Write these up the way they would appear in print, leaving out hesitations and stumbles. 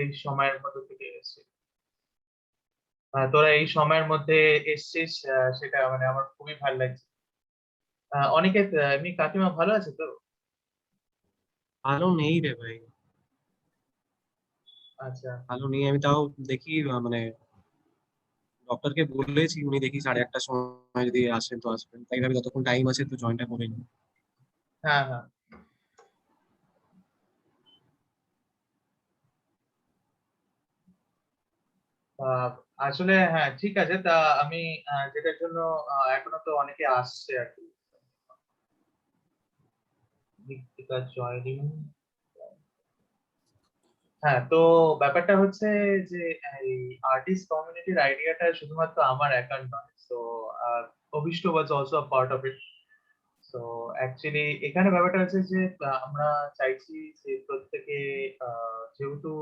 এই সময়ের মধ্যে থেকে এসেছিস। তোরা এই সময়ের মধ্যে এসেছিস, সেটা মানে আমার খুবই ভালো লাগছে। অনিকেত, এমনি কাকিমা ভালো আছে তো? ভালো নেই রে ভাই, আচ্ছা। ভালো নেই। আমি তাও দেখি মানে ডক্টরকে বলেছি, উনি দেখি 8:30টার সময় যদি আসেন তো আসবেন, তাই ভাবি যতক্ষণ টাইম আছে তো জয়েনটা করে নিই। হ্যাঁ, হ্যাঁ। আহ, আসলে হ্যাঁ, ঠিক আছে। তা আমি যেটার জন্য এখনো তো অনেকে আসছে আর কি। জয়নিং। হ্যাঁ, তো ব্যাপারটা হচ্ছে যে এই আর্টিস্ট কমিউনিটির আইডিয়াটা শুধুমাত্র আমার একার নয়। তো Abhishta was also a part of it. তো অ্যাকচুয়ালি এখানে ব্যাপারটা হচ্ছে যে আমরা চাইছি যে প্রত্যেকে যেহেতু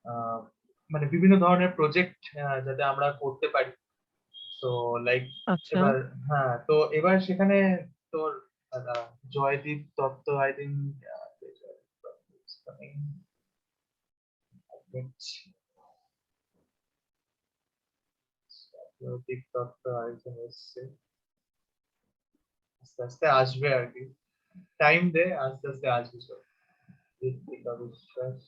আহ, মানে বিভিন্ন ধরনের প্রজেক্ট যাতে আমরা করতে পারি। তো লাইক আচ্ছা। এবার, হ্যাঁ, তো এবার সেখানে তোর জয়দীপ দত্ত, আই থিঙ্ক জয়দীপ দত্ত আরেকজন এসছে, আস্তে আস্তে আসবে আর কি। টাইম দে, আস্তে আস্তে আসবে সব। ঋত্বিকা বিশ্বাস।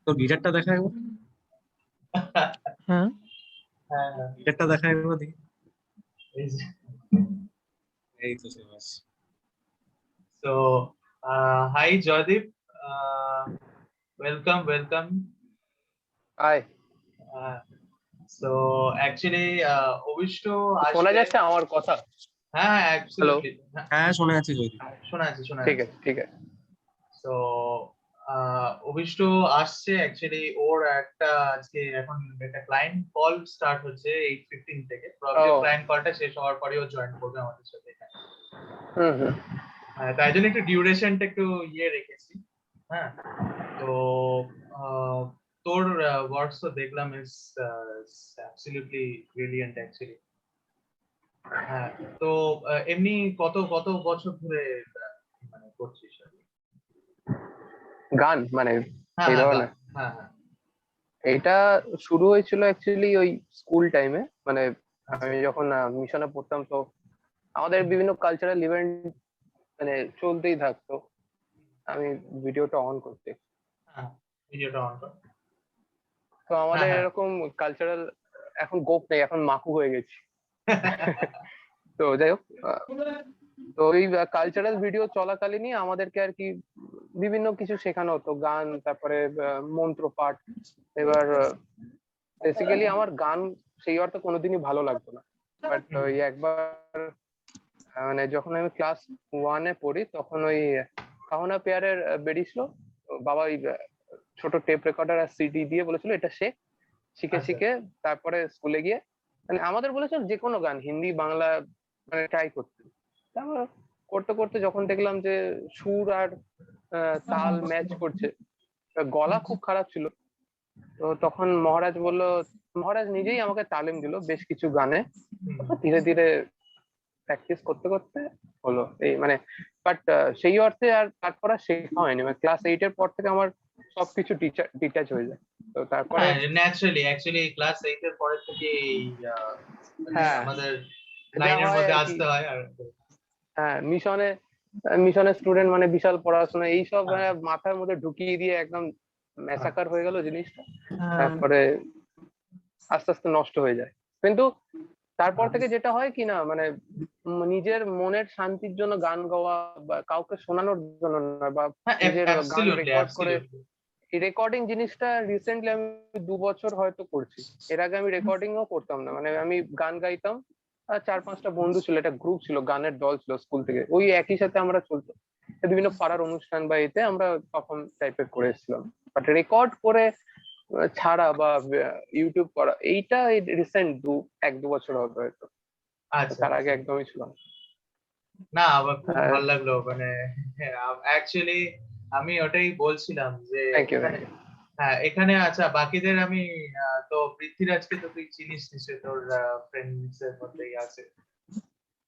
তো গিটারটা দেখা একবার, হ্যাঁ, হ্যাঁ, হ্যাঁ। গিটারটা দেখা একবার দেখি। এই যে, এই তো সে বাস। so hi Joydeep, welcome. Hi, So actually অভিষ্ট শোনা আসবে। যাচ্ছে আমার কথা? হ্যাঁ, হ্যাঁ, absolutely. হ্যাঁ শোনা যাচ্ছে যদি। শোনা ঠিক যাচ্ছে। আছে, ঠিক আছে। তো অভিষ্ট আসছে অ্যাকচুয়ালি। ওর একটা আজকে এখন একটা ক্লায়েন্ট কল স্টার্ট হচ্ছে 8:15 থেকে। প্রবলি ও। ক্লায়েন্ট কলটা শেষ হওয়ার পরে ও জয়েন করবে আমাদের সাথে এখানে। হুম হুম। তাই জন্য একটু ডিউরেশনটা একটু ইয়ে রেখেছি। হ্যাঁ, তো আহ, তোর ওয়ার্কস তো দেখলাম, ইজ অ্যাবসলিউটলি ব্রিলিয়েন্ট অ্যাকচুয়ালি। হ্যাঁ, তো এমনি কত কত বছর ধরে মানে করছিস আর কি? গান মানে হ্যাঁ, এই হ্যাঁ, ধরনের? হ্যাঁ, হ্যাঁ। এটা শুরু হয়েছিল অ্যাকচুয়ালি ওই স্কুল টাইমে। মানে আচ্ছা। আমি যখন মিশনে পড়তাম, তো আমাদের বিভিন্ন কালচারাল ইভেন্ট মানে চলতেই থাকতো। আমি ভিডিওটা অন করতে, হ্যাঁ, ভিডিওটা অন কর। তো হ্যাঁ, আমাদের হ্যাঁ। এরকম কালচারাল এখন গোপ নেই, এখন মাকু হয়ে গেছি। তো যাই হোক, তো ওই কালচারাল ভিডিও চলাকালীনই আমাদেরকে আর কি বিভিন্ন কিছু শেখানো হতো, গান, তারপরে মন্ত্র পাঠ। এবার বেসিক্যালি আমার গান সেই অর্থে কোনোদিনই ভালো লাগতো না, বাট ওই একবার মানে যখন আমি ক্লাস 1-এ পড়ি, তখন ওই কাহনা পেয়ারের বেরিয়েছিল। তো বাবা ওই ছোট টেপ রেকর্ডার আর সিডি দিয়ে বলেছিল এটা শিখে আচ্ছা। শিখে তারপরে স্কুলে গিয়ে মানে আমাদের বলেছিল যে কোনো গান, হিন্দি বাংলা মানে ট্রাই করতে। তারপর করতে করতে যখন দেখলাম যে সুর আর তাল ম্যাচ করছে, গলা খুব খারাপ ছিল। তো তখন মহারাজ নিজেই আমাকে তালিম দিল বেশ কিছু গানে। তারপর ধীরে ধীরে প্র্যাকটিস করতে করতে হলো এই মানে। বাট সেই অর্থে আর তারপর আর শেখা হয়নি, মানে ক্লাস 8-এর পর থেকে আমার সবকিছু ডিটাচ হয়ে যায়। তো তারপরে হ্যাঁ, ন্যাচারালি অ্যাকচুয়ালি ক্লাস 8 এর পরের থেকে মানে হ্যাঁ, আমাদের যা লাইনের হয় মধ্যে আর কি। আসতে হয় আর হ্যাঁ, মিশনের স্টুডেন্ট মানে বিশাল পড়াশোনা এইসব মাথার মধ্যে ঢুকিয়ে দিয়ে একদম ম্যাসাকার হয়ে গেল জিনিসটা। তারপরে আস্তে আস্তে নষ্ট হয়ে যায়। কিন্তু তারপর থেকে যেটা হয় কি না, মানে নিজের মনের শান্তির জন্য গান গাওয়া বা কাউকে শোনানোর জন্য নয়, বা নিজের গান রেকর্ড করে, এই রেকর্ডিং জিনিসটা রিসেন্টলি আমি 2 বছর হয়তো করছি। এর আগে আমি রেকর্ডিংও করতাম না, মানে আমি গান গাইতাম। আর 4-5টা বন্ধু ছিল, একটা গ্রুপ ছিল, গানের দল ছিল স্কুল থেকে, ওই একই সাথে আমরা চলতো। বিভিন্ন পাড়ার অনুষ্ঠান বা এতে আমরা তখন টাইপের করে এসেছিলাম। বাট রেকর্ড করে ছাড়া বা ইউটিউব করা, এইটা রিসেন্ট 1-2 বছর হবে হয়তো। আচ্ছা। তার আগে একদমই ছিল না। না, আমার খুব ভালো লাগলো মানে। অ্যাকচুয়ালি আমি ওটাই বলছিলাম যে থ্যাংক ইউ। হ্যাঁ এখানে আচ্ছা বাকিদের আমি তো পৃথ্বীরাজকে তো তুই চিনিস নিশ্চয়ই, তোর ফ্রেন্ডস এর মধ্যেই আছে।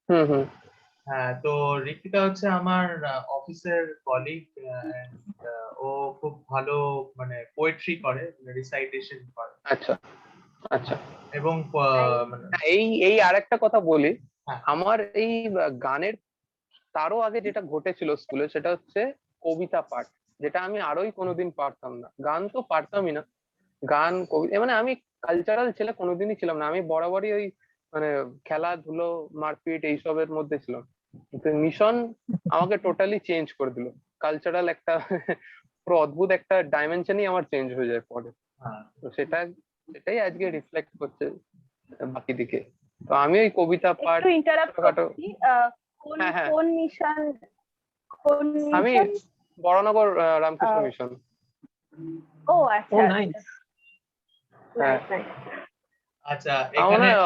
হুম হুম। হ্যাঁ তো ঋতিকা হচ্ছে আমার অফিসের কলিগ, ও খুব ভালো মানে পোয়েট্রি করে, রিসাইটেশন করে। আচ্ছা আচ্ছা। এবং তাই? মানে হ্যাঁ, এই এই আরেকটা কথা বলি, হ্যাঁ আমার এই গানের তারও আগে যেটা ঘটেছিল স্কুলে সেটা হচ্ছে কবিতা পাঠ, যেটা আমি আরোই কোনোদিন পারতাম না। গান তো পারতামই না, গান কবিতা মানে আমি কালচারাল ছেলে কোনোদিনই ছিলাম না। আমি বরাবরই ওই মানে খেলাধুলো মারপিট এইসবের মধ্যে ছিলাম। কিন্তু মিশন আমাকে টোটালি চেঞ্জ করে দিল। কালচারাল একটা পুরো অদ্ভুত একটা ডাইমেনশনই আমার চেঞ্জ হয়ে যায় পরে। হ্যাঁ তো সেটাই আজকে রিফ্লেক্ট করছে বাকি দিকে। তো আমি ওই কবিতা পাঠ একটু ইন্টারাপ্ট ছোটখাটো। করছি, কোন হ্যাঁ হ্যাঁ, কোন মিশন, কোন আমি মিশন? বড়নগর রামকৃষ্ণ আহ, মিশন। ও ও আচ্ছা নাইস। হ্যাঁ নাইস নাইস। আচ্ছা আমার এখানে মনে হয়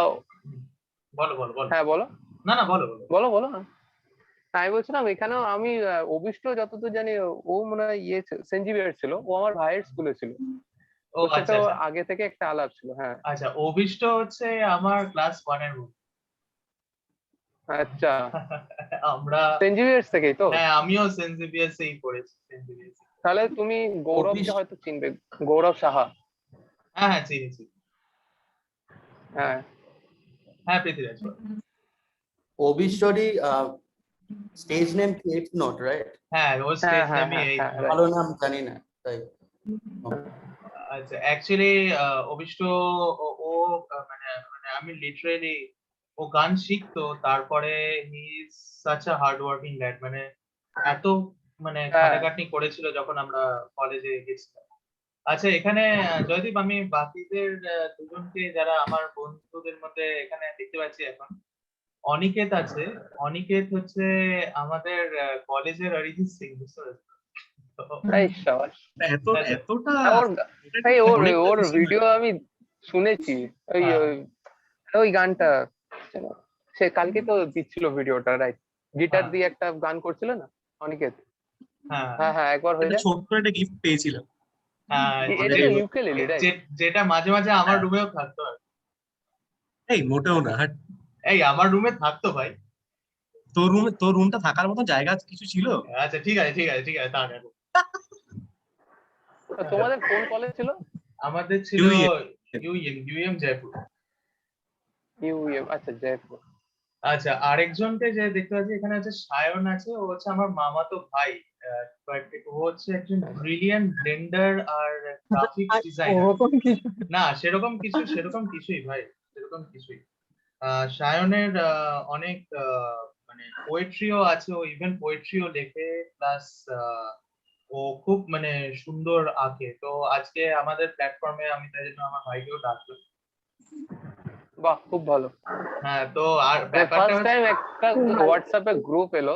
বলো বলো বলো। হ্যাঁ বলো না না বলো বলো। বলো বলো না। আমি বলছিলাম এখানেও আমি অভিষ্ট যতদূর জানি ও মনে হয় ইয়ে সেন্ট জেভিয়ার ছিল, ও আমার ভাইয়ের স্কুলে ছিল। ও ওর আচ্ছা সাথেও আচ্ছা আগে থেকে একটা আলাপ ছিল। হ্যাঁ আচ্ছা অভিষ্ট হচ্ছে আমার ক্লাস 1 এর বন্ধু। আচ্ছা, আমরা সেন্ট জেভিয়ার্স থেকেই তো। হ্যাঁ আমিও সেন্ট জেভিয়ার্সেই পড়েছি, সেন্ট জেভিয়ার্স। তাহলে তুমি গৌরবকে অফিস হয়তো চিনবে, গৌরব সাহা। হ্যাঁ হ্যাঁ চিনি চিনি। হ্যাঁ হ্যাঁ পৃথ্বীরাজ বলো। অবিশ্বরী স্টেজ নেম কি এইট নোট, রাইট? হ্যাঁ ওর হ্যাঁ স্টেজ হ্যাঁ নেমই হ্যাঁ এই। হ্যাঁ ভালো নাম জানি না তাই। আচ্ছা অ্যাকচুয়ালি অভিষ্ট ও ও, মানে মানে আমি লিটারেলি ও গান শিখতো, তারপরে he is such a hard working lad, মানে এত মানে হ্যাঁ। খাটাখাটনি করেছিল যখন আমরা কলেজে গেছিলাম। আচ্ছা এখানে জয়দীপ আমি বাকিদের দুজনকে যারা আমার বন্ধুদের মধ্যে এখানে দেখতে পাচ্ছি এখন, অনিকেত আছে। অনিকেত হচ্ছে আমাদের কলেজের অরিজিৎ সিং, বুঝতে পারছো তো? এই সাবাস। এত আচ্ছা এতটা ওর এই ওর অনেকটা ওর বেশি না। ভিডিও আমি শুনেছি। ওই হ্যাঁ ওই ওই গানটা সে কালকে তো দিচ্ছিল ভিডিওটা, রাইট? গিটার হ্যাঁ দিয়ে একটা গান করছিল না অনিকেত? হ্যাঁ হ্যাঁ হ্যাঁ, একবার হয়ে একটা যায়। ছোট্ট একটা গিফট পেয়েছিলাম। হ্যাঁ এটা তো ইউকেলেলি, রাইট? যেটা মাঝে মাঝে আমার হ্যাঁ। রুমেও থাকতো আর কি। এই মোটেও না, হাট। এই আমার রুমে থাকতো ভাই। তোর রুমটা থাকার মতো জায়গা কিছু ছিল? আচ্ছা ঠিক আছে ঠিক আছে ঠিক আছে তা দেখো। তো তোমাদের কোন কলেজ ছিল? আমাদের ছিল UEM ইউএম জয়পুর। ইউএম, আচ্ছা জয়পুর। আচ্ছা আরেকজনকে যে দেখতে পাচ্ছি এখানে আছে সায়ন আছে, ও হচ্ছে আমার মামাতো ভাই, বাট ও হচ্ছে একজন ব্রিলিয়ান্ট ব্লেন্ডার আর গ্রাফিক্স ডিজাইনার। ওরকম কিছু। না সেরকম কিছুই ভাই, সেরকম কিছুই। সায়নের অনেক মানে পোয়েট্রিও আছে, ও ইভেন পোয়েট্রিও লেখে, প্লাস ও খুব মানে সুন্দর আঁকে। তো আজকে আমাদের প্ল্যাটফর্মে আমি তাই জন্য আমার ভাইকেও ডাকলাম। বাহ, খুব ভালো। হ্যাঁ তো আর মানে ব্যাপারটা ফার্স্ট হচ্ছে টাইম একটা হোয়াটসঅ্যাপে গ্রুপ এলো,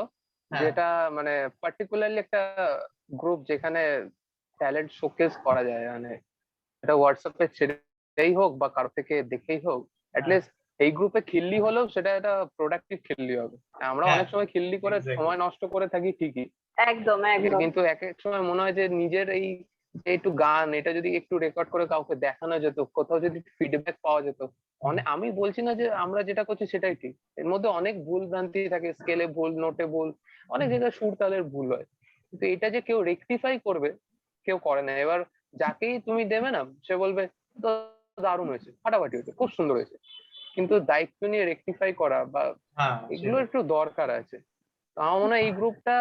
হ্যাঁ যেটা মানে পার্টিকুলারলি একটা গ্রুপ যেখানে ট্যালেন্ট শোকেস করা যায়। মানে এটা হোয়াটসঅ্যাপে ছেড়েই হোক বা কারো থেকে দেখেই হোক, হ্যাঁ অ্যাটলিস্ট এই গ্রুপে খিল্লি হলেও সেটা একটা প্রোডাক্টিভ খিল্লি হবে। আমরা হ্যাঁ অনেক সময় খিল্লি করে exactly. সময় নষ্ট করে থাকি ঠিকই, একদম একদম। কিন্তু এক এক সময় মনে হয় যে নিজের এই যে একটু গান এটা যদি একটু রেকর্ড করে কাউকে দেখানো যেত, কোথাও যদি ফিডব্যাক পাওয়া যেত। অনেক, আমি বলছি না যে আমরা যেটা করছি সেটাই ঠিক, এর মধ্যে অনেক ভুল ভ্রান্তি থাকে, স্কেলে ভুল, নোটে ভুল, অনেক জায়গায় সুর তালের ভুল হয়। কিন্তু এটা যে কেউ রেকটিফাই করবে, কেউ করে না। এবার যাকেই তুমি দেবে না সে বলবে তো দারুণ হয়েছে, ফাটাফাটি হয়েছে, খুব সুন্দর হয়েছে। কিন্তু দায়িত্ব নিয়ে রেকটিফাই করা বা হ্যাঁ এগুলো সেটাই। একটু দরকার আছে। তো আমার মনে হয় এই গ্রুপটা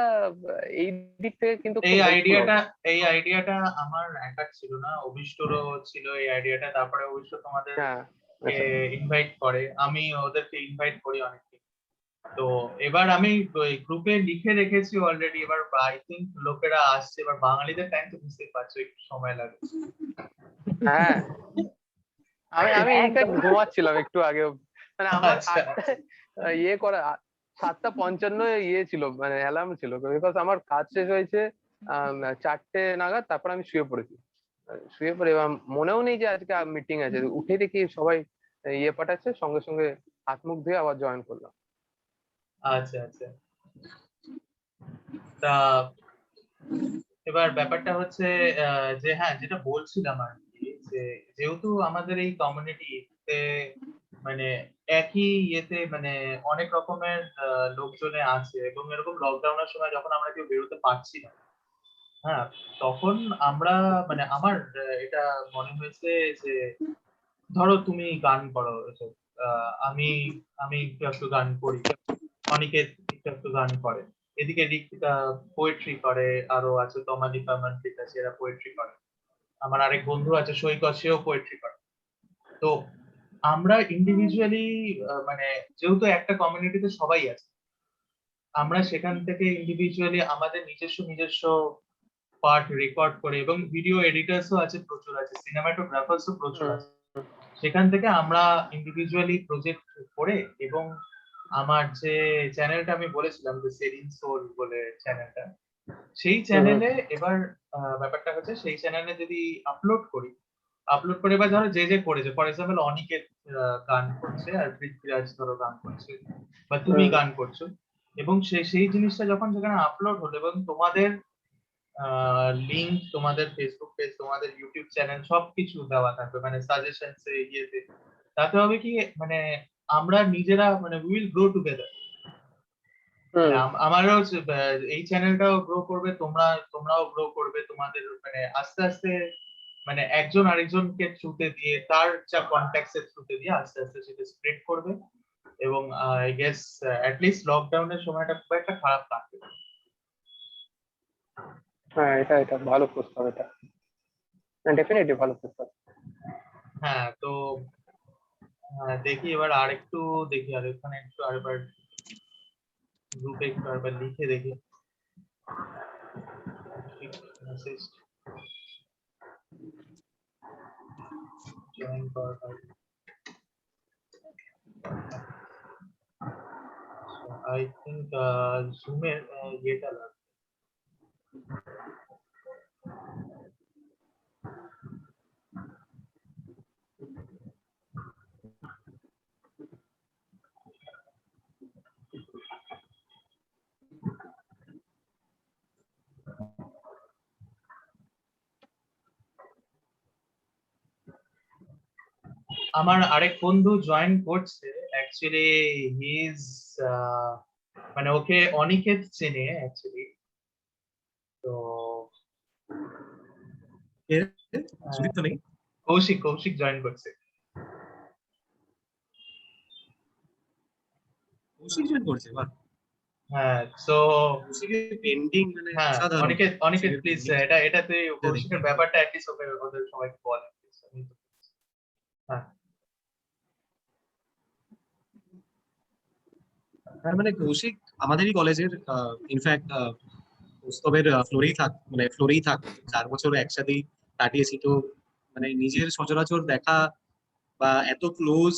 এই দিক থেকে কিন্তু এই খুব হেল্পফুল আইডিয়াটা হবে। এই আইডিয়াটা আমার একার ছিল না, অভিষ্টরও ছিল এই আইডিয়াটা। তারপরে অভিষ্ট তোমাদের হ্যাঁ কে আচ্ছা। ইনভাইট করে, আমি ওদেরকে ইনভাইট করি অনেককে। তো এবার আমি ওই গ্রুপে লিখে রেখেছি অলরেডি, এবার আই থিঙ্ক লোকেরা আসছে। এবার বাঙালিদের টাইম তো বুঝতেই পারছো, একটু সময় লাগে। হ্যাঁ, আমি আমি ইনফ্যাক্ট একদম। ঘুমাচ্ছিলাম একটু আগে। মানে আমার আচ্ছা 8টায় ইয়ে করা, 7:55 ইয়ে ছিল, মানে অ্যালার্ম ছিল, বিকজ আমার কাজ শেষ হয়েছে 4টে নাগাদ। তারপর আমি শুয়ে পড়েছি। শুয়ে পড়ে এবার মনেও নেই যে আজকে মিটিং আছে। উঠে দেখি সবাই ইয়ে পাঠাচ্ছে, সঙ্গে সঙ্গে হাত মুখ ধুয়ে আবার জয়েন করলাম। আচ্ছা আচ্ছা তা এবার ব্যাপারটা হচ্ছে যে হ্যাঁ যেটা বলছিলাম আর কি, যে যেহেতু আমাদের এই কমিউনিটিতে মানে একই ইয়েতে মানে অনেক রকমের লোকজনে আছে, এবং এরকম লকডাউনের সময় যখন আমরা কেউ বেরোতে পারছি না, হ্যাঁ, তখন আমরা মানে আমার এটা মনে হয়েছে যে ধরো তুমি গান করো এসব, আমি আমি একটু একটু গান করি, অনেকে একটু একটু গান করে, এদিকে ঋত্বিকা পোয়েট্রি করে, আরো আছে তমালিকা মন্ত্রিক আছে, এরা পোয়েট্রি করে, আমার আরেক বন্ধু আছে সৈকত, সেও পোয়েট্রি করে। তো আমরা ইন্ডিভিজুয়ালি মানে যেহেতু একটা কমিউনিটিতে সবাই আছে, আমরা সেখান থেকে ইন্ডিভিজুয়ালি আমাদের নিজস্ব নিজস্ব পার্ট রেকর্ড করে, এবং ভিডিও এডিটার্সও আছে প্রচুর, আছে সিনেমাটোগ্রাফার্সও প্রচুর আছে, সেখান থেকে আমরা ইন্ডিভিজুয়ালি প্রজেক্ট করে, এবং আমার যে চ্যানেলটা আমি বলেছিলাম যে সেরিন সোল বলে চ্যানেলটা, সেই চ্যানেলে এবার ব্যাপারটা হচ্ছে সেই চ্যানেলে যদি আপলোড করি, আপলোড করে এবার ধরো যে যে করেছে, ফর এক্সাম্পল অনিকেত গান করছে, আর পৃথ্বীরাজ ধরো গান করছে, বা তুমি গান করছো, এবং সেই জিনিসটা যখন সেখানে আপলোড হলো, এবং তোমাদের লিংক, তোমাদের ফেসবুক পেজ, তোমাদের ইউটিউব চ্যানেল সবকিছু দেওয়া থাকবে, মানে সাজেশনস ইয়েতে, তাতে হবে কি মানে আমরা নিজেরা মানে উইল গ্রো টুগেদার। আমারও এই চ্যানেলটাও গ্রো করবে, তোমরাও গ্রো করবে, তোমাদের মানে আস্তে আস্তে মানে একজন আরেকজনকে থ্রুতে দিয়ে, তার যা কন্ট্যাক্টস এর থ্রুতে দিয়ে আস্তে আস্তে সেটা স্প্রেড করবে, এবং আই গেস লিস্ট লকডাউনের সময়টা খুব একটা খারাপ কাটবে না। হ্যাঁ, এটা এটা ভালো প্রস্তাব, এটা ডেফিনেটলি ভালো প্রস্তাব। হ্যাঁ, তো দেখি এবার আরেকটু, দেখি আর এখানে একটু আরেকবার গ্রুপে একটু আরেকবার লিখে দেখি মেসেজ জয়েন করার আই থিঙ্ক জুমের ইয়েটা লাগবে। আমার আরেক বন্ধু জয়েন করছে, অ্যাকচুয়ালি হি ইজ মানে ওকে অনিকেত চেনে অ্যাকচুয়ালি, তো সুদীপ তো নেই, কৌশিক কৌশিক জয়েন করছে। কৌশিক জয়েন করছে, বাহ। হ্যাঁ, সো কৌশিকের পেন্টিং মানে হ্যাঁ, অসাধারণ। অনিকেত অনিকেত কৌশিকের প্লিজ painting এটা এটা তুই কৌশিকের দেখি। ব্যাপারটা অ্যাটলিস্ট ওদের সবাইকে বল please। হ্যাঁ, হ্যাঁ, মানে কৌশিক আমাদেরই কলেজের, ইনফ্যাক্ট কৌস্তবের ফ্লোরেই থাক 4 বছর একসাথেই কাটিয়েছি, তো মানে নিজের সচরাচর দেখা বা এত ক্লোজ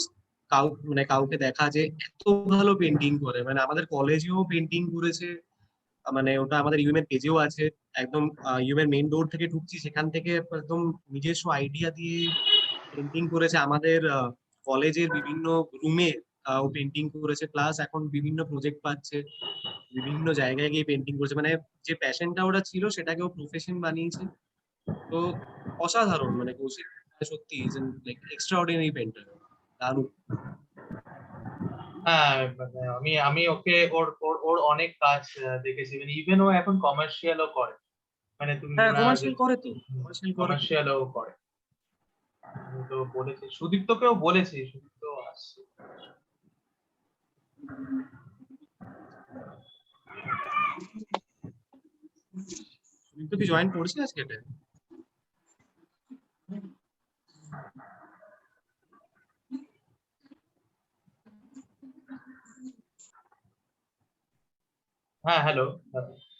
কাউকে দেখা যে এত ভালো পেন্টিং করে, মানে আমাদের কলেজেও পেন্টিং করেছে, মানে ওটা আমাদের ইউএম এর পেজেও আছে, একদম ইউএম এর মেইন ডোর থেকে ঢুকছি সেখান থেকে একদম নিজস্ব আইডিয়া দিয়ে পেন্টিং করেছে আমাদের কলেজের বিভিন্ন রুমে, ও পেন্টিং করেছে, প্লাস এখন বিভিন্ন প্রজেক্ট পাচ্ছে, বিভিন্ন জায়গায় গিয়ে পেন্টিং করেছে, মানে যে প্যাশনটা ওটা ছিল সেটাকে ও প্রফেশন বানিয়েছে। তো অসাধারণ, মানে কৌশিক সত্যি লাইক এক্সট্রাঅর্ডিনারি পেন্টার, দারুণ। হ্যাঁ, মানে আমি আমি ওকে ওর ওর ওর অনেক কাজ দেখেছি, মানে ইভেন ও এখন কমার্শিয়ালও করে, মানে তুমি হ্যাঁ, কমার্শিয়াল করে তো, কমার্শিয়াল করে তো। কমার্শিয়ালও করে। আমি তো বলেছি, সুদীপ্তকেও বলেছি, সুদীপ্ত আসছে। তুই তো কি জয়েন করছিস আজকে এটা? হ্যাঁ, হ্যালো।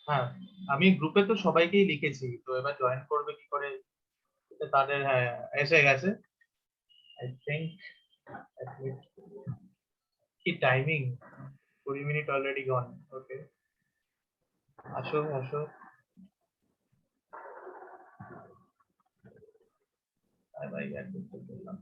হ্যাঁ, আমি গ্রুপে তো সবাইকেই লিখেছি, তো এবার জয়েন করবে কি করে, এটা তাদের হ্যাঁ এসে গেছে আই থিঙ্ক। কি টাইমিং, 20 মিনিট অলরেডি গন। ওকে, আসো আসো। ভাই অ্যাডমিট করলাম।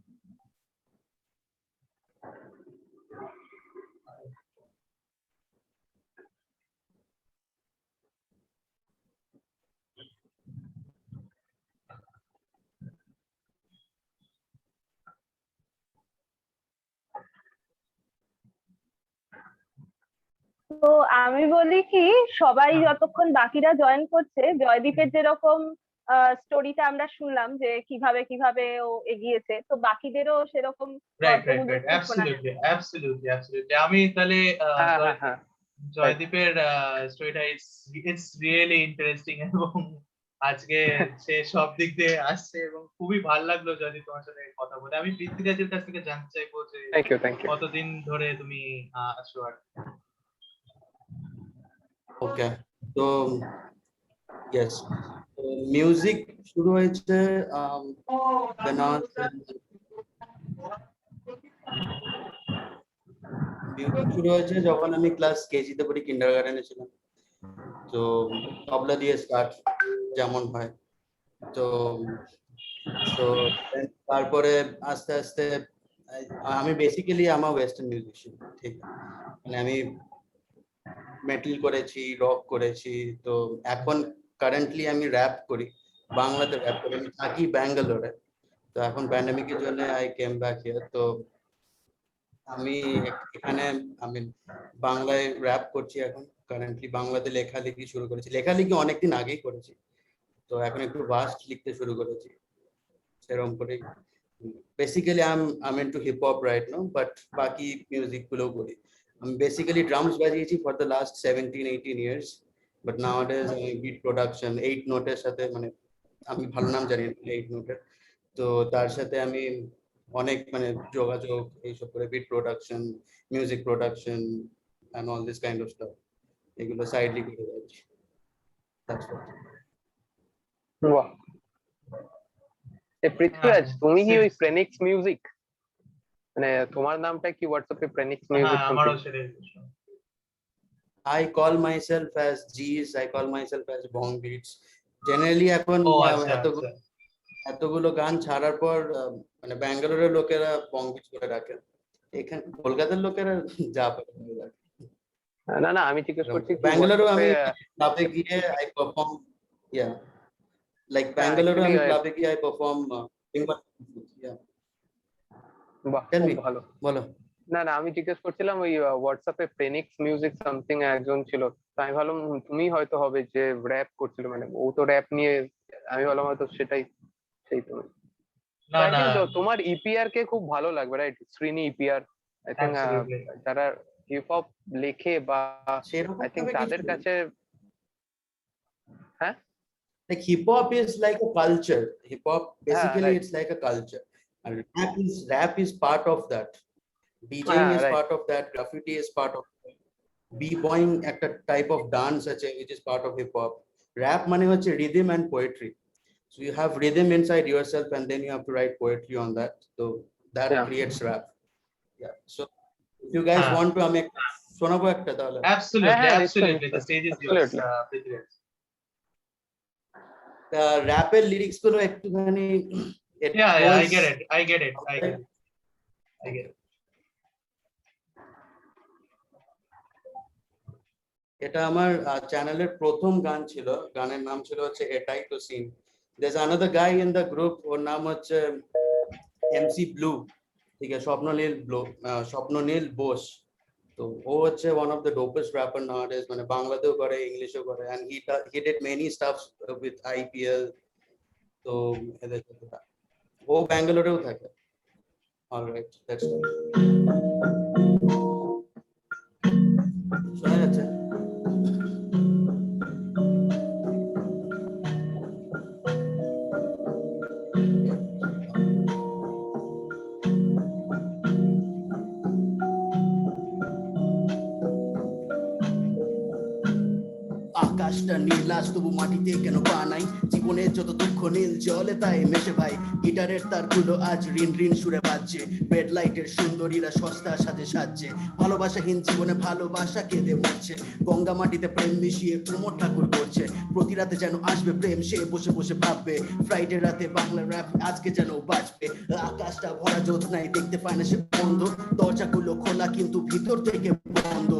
তো আমি বলি কি, সবাই যতক্ষণ বাকিরা জয়েন করছে, জয়দীপের যেরকম স্টোরিটা আমরা শুনলাম যে কিভাবে কিভাবে ও এগিয়েছে, তো বাকিদেরও সেরকম রাইট রাইট গল্পগুলো রাইট একটু শোনা যাবে। অ্যাবসলিউটলি আমি তাহলে হ্যাঁ হ্যাঁ হ্যাঁ জয়দীপের স্টোরিটা ইটস রিয়েলি ইন্টারেস্টিং এবং আজকে সে সব দিক দিয়ে আসছে এবং খুবই ভালো লাগলো জয়দীপ তোমার সাথে কথা বলে। আমি পৃথ্বীরাজের কাছ থেকে জানতে চাইবো যে থ্যাংক ইউ কতদিন ধরে তুমি আছো আর ওকে, তো ইয়েস, মিউজিক শুরু হয়েছে when I was মিউজিক শুরু হয়েছে যখন আমি ক্লাস কেজিতে পড়ি, কিন্ডারগার্টেনে ছিলাম। তো তবলা দিয়ে স্টার্ট যেমন হয়, তো তো তারপরে আস্তে আস্তে আমি বেসিক্যালি আমার ওয়েস্টার্ন মিউজিশিয়ান, ঠিক আছে, মানে আমি মেটাল করেছি, রক করেছি, তো এখন কারেন্টলি আমি র্যাপ করি, বাংলাতে র্যাপ করি। আমি থাকি ব্যাঙ্গালোরে, তো এখন প্যান্ডেমিকের জন্য আই কেম ব্যাক হিয়ার। তো আমি এখানে আমি বাংলায় র্যাপ করছি এখন কারেন্টলি, বাংলাতে লেখালেখি শুরু করেছি, লেখালেখি অনেকদিন আগেই করেছি, তো এখন একটু ভাস্ট লিখতে শুরু করেছি সেরকম করে। Basically I am into hip hop right now, but বাকি মিউজিক গুলোও করি। আমি বেসিক্যালি ড্রামস বাজিয়েছি for the last 17-18 years, but nowadays আমি বিট প্রোডাকশন 8 নোটের সাথে, মানে আমি ভালো নাম জানি না 8 নোটের, তো তার সাথে আমি অনেক মানে যোগাযোগ এইসব করে beat production, music production and all this kind of stuff, এগুলো সাইডলি করে যাচ্ছি। That's what. বাহ, পৃথ্বীরাজ, তুমি কি ওই প্রেনিক্স মিউজিক, মানে তোমার নামটা কি হোয়াটসঅ্যাপে প্রেনিক্স মিউজিক? আমারও সেটাই I call myself as G's, I call myself as Bong Beats. Generally এখন এতগুলো গান ছাড়ার পর মানে ব্যাঙ্গালোরের লোকেরা বং বিটস করে রাখে, এখানে কলকাতার লোকেরা যা পারে রাখে। না না, আমি জিজ্ঞেস করছি ব্যাঙ্গালোরেও আমি ক্লাবে গিয়ে আই পারফর্ম, ইয়া, লাইক ব্যাঙ্গালোরে আমি ক্লাবে গিয়ে আই পারফর্ম, বাহ, ভালো, বলো। না না, আমি জিজ্ঞেস করছিলাম ওই হোয়াটসঅ্যাপে প্রেনিক্স মিউজিক সামথিং একজন ছিল, তো আমি ভাবলাম তুমি হয়তো হবে যে র্যাপ করছিল, মানে ও তো র্যাপ নিয়ে, আমি ভাবলাম হয়তো সেটাই সেই তুমি। না না, তোমার ইপিআর কে খুব ভালো লাগবে, right? Srini EPR, I think যারা হিপ হপ লেখে বা আই থিংক তাদের কাছে, হ্যাঁ, like hip hop is like a culture, hip hop basically it's like a culture, and rap is part of that, DJing is part of that, graffiti is part of that, b-boying একটা type of dance আছে which is part of hip hop. Rap মানে হচ্ছে rhythm and poetry, so you have rhythm inside yourself and then you have to write poetry on that, so that creates rap. Yeah, so if you guys want to আমি শোনাবো একটা তাহলে। absolutely the stage is yours, Prithviraj. র‍্যাপের lyrics গুলো একটুখানি, I get it. এটা আমার চ্যানেলের প্রথম গান ছিল, গানের নাম ছিল হচ্ছে এটাই তো scene. there's another guy in the group, ওর নাম হচ্ছে এমসি ব্লু, ঠিক আছে, স্বপ্ননীল বোস। তো ও হচ্ছে one of the dopest rapper nowadays, মানে বাংলাতেও করে, ইংলিশেও করে, and he did many stuff with IPL, তো এদের সাথে ও ব্যাঙ্গালোরেও থাকে। Alright, that's it. শোনা যাচ্ছে? আকাশটা নীল আজ তবু মাটিতে কেন পা নাই, জীবনের যত দুঃখ নীল জলে তাই মেশে ভাই, গিটারের তারগুলো আজ রিন রিন সুরে বাজছে, বেড লাইটের সুন্দরীরা সস্তার সাথে সাজছে, ভালোবাসাহীন জীবনে ভালোবাসা কেঁদে মরছে, গঙ্গা মাটিতে প্রেম মিশিয়ে কুমোর ঠাকুর করছে, প্রতি রাতে যেন আসবে প্রেম, সে বসে বসে ভাববে, ফ্রাইডে রাতে বাংলা র‍্যাপ আজকে যেন বাজবে, আকাশটা ভরা জ্যোৎস্নায় দেখতে পায় না সে বন্ধ, দরজাগুলো খোলা কিন্তু ভিতর থেকে বন্ধ,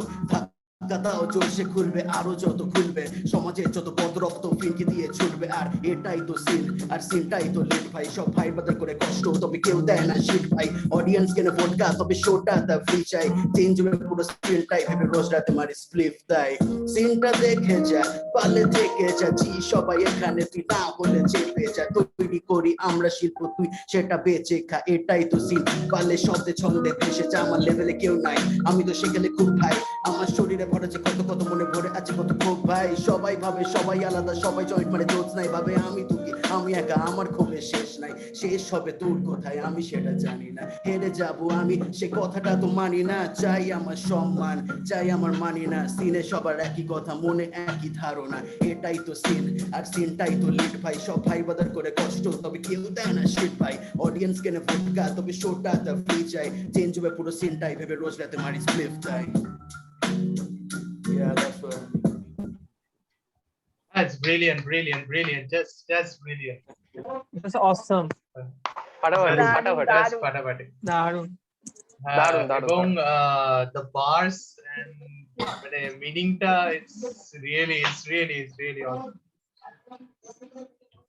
ধাক্কা দাও জোরসে খুলবে আরো যত খুলবে সমাজে যত বদরক্ত ফিনকি দিয়ে ছুটবে আর এটাই তো সিন আর সিনটাই তো লিড ভাই সব ভাই বাদর করে কষ্ট তবে কেউ দেয় না শিট ভাই অডিয়েন্স কেন ভোটকা তবে শোটা তা ফ্রি চাই চেঞ্জ হবে পুরো স্ক্রিনটাই ভেবে রোজ রাতে মারি স্প্লিফ তাই সিনটা দেখে যা পালে থেকে যা জি সবাই এখানে তুই না হলে চেপে যা তৈরি করি আমরা শিল্প তুই সেটা বেঁচে খা এটাই তো সিন পালে শব্দে ছন্দে ভেসে যা আমার লেভেলে কেউ নাই আমি তো সেখানে খুব ভাই আমার শরীরে ভরে যে কত কত মনে ভরে আছে কত খুব ভাই সবাই ভাবে সবাই আলাদা সবাই জয়েন্ট মানে জোৎস নাই ভাবে আমি তো কি আমি একা আমার ক্ষোভে শেষ নাই শেষ হবে তোর কোথায় আমি সেটা জানি না হেরে যাব আমি সে কথাটা তো মানি না চাই আমার সম্মান চাই আমার মানি না সিনে সবার একই কথা মনে একই ধারণা এটাই তো সিন আর সিনটাই তো লিড ভাই সব ভাই বাদার করে কষ্ট তবে কেউ দেয় না শিট ভাই অডিয়েন্স কেনে ভোটকা তবে শোটা তা ফ্রি চাই চেঞ্জ হবে পুরো সিনটাই ভেবে রোজ রাতে মারি স্প্লিফ চাই Yeah, that's what. That's brilliant, brilliant, brilliant. Just brilliant. It was awesome. ফাটাফাটি দারুণ, ফাটাফাটি Just দারুণ। ফাটাফাটি। দারুণ। দারুণ, দারুণ, এবং the bars and মানে meaningটা it's really awesome.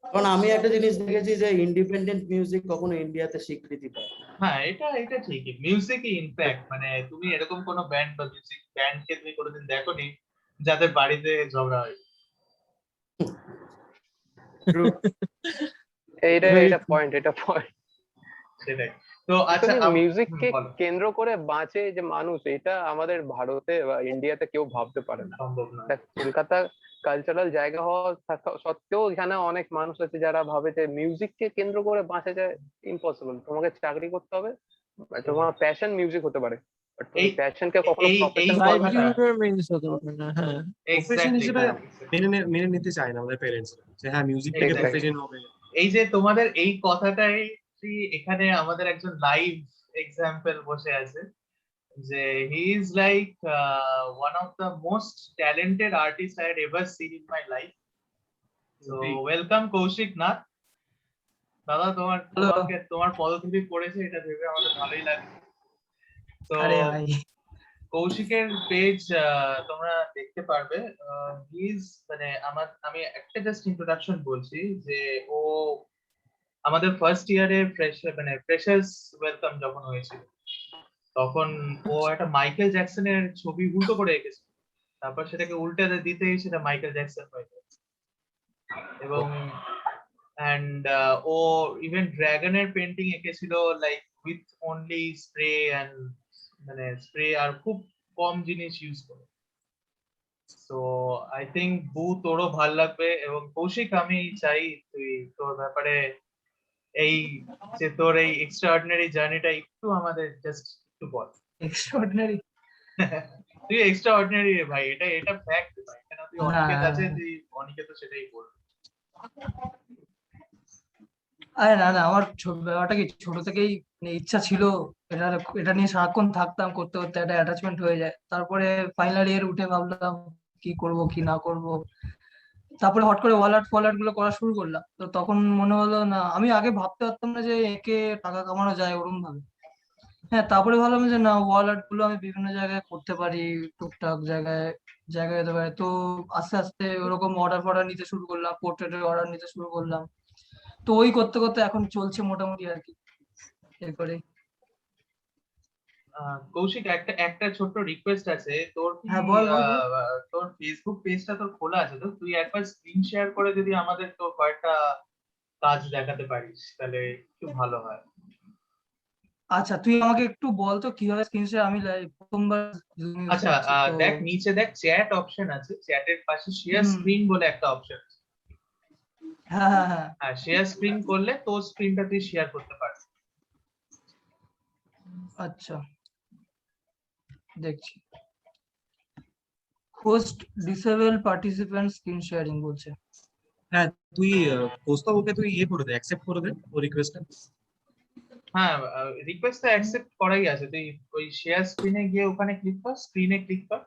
কারণ আমি একটা জিনিস দেখেছি যে ইন্ডিপেন্ডেন্ট মিউজিক কখনো ইন্ডিয়াতে স্বীকৃতি পায় না। হ্যাঁ এটা ঠিকই মিউজিকই ইনফ্যাক্ট মানে তুমি এরকম কোনো ব্যান্ড বা মিউজিক ব্যান্ডকে তুমি কোনোদিন দেখোনি যাদের বাড়িতে ঝগড়া হয় এটা পয়েন্ট সেটাই তো আচ্ছা মিউজিককে বলো। কেন্দ্র করে বাঁচে যে মানুষ এটা আমাদের ভারতে বা ইন্ডিয়াতে কেউ ভাবতে পারে না সম্ভব নয় দেখ, কলকাতা কালচারাল জায়গা হওয়া সত্ত্বেও এখানে অনেক মানুষ আছে যারা ভাবে যে মিউজিককে কেন্দ্র করে বাঁচা যায় ইম্পসিবল তোমাকে চাকরি করতে হবে তোমার প্যাশন মিউজিক হতে পারে বাট তুমি এই- প্যাশনকে কখনো এই- প্রফেশন এই- করবে না Livelihood means হতে পারে না, হ্যাঁ। প্রফেশন Exactly, হিসেবে exactly. মেনে নিতে চায় না আমাদের প্যারেন্টস যে হ্যাঁ মিউজিক থেকে Exactly. প্রফেশন হবে এই যে তোমাদের এই কথাটাই এখানে আমাদের একজন লাইভ এক্সাম্পল বসে আছে যে he is like one of the most talented artist I had ever seen in my life so welcome Kaushik Nath দাদা তোমার পদধূলি পড়েছে এটা ভেবে আমাদের ভালোই লাগে তো আরে ভাই, কৌশিকের পেজ তোমরা দেখতে পারবে মানে আমি একটা জাস্ট ইন্ট্রোডাকশন বলছি যে ও আমাদের ফার্স্ট ইয়ারে ফ্রেশার্স ওয়েলকাম যখন হয়েছিল তখন ও একটা মাইকেল জ্যাকসনের ছবি উল্টো করে এঁকেছিল তারপর সেটাকে উল্টে দিতেই সেটা মাইকেল জ্যাকসন হয়ে যায় এবং ও ইভেন ড্রাগনের পেন্টিং এঁকেছিল like with only spray and মানে স্প্রে আর খুব কম জিনিস ইউজ করে সো আই থিঙ্ক তোরও ভাল লাগবে এবং কৌশিক আমি চাই তুই তোর ব্যাপারে এই যে তোর এই এক্সট্রাঅর্ডিনারি জার্নিটা একটু আমাদের জাস্ট একটু বল extraordinary। তুই এক্সট্রাঅর্ডিনারি রে ভাই এটা ফ্যাক্ট ভাই কেন তুই অনিকেত আছে তুই অনিকেত তো সেটাই বল আরে না আমার ব্যাপারটা কি ছোট থেকেই মানে ইচ্ছা ছিল এটা নিয়ে সারাক্ষণ থাকতাম করতে করতে একটা অ্যাটাচমেন্ট হয়ে যায় তারপরে ফাইনাল ইয়ার উঠে ভাবলাম কি করব কি না করব তারপরে হট করে ওয়াল আর্ট গুলো করা শুরু করলাম তো তখন মনে হলো না আমি আগে ভাবতে পারতাম না যে একে টাকা কামানো যায় ওরকম ভাবে হ্যাঁ তারপরে ভাবলাম যে না ওয়াল আর্ট গুলো আমি বিভিন্ন জায়গায় করতে পারি টুকটাক জায়গায় যেতে পারে তো আস্তে আস্তে ওরকম অর্ডার নিতে শুরু করলাম পোর্ট্রেটের অর্ডার নিতে শুরু করলাম তো ওই করতে করতে এখন চলছে মোটামুটি আর কি এরপরে কৌশিক একটা ছোট্ট রিকোয়েস্ট আছে তোর কি হ্যাঁ, বল। তোর ফেসবুক পেজটা তোর খোলা আছে তো তুই একবার স্ক্রিন শেয়ার করে যদি আমাদের তো কয়েকটা কাজ দেখাতে পারিস তাহলে একটু ভালো হয় আচ্ছা তুই আমাকে একটু বল তো কিভাবে স্ক্রিন শেয়ার আমি প্রথমবার Zoom use আচ্ছা করছি, তো- দেখ নিচে দেখ চ্যাট অপশন আছে চ্যাটের পাশে শেয়ার হুম। স্ক্রিন বলে একটা অপশন আছে হ্যাঁ হ্যাঁ শেয়ার স্ক্রিন করলে তোর স্ক্রিনটা তুই শেয়ার করতে পারবি আচ্ছা দেখছি host disable participant screen sharing বলছে হ্যাঁ তুই কোস্তা ওকে তুই করে দে অ্যাকসেপ্ট করে দে ও রিকোয়েস্টটা হ্যাঁ রিকোয়েস্টটা অ্যাকসেপ্ট করাই আছে তুই ওই শেয়ার স্ক্রিনে গিয়ে ওখানে ক্লিক কর স্ক্রিনে ক্লিক কর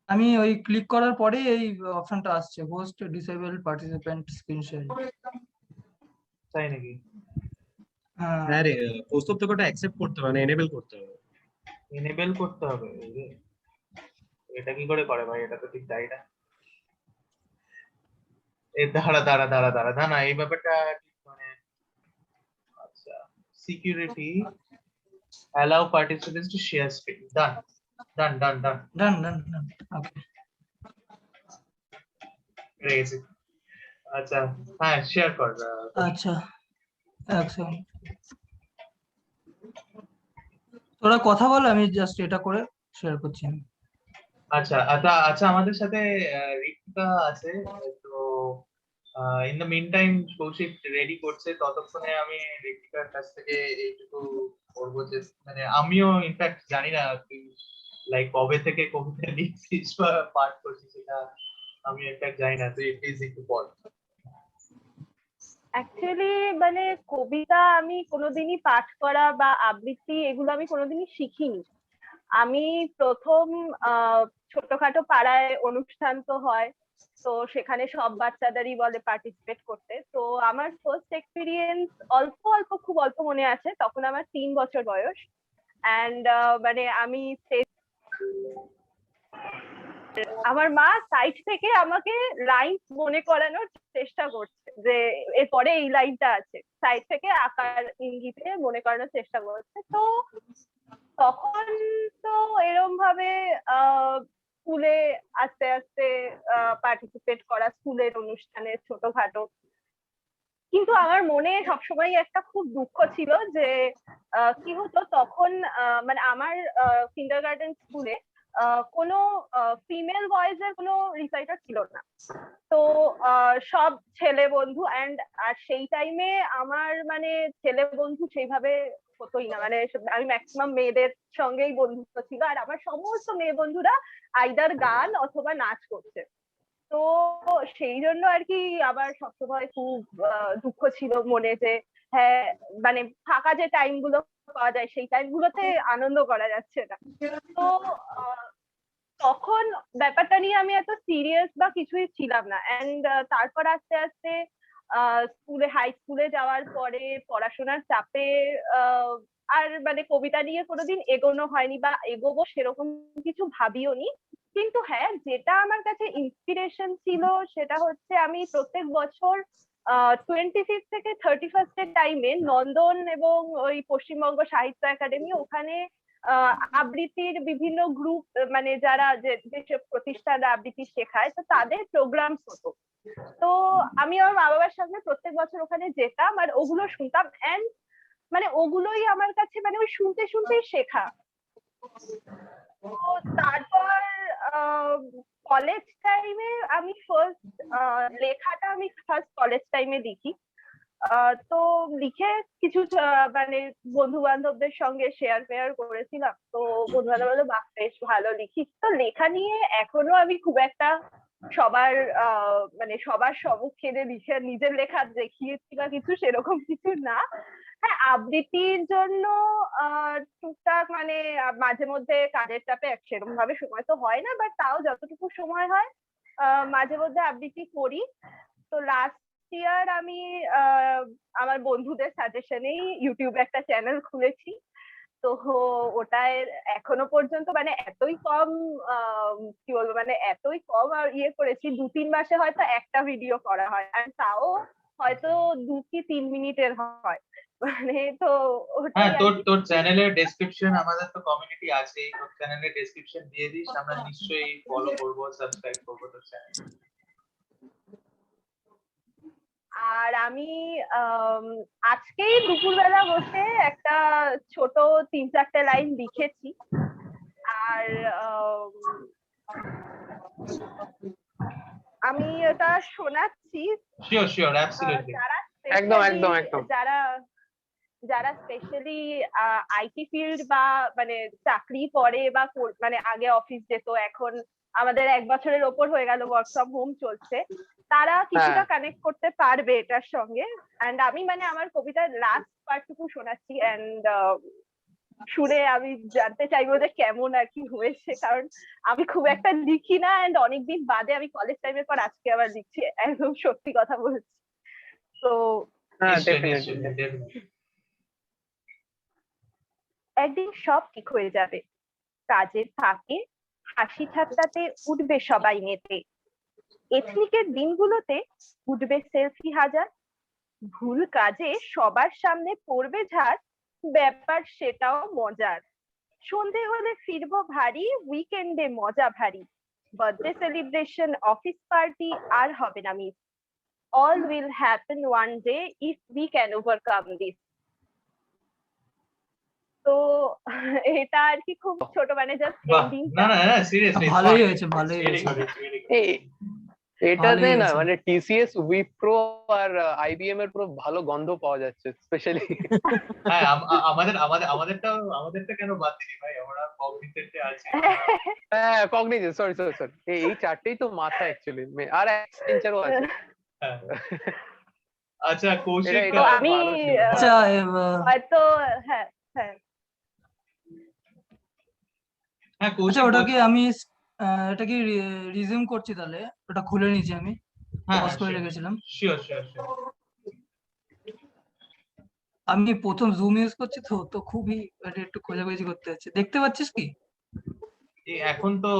আমি ওই ক্লিক করার পরে এই অপশনটা আসছে host disable participant screen sharing তাই নাকি হ্যাঁ রে কোস্তা তোকে ওটা অ্যাকসেপ্ট করতে হবে মানে এনেবল করতে হবে এনেবল করতে হবে এটা কি করে করে ভাই, এটা তো ঠিক যাই না। দাঁড়া না, এই ব্যাপারটা ঠিক মানে আচ্ছা, security allow participants to share screen. Done. Done. Okay. Crazy. আচ্ছা হ্যাঁ শেয়ার কর। আচ্ছা, এক সেকেন্ড। তোরা কথা বল, আমি জাস্ট এটা করে শেয়ার করছি আমি। আচ্ছা আমাদের সাথে রিক্তা আছে, তো in the meantime Kaushik ready করছে, ততক্ষণে আমি রিক্তার কাছ থেকে এইটুকু করবো যে মানে আমিও ইনফ্যাক্ট জানি না তুই লাইক কবে থেকে কবিতা লিখছিস বা পাঠ করছিস, এটা আমি ইনফ্যাক্ট জানি না, তুই প্লিজ একটু বল। অ্যাকচুয়ালি মানে কবিতা আমি কোনোদিনই পাঠ করা বা আবৃত্তি এগুলো আমি কোনোদিনই শিখিনি। আমি প্রথম ছোটখাটো পাড়ায় অনুষ্ঠান তো হয়, তো সেখানে সব বাচ্চাদেরই বলে পার্টিসিপেট করতে। তো আমার ফার্স্ট এক্সপিরিয়েন্স অল্প খুব অল্প মনে আছে, তখন আমার 3 বছর বয়স। অ্যান্ড মানে আমি আমার মা সাইড থেকে আমাকে লাইন মনে করানোর চেষ্টা করছে যে এরপরে এই লাইনটা আছে, সাইড থেকে আকার ইঙ্গিতে মনে করানোর চেষ্টা করছে। তো তখন তো এরম ভাবে স্কুলে আস্তে আস্তে পার্টিসিপেট করা, স্কুলের অনুষ্ঠানে ছোটখাটো। কিন্তু আমার মনে সবসময় একটা খুব দুঃখ ছিল যে কি হতো তখন, মানে আমার কিন্ডারগার্টেন স্কুলে কোনো ফিমেল ভয়েসের কোনো রিসাইটার ছিল না। তো সব ছেলে বন্ধু, আর সেই টাইমে আমার মানে ছেলে বন্ধু সেইভাবে হতোই না, মানে আমি ম্যাক্সিমাম মেয়েদের সঙ্গেই বন্ধুত্ব ছিল, আর আমার সমস্ত মেয়ে বন্ধুরা আইদার গান অথবা নাচ করছে। তো সেই জন্য আর কি আবার সবসময় খুব দুঃখ ছিল মনে যে হ্যাঁ মানে ফাঁকা যে টাইম গুলো পাওয়া যায় সেই টাইম গুলোতে আনন্দ করা যাচ্ছে না। তো তখন ব্যাপারটা নিয়ে আমি এত সিরিয়াস বা কিছুই ছিলাম না। এন্ড তারপর আস্তে আস্তে স্কুলে, হাই স্কুলে যাওয়ার পরে পড়াশোনার চাপে আর মানে কবিতা নিয়ে কোনোদিন এগোনো হয়নি বা এগোবো সেরকম কিছু ভাবিও নি। কিন্তু হ্যাঁ, যেটা আমার কাছে ইন্সপিরেশন ছিল সেটা হচ্ছে আমি প্রত্যেক বছর 25 থেকে 31 এর টাইমে নন্দন এবং ওই পশ্চিমবঙ্গ সাহিত্য একাডেমি, ওখানে আবৃত্তির বিভিন্ন গ্রুপ, মানে যারা যেসব প্রতিষ্ঠান আবৃত্তি শেখায়, তো তাদের প্রোগ্রাম হতো। তো আমি আমার মা বাবার সঙ্গে প্রত্যেক বছর ওখানে যেতাম আর ওগুলো শুনতাম। এন্ড মানে ওগুলোই আমার কাছে মানে ওই শুনতে শুনতেই শেখা। তো তারপর কলেজ টাইমে আমি লেখাটা আমি ফার্স্ট কলেজ টাইমে লিখি। তো লিখে কিছু মানে বন্ধু বান্ধবদের সঙ্গে শেয়ার করেছিলাম। তো বন্ধু বান্ধব বললো বাহ বেশ ভালো লিখিস। তো লেখা নিয়ে এখনো আমি খুব একটা সবার মানে সবার সম্মুখে লিখে নিজের লেখা দেখিয়েছি বা কিছু সেরকম কিছু না। হ্যাঁ, আবৃত্তির জন্য টুকটাক মানে মাঝে মধ্যে কাজের চাপে সেরকম ভাবে সময় তো হয় না, বাট তাও যতটুকু সময় হয় মাঝে মধ্যে আবৃত্তি করি। তো লাস্ট ইয়ার আমি আমার বন্ধুদের সাজেশনেই ইউটিউবে একটা চ্যানেল খুলেছি। তো ওটায় এখনো পর্যন্ত মানে এতই কম কি বলবো মানে এতই কম ইয়ে করেছি, 2-3 মাসে হয়তো একটা ভিডিও করা হয়, আর তাও হয়তো 2 কি 3 মিনিটের হয়। মানে তো হ্যাঁ, তোর চ্যানেলের ডেসক্রিপশন, আমাদের তো কমিউনিটি আছে, তোর চ্যানেলের ডেসক্রিপশন দিয়ে দিস, আমরা নিশ্চয়ই ফলো করব, সাবস্ক্রাইব করব তোর চ্যানেল। আর আমি আজকেই দুপুরবেলা বসে একটা ছোট 3-4টে লাইন লিখেছি। আর আমি ওটা শোনাচ্ছি। শিওর অ্যাবসলিউটলি, একদম যারা স্পেশালি আইটি ফিল্ড বা মানে চাকরি করে বা মানে আগে অফিস যেত, এখন আমাদের 1 বছরের ওপর হয়ে গেল ওয়ার্ক ফ্রম হোম চলছে, তারা কিছুটা কানেক্ট করতে পারবে এটার সঙ্গে। এন্ড আমি মানে আমার কবিতার লাস্ট পার্টটুকু শোনাচ্ছি, এন্ড শুনে আমি জানতে চাইবো যে কেমন আর কি হয়েছে, কারণ আমি খুব একটা লিখি না, এন্ড অনেকদিন বাদে আমি কলেজ টাইমের পর আজকে আবার লিখছি, একদম সত্যি কথা বলছি। তো একদিন সব ঠিক হয়ে যাবে, কাজের ফাঁকে হাসি ঠাট্টাতে উঠবে সবাই মেতে, এথনিকের দিনগুলোতে উঠবে সেলফি হাজার, ভুল কাজে সবার সামনে পড়বে ঝাড়, ব্যাপার সেটাও মজার। সন্ধে হলে ফিরবো ভারী, উইকেন্ডে মজা ভারী, বার্থডে সেলিব্রেশন অফিস পার্টি আর হবে না miss, all will happen one day if we can overcome this. তো এটা আর কি খুব ছোট, মানে জাস্ট বাহ, এন্ডিং। না না না সিরিয়াসলি ভালোই হয়েছে, ভালোই হয়েছে। এটাতে ভালোই না হয়েছে। মানে টিসিএস, উইপ্রো আর আইবিএম এর পুরো ভালো গন্ধ পাওয়া যাচ্ছে স্পেশালি। হ্যাঁ আমাদেরটা কেন বাদ দিলি ভাই, আমরা কগনিটেন্টে আছি। হ্যাঁ কগনিজেন্ট, সরি এই চারটেই তো মাথা অ্যাকচুয়ালি, আর অ্যাক্সেঞ্চারও আছে। হ্যাঁ। আচ্ছা কৌশিক, এটা আমি ভালো ছিল। আচ্ছা হয়তো হ্যাঁ হ্যাঁ হ্যাঁ আচ্ছা কৌশিক ওটা কি আমি এটা কি রিজিউম করছি তাহলে, ওটা খুলে নিয়েছি আমি, পজ করে রেখেছিলাম। শিওর। আমি প্রথম জুম ইউজ করছি তো খুবই একটু খোঁজাখুঁজি করতে হচ্ছে। দেখতে পাচ্ছিস কি? এখন তো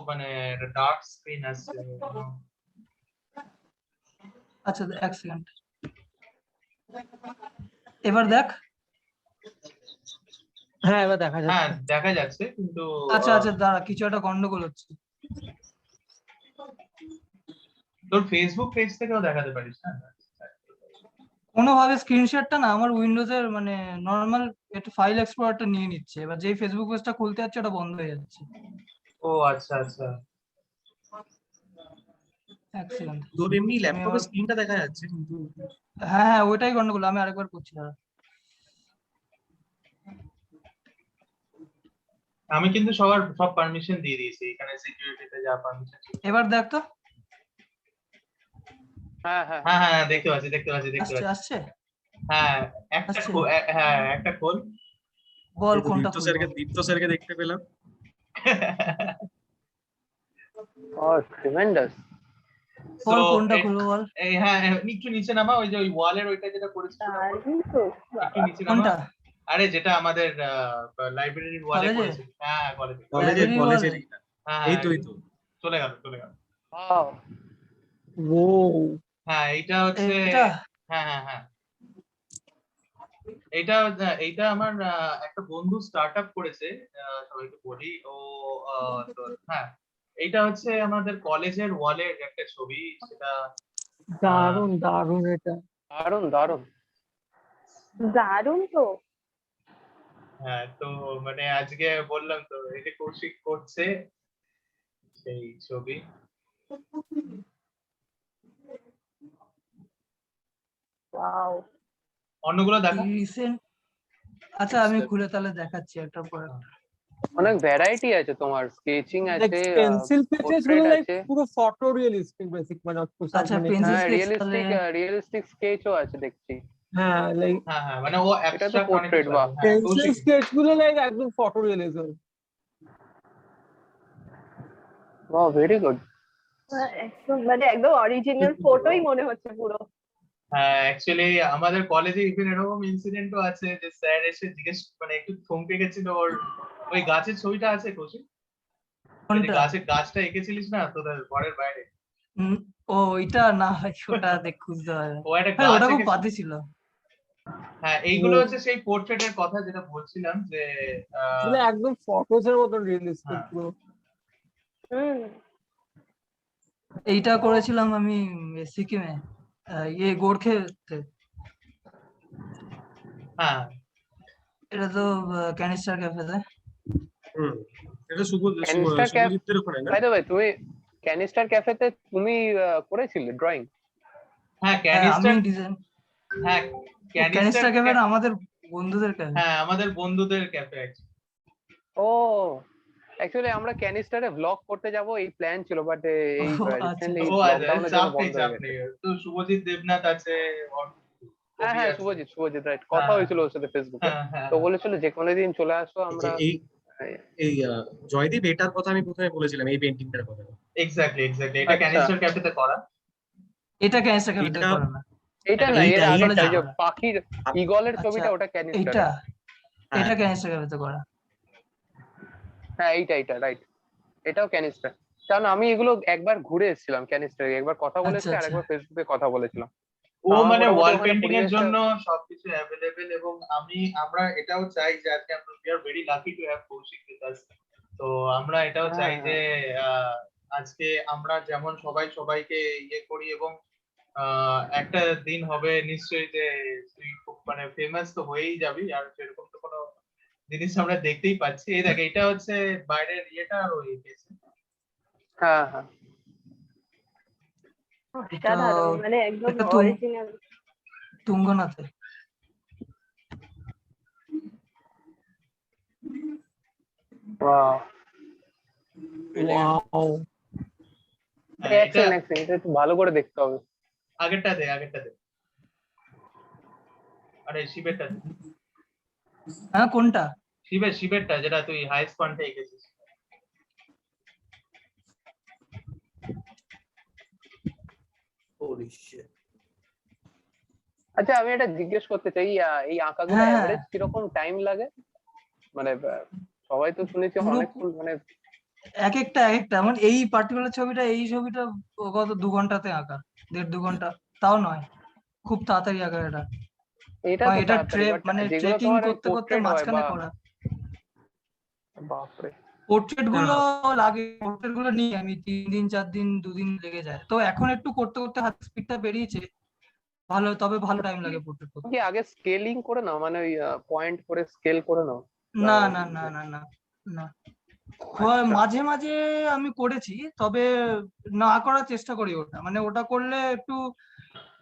মানে ডার্ক স্ক্রিন আসছে। আচ্ছা এক সেকেন্ড, এবার দেখ। হ্যাঁ এবার দেখা হ্যাঁ যাচ্ছে। দেখা যাচ্ছে কিন্তু আচ্ছা দাঁড়া, কিছু একটা গন্ডগোল হচ্ছে। তোর ফেসবুক পেজ থেকেও দেখাতে পারিস না? কোনোভাবে স্ক্রিনশটটা না আমার উইন্ডোজের মানে নর্মাল একটু ফাইল এক্সপ্লোরারটা নিয়ে নিচ্ছে, এবার যেই ফেসবুক পেজটা খুলতে যাচ্ছে ওটা বন্ধ হয়ে যাচ্ছে। ও আচ্ছা। এক সেকেন্ড। তোর এমনি ল্যাপটপের স্ক্রিনটা দেখা যাচ্ছে কিন্তু হ্যাঁ ওইটাই গন্ডগোল, আমি আরেকবার করছি দাঁড়া। আমি কিন্তু সব পারমিশন দিয়ে দিয়েছি এখানে, সিকিউরিটিতে যা পারমিশন। এবার দেখ তো। হ্যাঁ দেখতে পাচ্ছি। আসছে হ্যাঁ একটা খোল। বল কোনটা দীপ্ত স্যারকে দেখতে পেলাম। ট্রিমেন্ডাস। বল কোনটা খুলবো বল। এই হ্যাঁ একটু নিচে নামা, ওই যে ওই ওয়ালের ওইটা যেটা করেছিস একটু নিচে নামা। কোনটা? আরে যেটা আমাদের লাইব্রেরির ওয়ালে কলেজে? করেছিস। হ্যাঁ কলেজে। কলেজের হ্যাঁ এই তো চলে গেল। ও হ্যাঁ এইটা হচ্ছে এটা হ্যাঁ এইটা আমার একটা বন্ধু স্টার্টআপ করেছে, সবাইকে বলি। ও হ্যাঁ এইটা হচ্ছে আমাদের কলেজের ওয়ালের একটা ছবি, সেটা দারুণ এটা দারুণ তো। হ্যাঁ তো মানে আজকে বললাম তো এটা কৌশিক করছে সেই ছবি। ওয়াও, অন্যগুলো দেখো। রিসেন্ট। আচ্ছা আমি খুলে তাহলে দেখাচ্ছি একটা পর একটা। অনেক ভ্যারাইটি আছে, তোমার স্কেচিং আছে, পেন্সিল পেজেস গুলো portrait লাইক আছে। পুরো ফটো রিয়েলিস্টিক বেসিক মানে আচ্ছা পেন্সিল হ্যাঁ স্কেচ তাহলে রিয়েলিস্টিক স্কেচও আছে দেখছি। হ্যাঁ লাইক হ্যাঁ মানে ও এটা তো abstract অনেক portrait কিছু বা আছে। হ্যাঁ, পেন্সিল কৌশিক। স্কেচ গুলো লাইক একদম photo realism. Wow very good. একদম মানে একদম অরিজিনাল ফটোই মনে হচ্ছে পুরো। হ্যাঁ অ্যাকচুয়ালি আমাদের কলেজে ইভেন এরকম ইনসিডেন্টও আছে যে স্যার এসে জিজ্ঞেস মানে একটু থমকে গেছিল, ওর ওই গাছের ছবিটা আছে কৌশিক, ওই যে কোনটা? গাছটা এঁকেছিলিস না তোদের ঘরের বাইরে। ও ওইটা না, ওটা দেখ খুঁজতে হবে। ও একটা হ্যাঁ গাছ ওটা খুব এঁকেছিল। বাজে ছিল। হ্যাঁ এইগুলো হচ্ছে সেই পোর্ট্রেটের কথা যেটা বলছিলাম যে মানে একদম ফটোস এর মতন রিয়েলিস্টিক হ্যাঁ। পুরো। এইটা করেছিলাম আমি সিকিমে, গোর্খেতে। হ্যাঁ এটা তো ক্যানিস্টার ক্যাফেতে। এটা ক্যানিস্টার ক্যাফে। শুভজিতের ওখানে না? বাই দ্য ওয়ে তুমি ক্যানিস্টার ক্যাফেতে তুমি করেছিলে ড্রয়িং? হ্যাঁ আমি ডিজাইন। হ্যাঁ ক্যানিস্টার ক্যাফে না, আমাদের বন্ধুদের ক্যাফে। হ্যাঁ আমাদের বন্ধুদের ক্যাফে। ও অ্যাকচুয়ালি আমরা ক্যানিস্টারে ব্লগ করতে যাব এই প্ল্যান ছিল, বাট এই ও, আচ্ছা। রিসেন্টলি ও লকডাউনের চাপ জন্য বন্ধ হয়ে নেই গেছে। তো শুভজিৎ দেবনাথ আছে। হ্যাঁ শুভজিৎ রাইট, কথা হ্যাঁ। হয়েছিল ওর সাথে ফেসবুকে। হ্যাঁ তো বলেছিল যে কোনো দিন চলে আসো আমরা। এই জয়দীপ এটার কথা আমি প্রথমে বলেছিলাম, এই পেইন্টিংটার কথা। এক্স্যাক্টলি এটা আচ্ছা। ক্যানিস্টার ক্যাফেতে করা। এটা ক্যানিস্টার ক্যাফেতে এটা- করে না। এটা না, এর এইটা- আগে এইটা- যে পাখির ঈগলের আচ্ছা, ছবিটা ওটা ক্যানিস্টার। এটা ক্যানিস্টার ক্যাফেতে করা। হ্যাঁ এইটা রাইট। এটাও ক্যানিস্টার। কারণ আমি এগুলো একবার ঘুরে এসেছিলাম ক্যানিস্টারে, একবার কথা বলেছি আর আচ্ছা। একবার ফেসবুকে কথা বলেছিলাম। ও আমার মানে মোটামুটি ওয়াল ওখানে পেন্টিং এর পরিবেশটা জন্য সবকিছু অ্যাভেলেবেল, এবং আমরা এটাও চাই যে আজকে আমরা we are very lucky to have Kaushik with us. তো আমরা এটাও চাই হ্যাঁ, যে আজকে আমরা যেমন সবাই সবাইকে ইয়ে করি, এবং একটা দিন হবে নিশ্চয়ই যে তুই খুব মানে ফেমাস তো হয়েই যাবি, আর সেরকম তো কোনো জিনিস আমরা দেখতেই পাচ্ছি। এই দেখ, এটা হচ্ছে বাইরের ইয়েটা আর ওই গেছে। হ্যাঁ হ্যাঁ। অসাধারণ, মানে একদম এটা তো অরিজিনাল। তুঙ্গনাথে। Wow, wow. হ্যাঁ, এটা এক্সেলেন্ট এক্সেলেন্ট, এটা একটু ভালো করে দেখতে হবে। আগেরটা দে, আগেরটা দে, আরে শিবেরটা দে। হ্যাঁ, কোনটা? শিবেরটা যেটা তুই হাইস্ট পয়েন্টে এঁকেছিস। Holy shit. আচ্ছা, আমি এটা জিজ্ঞেস করতে চাই, এই আঁকাগুলো হ্যাঁ। এভারেজ কিরকম টাইম লাগে? মানে সবাই তো শুনেছি পুরো- অনেকক্ষণ, মানে এক একটা মানে এই পার্টিকুলার ছবিটা, কত 2 ঘন্টাতে আঁকা, 1.5-2 ঘন্টা, তাও নয়, খুব তাড়াতাড়ি আঁকা এটা। এটা তো এটা তাড়াতাড়ি, but মানে যেগুলো ট্রেকিং তোমার করতে করতে পোর্ট্রেট হয় মাঝখানে বা করা। বাপরে, পোর্ট্রেট গুলো লাগে, পোর্ট্রেট গুলো নিয়ে আমি 3 দিন 4 দিন 2 দিন লেগে যায়। তো এখন একটু করতে করতে হাত স্পিডটা বেরিয়েছে ভালো, তবে ভালো টাইম লাগে পোর্ট্রেট করতে। কি আগে স্কেলিং করে নাও, মানে ওই পয়েন্ট করে স্কেল করে নাও? না না না না না না, হয় আচ্ছা। মাঝে মাঝে আমি করেছি, তবে না করার চেষ্টা করি ওটা, মানে ওটা করলে একটু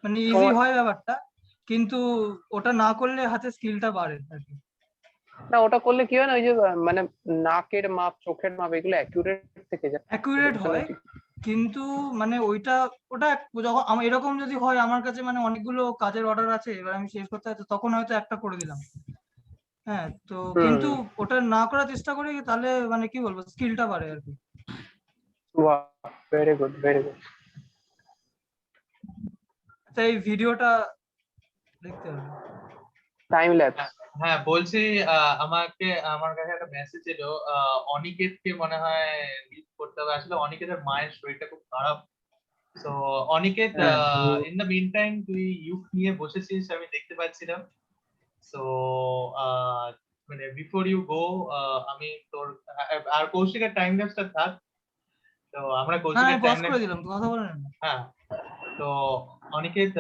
মানে ইজি তোমার- হয় ব্যাপারটা, কিন্তু ওটা না করলে হাতে স্কিলটা বাড়ে আর কি। না, ওটা করলে কি হয় না, ওই যে মানে নাকের মাপ, চোখের মাপ, এগুলো অ্যাকিউরেট থেকে যায়। অ্যাকুরেট হয়, কিন্তু মানে ওটা যখন আমার এরকম যদি হয়, আমার কাছে মানে অনেকগুলো কাজের অর্ডার আছে, এবার আমি শেষ করতে আছে, তখন হয়তো একটা করে দিলাম। হ্যাঁ, তো কিন্তু ওটা না করার চেষ্টা করি, তাহলে মানে কি বলবো, স্কিলটা বাড়ে আর কি। বাহ, ভেরি গুড ভেরি গুড। আচ্ছা, এই ভিডিওটা দেখতে হবে। Time lapse. হ্যাঁ, বলছি আমার কাছে একটা মেসেজ এলো, অনিকেতকে মনে হয় লিভ করতে হবে। আসলে অনিকেতের মায়ের শরীরটা খুব খারাপ। তো Aniket, in the meantime তুই ইউক নিয়ে বসেছিস, আমি দেখতে পাচ্ছিলাম। সো মানে বিফোর ইউ গো, আমি তোর আর কৌশিকের টাইম ল্যাপসটা থাক। তো আমরা না, আমি কৌশিকের পজ টাইম করে দিলাম, কথা বলেন না। হ্যাঁ, তো অনিকেত,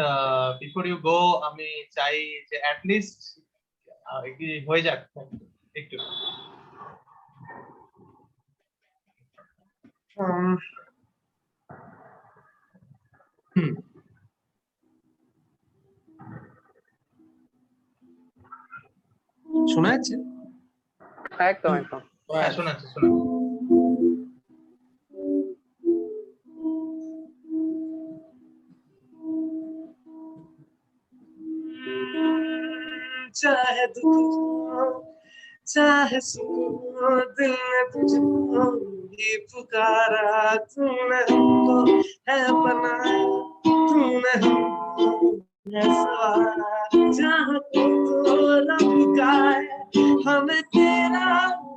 বিফোর ইউ গো আমি চাই যে অ্যাটলিস্ট কি হয়ে যাক একটু। শোনা যাচ্ছে? একদম একদম। হ্যাঁ, শোনাচ্ছি শোনাচ্ছি। चाहे दुख हो चाहे सुख हो, दिल ने तुझको ही पुकारा, तूने हमको है बनाया, तूने हमको है सवारा, जहाँ तो रब का है हमें तेरा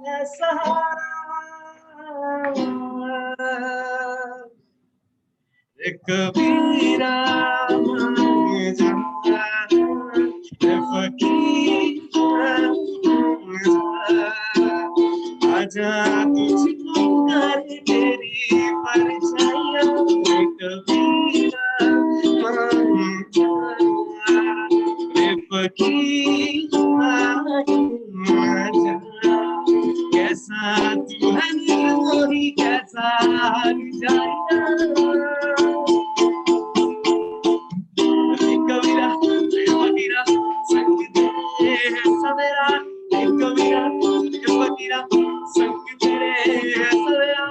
है सहारा। कबीरा मांगे जा, फकीर आजा तुझको कर तेरी परछाइयां, कबीरा मांगे जा, फकीर आजा, कैसा तू है निर्मोही, कैसा जाया। कबीरा फकीरा संग तेरे है सवेरा, कबीरा फकीरा संग तेरे है सवेरा।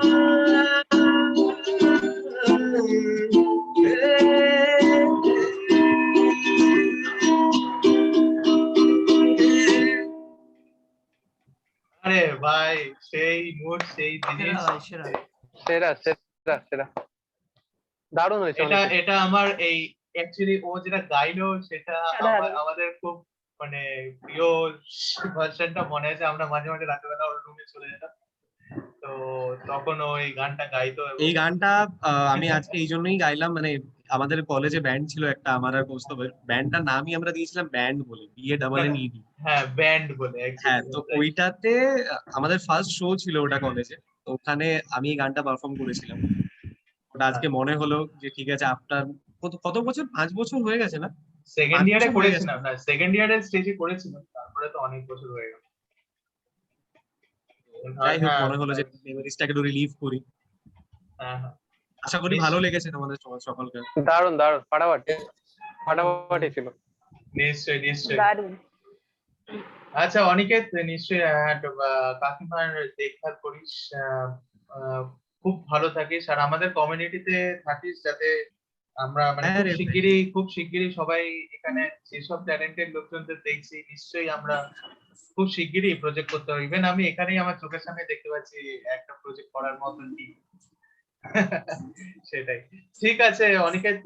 আরে ভাই, সেই মুড, সেই জিনিস। সেরা। সেরা সেরা সেরা, দারুণ হয়েছে। এটা আমার এই অ্যাকচুয়ালি ও যেটা গাইলো সেটা আমাদের খুব মানে প্রিয় ভার্সনটা মনে আছে। আমরা মাঝে মাঝে রাতের বেলা ওর রুমে চলে যেতাম। তো তো তখন ওই গানটা গাইতো এই গানটা আমি আজকে এই জন্যই গাইলাম, মানে আমাদের কলেজে ব্যান্ড ছিল একটা, আমার আর কৌস্তবের, ব্যান্ডটার নামই আমরা দিয়েছিলাম ব্যান্ড বলে, BANNED। হ্যাঁ ব্যান্ড বলে হ্যাঁ, actually, তো right? ওইটাতে আমাদের ফার্স্ট শো ছিল ওটা কলেজে, তো ওখানে আমি এই গানটা পারফর্ম করেছিলাম। ওটা আজকে মনে হলো যে ঠিক আছে, আফটার কত কত বছর, 5 বছর হয়ে গেছে না? সেকেন্ড 5 ইয়ারে বছর হয়ে গেছে। করেছিলাম, না সেকেন্ড ইয়ারের স্টেজে করেছিলাম, তারপরে তো অনেক বছর হয়ে গেল। যাই হোক, হ্যাঁ মনে হলো যে মেমোরিজটাকে একটু রিলিভ করি। হ্যাঁ হ্যাঁ আশা করি ভালো লেগেছে তোমাদের সকলকে। দারুণ দারুণ, ফাটাফাটি ফাটাফাটি ছিল। নিশ্চয়ই নিশ্চয়ই। দারুণ। আচ্ছা অনিকেত, নিশ্চয়ই কাকিমার দেখভাল করিস, আহ, খুব ভালো থাকিস, আর আমাদের কমিউনিটিতে থাকিস, যাতে আমরা মানে হ্যাঁ রে ভাই। খুব শিগগিরই সবাই এখানে যেসব ট্যালেন্টেড লোকজনদের দেখছি, নিশ্চয়ই আমরা খুব শিগগিরই প্রজেক্ট করতে হবে। ইভেন আমি এখানেই আমার চোখের সামনে দেখতে পাচ্ছি একটা প্রজেক্ট করার মতন টিম। সেটাই। ঠিক আছে অনিকেত,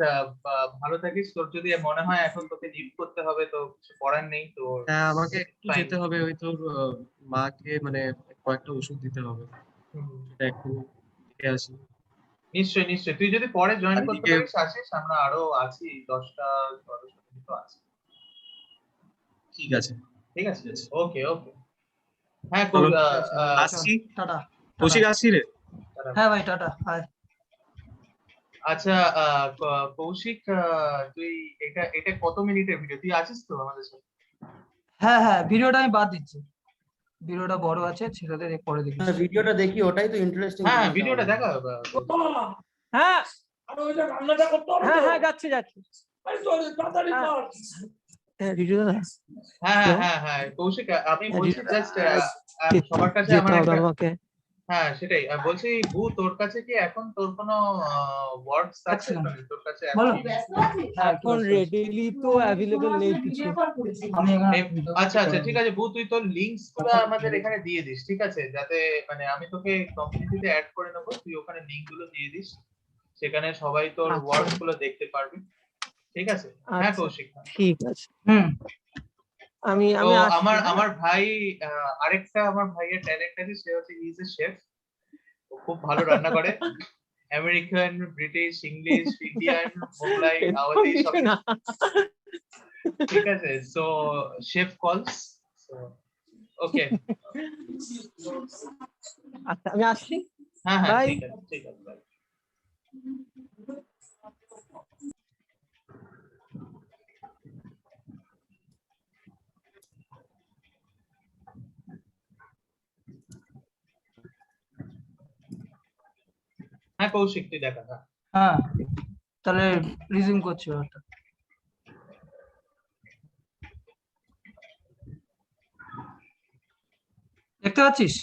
ভালো থাকিস। তোর যদি মনে হয় এখন তোকে লিভ করতে হবে, তো কিছু করার নেই তো। হ্যাঁ, আমাকে একটু Fine. যেতে হবে, ওই তোর মাকে মানে কয়েকটা ওষুধ দিতে হবে, সেটা একটু দেখে আসি। নিশ্চয়ই নিশ্চয়ই, তুই যদি পরে জয়েন আর করতে এদিকে পারিস আসিস, আমরা আরো আছি 10টা 12টা মতো আছি। ঠিক আছে, ঠিক আছে, ঠিক আছে। ওকে ওকে। হ্যাঁ চলো, চল, আসছি। টাটা। কৌশিক, আসছি রে। হ্যাঁ ভাই, টাটা, হাই। আচ্ছা কৌশিক, তুই এটা এটা কত মিনিটের ভিডিও, তুই আছিস তো আমাদের সাথে? হ্যাঁ হ্যাঁ, ভিডিওটা আমি বাদ দিচ্ছি, ভিডিওটা বড় আছে, ছেলেদের পরে দেখি। হ্যাঁ ভিডিওটা দেখি, ওটাই তো ইন্টারেস্টিং। হ্যাঁ ভিডিওটা দেখা। হ্যাঁ হ্যাঁ হ্যাঁ, যাচ্ছি যাচ্ছি। হ্যাঁ ভিডিওটা হ্যাঁ হ্যাঁ হ্যাঁ কৌশিক, আমি বলছি জাস্ট সবার কাছে আমার যেতে হবে একটা, আমাকে। হ্যাঁ সেটাই বলছি। তোর কাছে কি এখন তোর কোনো ওয়ার্ডস আছে, Excellent. মানে তোর কাছে বলো। হ্যাঁ, এখন রেডিলি তো অ্যাভেলেবল নেই কিছু। আমি এখানে আচ্ছা আচ্ছা ঠিক আছে তুই তোর লিংকস গুলো আমাদের এখানে দিয়ে দিস, ঠিক আছে? যাতে মানে আমি তোকে কমিউনিটিতে অ্যাড করে নেবো, তুই ওখানে লিংক গুলো দিয়ে দিস, সেখানে সবাই তোর আচ্ছা। ওয়ার্ডস গুলো দেখতে পারবে, ঠিক আছে? হ্যাঁ আচ্ছা, কৌশিক। ঠিক আছে। আমি তো আসছি, আমার হ্যাঁ? আমার ভাই, আরেকটা আমার ভাইয়ের ট্যালেন্ট আছে, সে হচ্ছে হি ইজ এ শেফ, খুব ভালো রান্না করে। American, British, English, Indian, Mughlai, Awadhi সব না। ঠিক আছে। সো শেফ কলস, ওকে। আচ্ছা, আমি আসছি। হ্যাঁ হ্যাঁ Bye. ঠিক আছে ঠিক আছে, bye. হ্যাঁ কৌশিক তুই দেখা। হ্যাঁ হ্যাঁ, তাহলে রিজিউম করছি ব্যাপারটা। দেখতে পাচ্ছিস?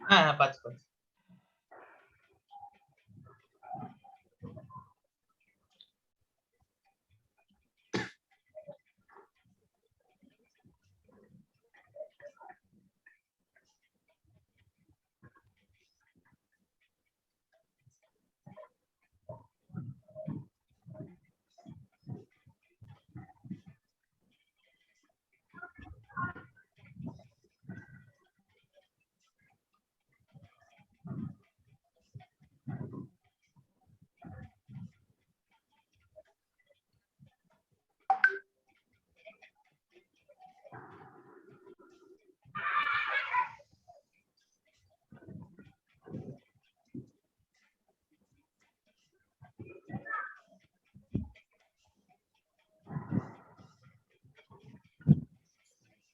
হ্যাঁ হ্যাঁ পাঁচ।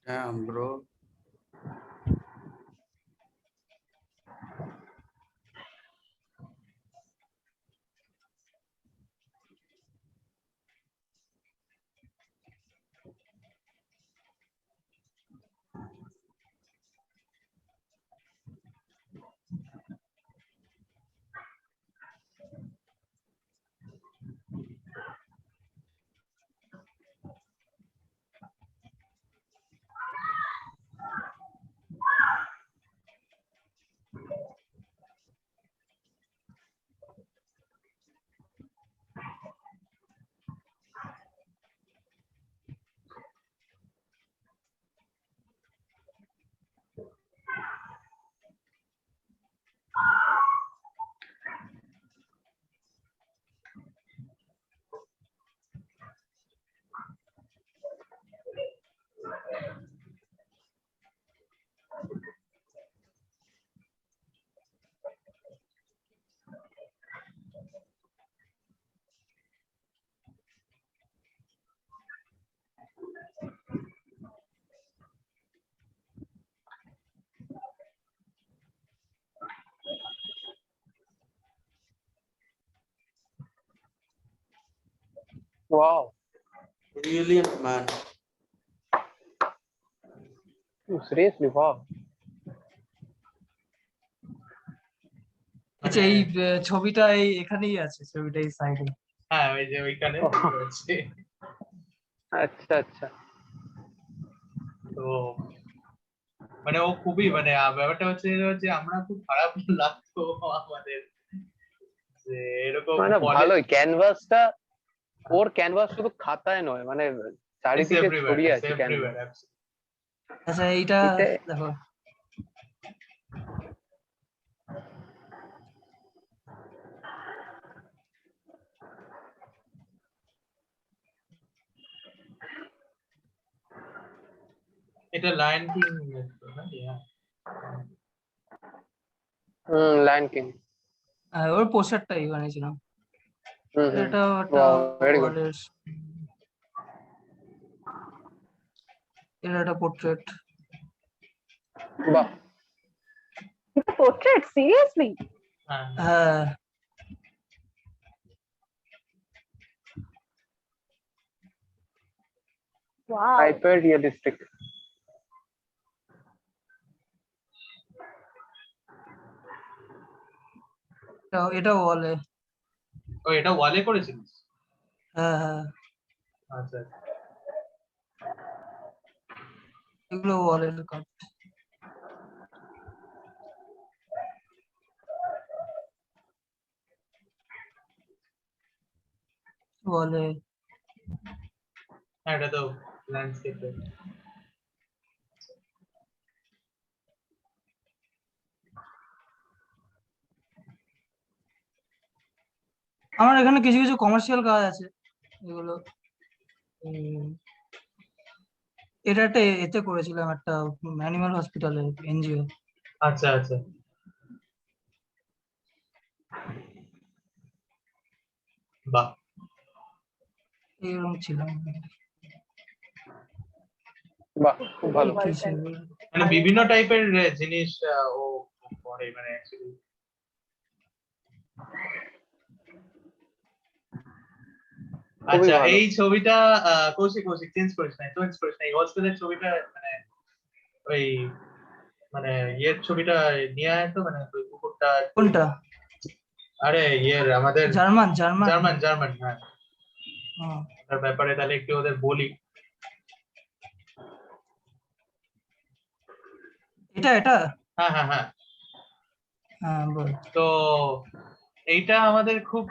Damn, bro. Wow. Brilliant man. Seriously, wow. আচ্ছা এই ছবিটা এখানেই আছে, ছবিটা এই সাইডে। হ্যাঁ ওই যে ওইখানে রয়েছে। আচ্ছা আচ্ছা। তো মানে ও খুবই মানে ব্যাপারটা হচ্ছে যে আমরা খুব খারাপ লাগতো আমাদের যে এরকম মানে ভালোই ক্যানভাসটা, ওর ক্যানভাস শুধু খাতায় নয়, মানে চারিদিকে ছড়িয়ে আছে ক্যানভাস। আচ্ছা এইটা এটা- দেখো, এটা লায়ন কিং না? Lion King. ওর পোস্টারটাই বানিয়েছিলাম। এটা একটা ভেরি গুড। ওয়ালের, এটা একটা পোর্ট্রেট। বাহ, পোর্ট্রেট সিরিয়াসলি? হ্যাঁ ওয়াও, হাইপার রিয়েলিস্টিক। এটা ওয়ালে। ও এটা ওয়ালে করেছিলিস? হ্যাঁ হ্যাঁ, আচ্ছা এগুলো ওয়ালের কাজ। ওয়ালে হ্যাঁ এটা তো ল্যান্ডস্কেপ। আমার এখানে কিছু কিছু কমার্শিয়াল কাজ আছে এগুলো। এটা একটা এতে করেছিলাম, একটা অ্যানিমাল হসপিটালে, এনজিও। আচ্ছা আচ্ছা বাহ, এরকম ছিলাম। বাহ, খুব ভালো। মানে বিভিন্ন টাইপের জিনিস ও করে মানে অ্যাকচুয়ালি। আচ্ছা ভালো। এই ছবিটা কৌশিক চেঞ্জ করিস না এই হসপিটালের ছবিটা মানে ওই মানে ইয়ের ছবিটা নিয়ে আয় তো, মানে ওই কুকুরটা। কোনটা? আরে ইয়ের আমাদের জার্মান। হ্যাঁ তার ব্যাপারে তাহলে একটু ওদের বলি। এটা হ্যাঁ হ্যাঁ হ্যাঁ হ্যাঁ বল। তো এইটা আমাদের খুব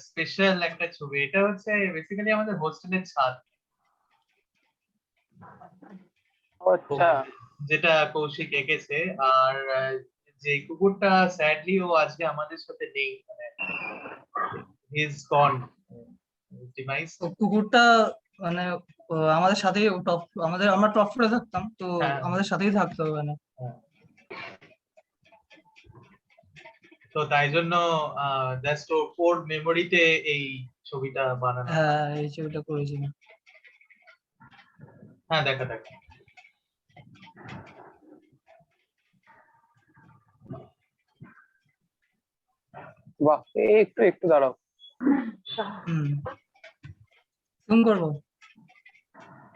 স্পেশাল একটা ছবি। এটা হচ্ছে বেসিক্যালি আমাদের হোস্টেলের ছাদ, আচ্ছা, যেটা কৌশিক এঁকেছে। আর যে কুকুরটা স্যাডলি ও আজকে আমাদের সাথে নেই, মানে হি ইজ গন, ডিভাইস। কুকুরটা মানে আমাদের সাথেই টপ, আমরা টপ ফ্লোরে থাকতাম তো, হ্যাঁ। আমাদের সাথেই থাকতো মানে। তো তাই জন্য জাস্ট ওর মেমোরিতে এই ছবিটা বানানো। হ্যাঁ এই ছবিটা করেছিলাম। হ্যাঁ দেখা বাহ, একটু একটু দাঁড়াও। জুম করবো?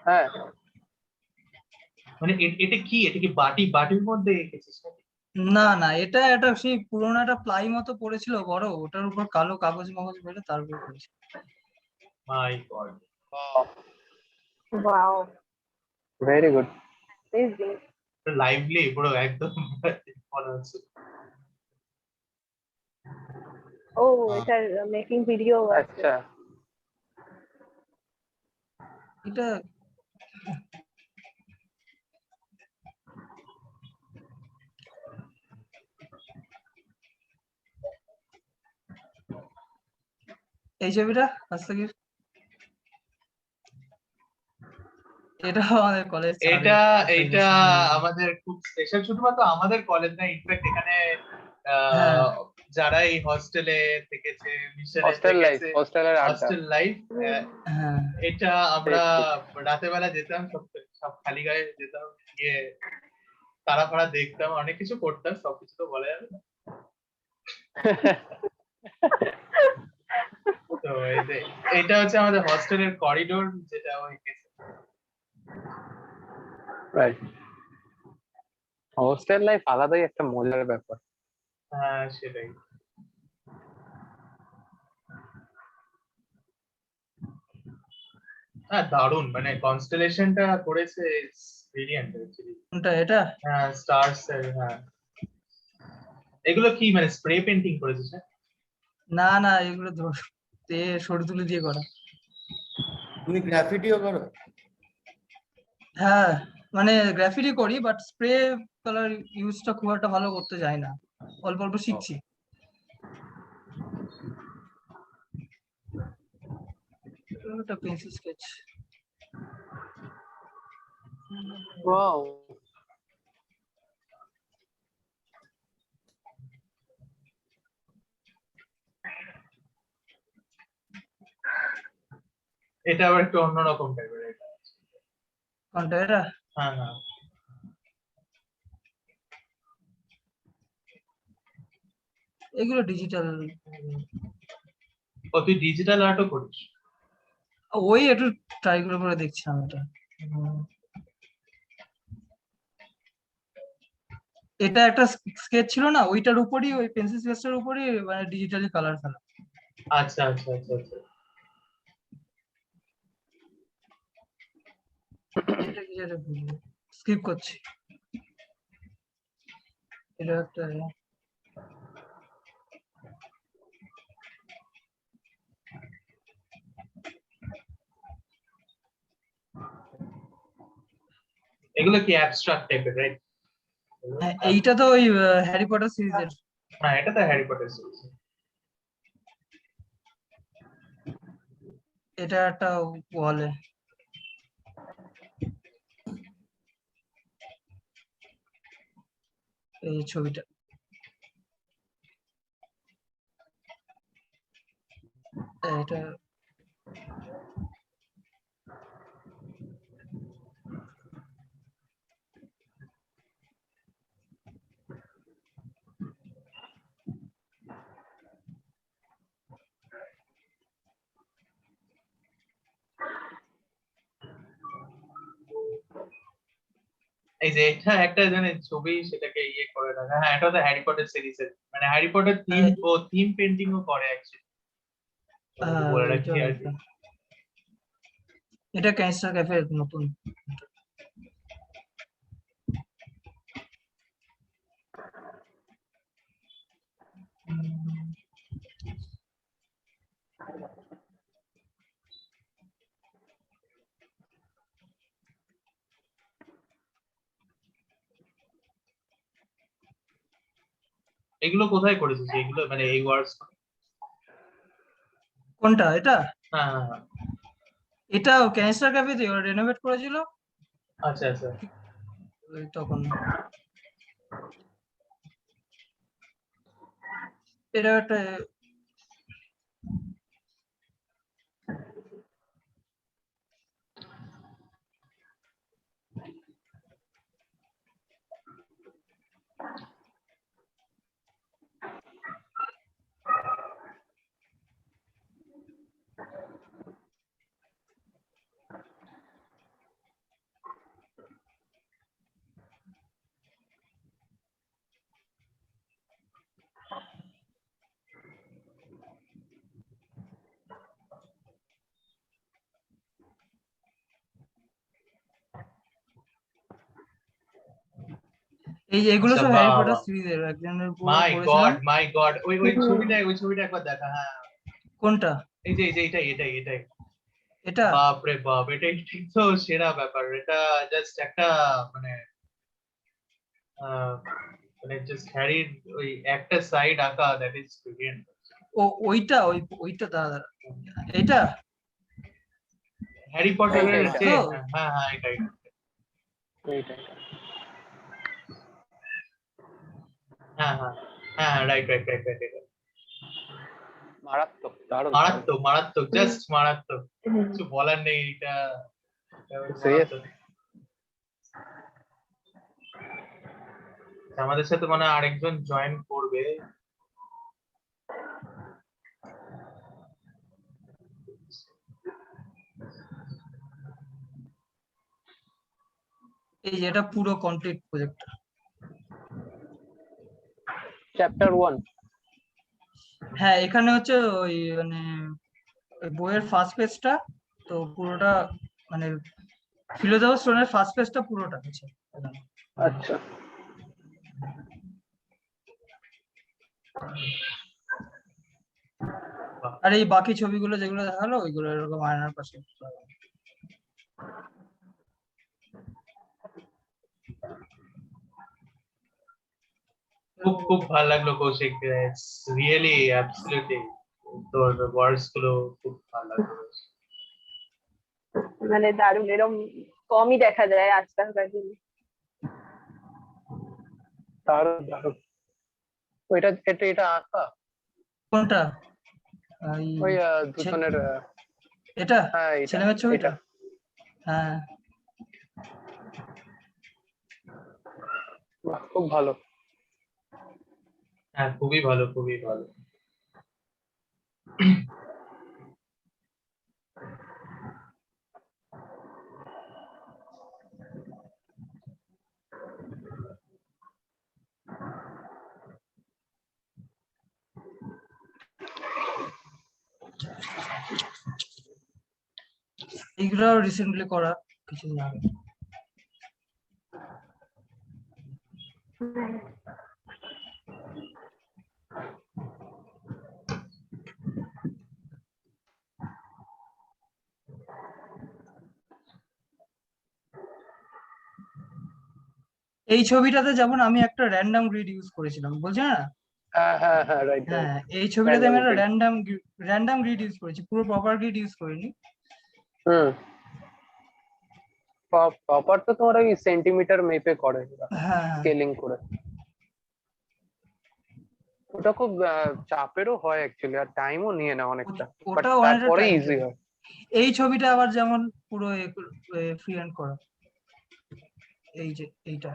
হ্যাঁ, মানে এটা কি বাটির মধ্যে এঁকেছিস নাকি? না এটা সেই পুরোনো একটা প্লাই মতো পড়েছিল বড়, ওটার উপর কালো কাগজ মাগজ বেড়ে তারপর করেছি। My God, wow, very good. Lively পুরো একদম মনে হচ্ছে। ও এটা মেকিং ভিডিও আছে। আচ্ছা, এটা এই ছবিটা আজ থেকে, এটা আমাদের কলেজ। এটা আমাদের খুব স্পেশাল, শুধুমাত্র আমাদের কলেজ না, ইনফ্যাক্ট এখানে যারা এই হস্টেলে থেকেছে, মিশনে থেকেছে, হস্টেল লাইফ, এটা আমরা রাতে বেলা যেতাম, সব খালি গায়ে যেতাম, গিয়ে তারা ফাড়া দেখতাম, অনেক কিছু করতাম, সবকিছু তো বলা যাবে না। তো এটা হচ্ছে আমাদের হস্টেলের করিডোর, যেটা ওই রাইট। হোস্টেল লাইফ আলাদাই একটা মজার ব্যাপার। হ্যাঁ সেটাই। হ্যাঁ দারুণ, মানে কনস্টেলেশনটা করেছে ব্রিলিয়ান্ট অ্যাকচুয়ালি। কোনটা এটা? হ্যাঁ স্টারস এর, হ্যাঁ। এগুলো কি মানে স্প্রে পেইন্টিং করেছিস? না না, এগুলো সরু তুলি দিয়ে করা। তুমি গ্রাফিটিও করো? হ্যাঁ মানে গ্রাফিটি করি, বাট স্প্রে কালার ইউজটা খুব একটা ভালো করতে যাই না, অল্প অল্প শিখছি। এটা পেন্সিল স্কেচ। ওয়াও, এটা আবার একটু অন্যরকম টাইপের। এটা কোনটা এটা? হ্যাঁ হ্যাঁ, এগুলো ডিজিটাল। ও তুই ডিজিটাল আর্টও করিস? ওই একটু ট্রাই করে দেখছিলাম এটা। এটা একটা স্কেচ ছিল না, ওইটার উপরই, ওই পেন্সিল স্কেচটার উপরই মানে ডিজিটালি কালার ফেলা। আচ্ছা আচ্ছা আচ্ছা আচ্ছা। এটা কি যেটা স্কিপ করছি, এটা একটা এগুলো কি অ্যাবস্ট্রাক্ট টাইপের, রাইট? হ্যাঁ, এইটা তো ওই হ্যারি পটার সিরিজের। হ্যাঁ এটা তো হ্যারি পটার সিরিজ। এটা একটা ওয়ালে। এই ছবিটা, এটা এই যে এটা একটা জানে ছবি, সেটাকে ইয়ে করে রাখা। হ্যাঁ এটা তো হ্যারি পটার সিরিজের, মানে হ্যারি পটার থিম, ও থিম পেইন্টিংও করে অ্যাকচুয়ালি, বলে রাখি আর কি। এটা ক্যান্সার ক্যাফে নতুন। এগুলো কোথায় করেছিস এগুলো, মানে এই ওয়ার্ডস? কোনটা এটা? হ্যাঁ হ্যাঁ হ্যাঁ। এটা ক্যান্সার ক্যাফেতে ওরা রেনোভেট করেছিল আচ্ছা আচ্ছা। ওই তখন। এটা একটা এই এগুলো আচ্ছা সব হ্যারি পটার বাহ, সিরিজের একজনের উপর মাই করেছিলাম। গড মাই গড, ওই ওই ছবিটা একবার দেখা। হ্যাঁ কোনটা? এই যে এটাই। এটা বাপ রে বাপ, এটাই ঠিক তো সেরা ব্যাপার। এটা জাস্ট একটা মানে আহ, মানে জাস্ট হ্যারির ওই একটা সাইড আঁকা, দ্যাট ইজ ব্রিলিয়ান্ট। ওইটা দাদা, এটা হ্যারি পটারের এইটা, যে, তো হ্যাঁ হ্যাঁ এটাই। এইটা। হ্যাঁ হ্যাঁ হ্যাঁ রাইট রাইট রাইট রাইট। মারাত্মক, দারুণ মারাত্মক মারাত্মক, জাস্ট মারাত্মক, কিছু বলার নেই। এটা সিরিয়াস। মারাত্মক। আমাদের সাথে মানে আরেকজন জয়েন করবে। এই যে এটা পুরো কমপ্লিট প্রজেক্ট। চ্যাপ্টার 1। হ্যাঁ এখানে হচ্ছে ওই মানে ওই বইয়ের ফার্স্ট পেজটা তো পুরোটা মানে ফিলোসফার স্টোনের ফার্স্ট পেজটা পুরোটা আছে এখানে। আচ্ছা, আর এই বাকি ছবিগুলো যেগুলো দেখালো ওইগুলো এরকম আয়নার পাশে। খুব খুব ভালো লাগলো কৌশিক, ইটস রিয়েলি অ্যাবসলিউটলি তোর ওয়ার্ডস গুলো খুব ভালো লাগলো। মানে দারুণ, এরকম কমই দেখা যায় আজকালকার দিনে। দারুণ দারুণ। ওইটা এটা এটা আঁকা কোনটা? ওই দুজনের এটা হ্যাঁ এটা ছেলেমেয়ের ছবিটা? এটা হ্যাঁ বাহ, খুব ভালো। হ্যাঁ খুবই ভালো, খুবই ভালো। এইগুলো রিসেন্টলি করা কিছুদিন আগে। এই ছবিটাতে যেমন আমি একটা র্যান্ডম গ্রিড ইউজ করেছিলাম, বলছি না? হ্যাঁ হ্যাঁ হ্যাঁ, রাইট রাইট। হ্যাঁ এই ছবিটাতে আমি একটা Random র্যান্ডম গ্রিড ইউজ করেছি, পুরো প্রপার গ্রিড ইউজ করিনি। প্রপার তো তোমার ওই সেন্টিমিটার মেপে করে, হ্যাঁ স্কেলিং করে। ওটা খুব চাপেরও হয় অ্যাকচুয়ালি, আর টাইমও নিয়ে নেয় অনেকটা, বাট ওটা অনেকটা তারপরে time ইজি লাগে। হয়। এই ছবিটা আবার যেমন পুরো ফ্রি হ্যান্ড করা, এই যে এইটা।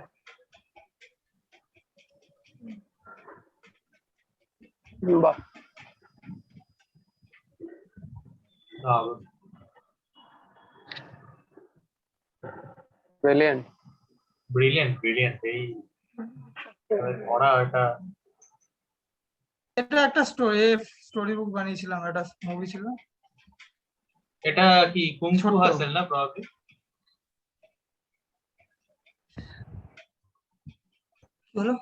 বাহ, ব্রিলিয়ান্ট ব্রিলিয়েন্ট ব্রিলিয়েন্ট। এই পড়া এটা এটা একটা স্টোরি বুক বানিয়েছিলাম, একটা মুভি ছিল। এটা কি কুংফু ছোট্ট। হাসেল না প্রবাবলি? বলো।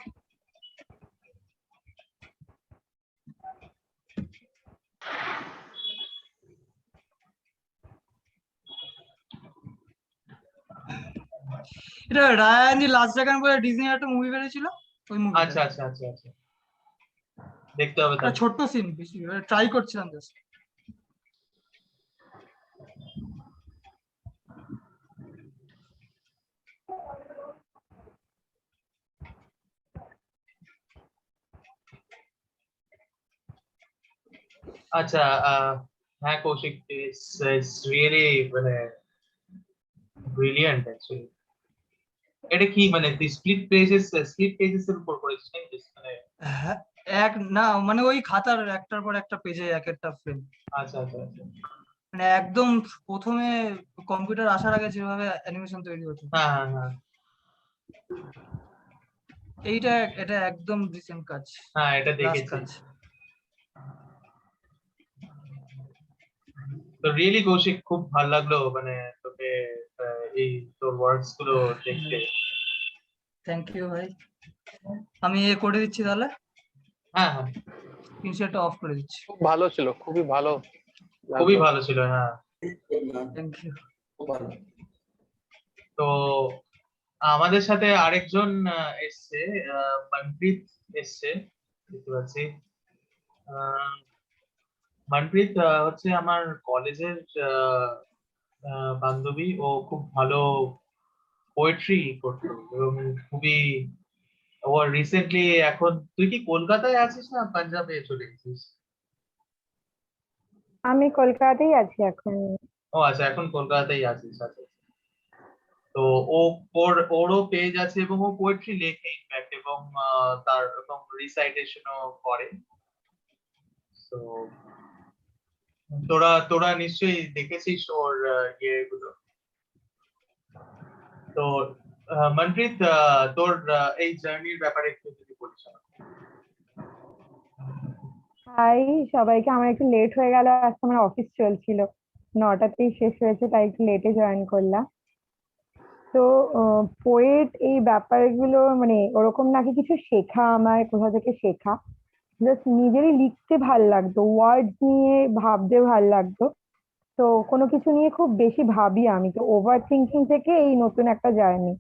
এটা রায়ান দি লাস্ট ড্রাগন বলে ডিজনি একটা মুভি বেরিয়েছিল, ওই মুভি। আচ্ছা আচ্ছা আচ্ছা আচ্ছা, দেখতে হবে একটা তাহলে। ছোট্ট সিন, বেশি ট্রাই করছিলাম জাস্ট। আচ্ছা হ্যাঁ কৌশিক, ইটস রিয়েলি মানে ব্রিলিয়েন্ট অ্যাকচুয়ালি। এটা কি মানে তুই স্প্লিট পেজেস এর উপর করেছিস নাকি? মানে হ্যাঁ, এক না মানে ওই খাতার একটার পর একটা পেজে এক একটা ফ্রেম। আচ্ছা আচ্ছা আচ্ছা, মানে একদম প্রথমে কম্পিউটার আসার আগে যেভাবে অ্যানিমেশন তৈরি হতো, হ্যাঁ হ্যাঁ হ্যাঁ এটা একদম রিসেন্ট কাজ, হ্যাঁ, এটা লাস্ট দেখেছি। কাজ। তো রিয়েলি কৌশিক খুব ভালো লাগলো মানে তোকে এই তোর ওয়ার্কস গুলো দেখতে। থ্যাংক ইউ ভাই। আমি এ করে দিচ্ছি তাহলে, হ্যাঁ হ্যাঁ ইনশিয়ালটা অফ করে দিচ্ছি। খুব ভালো ছিল, খুবই ভালো খুবই লাগলো। ভালো ছিল। হ্যাঁ থ্যাংক ইউ। খুব ভালো। তো আমাদের সাথে আরেকজন এসছে, মনপ্রীত এসছে, দেখতে পাচ্ছি। মনপ্রীত হচ্ছে আমার কলেজের বান্ধবী। ও খুব ভালো পোয়েট্রি করতো এবং খুবই, ও রিসেন্টলি, এখন তুই কি কলকাতায় আছিস না পাঞ্জাবে চলে গেছিস? আমি কলকাতাতেই আছি এখন। ও আচ্ছা, এখন কলকাতাতেই আছিস। আচ্ছা, তো ও ওরও পেজ আছে এবং ও পোয়েট্রি লেখে ইনফ্যাক্ট, এবং তার এবং রিসাইটেশনও করে। তো তোরা তোরা নিশ্চয়ই দেখেছিস ওর ইয়েগুলো। তো মনপ্রীত, তোর এই জার্নির ব্যাপারে একটু যদি বলিস আমাকে। হাই সবাইকে, আমার একটু লেট হয়ে গেল, আজকে আমার অফিস চলছিল, 9টাতেই শেষ হয়েছে, তাই একটু লেটে জয়েন করলাম। তো পোয়েট এই ব্যাপারগুলো মানে ওরকম নাকি কিছু শেখা, আমার কোথা থেকে শেখা, জাস্ট নিজেরই লিখতে ভাল লাগতো, ওয়ার্ডস নিয়ে ভাবতে ভাল লাগতো। তো কোনো কিছু নিয়ে খুব বেশি ভাবি আমি, তো ওভার থিঙ্কিং থেকে এই নতুন একটা জার্নি।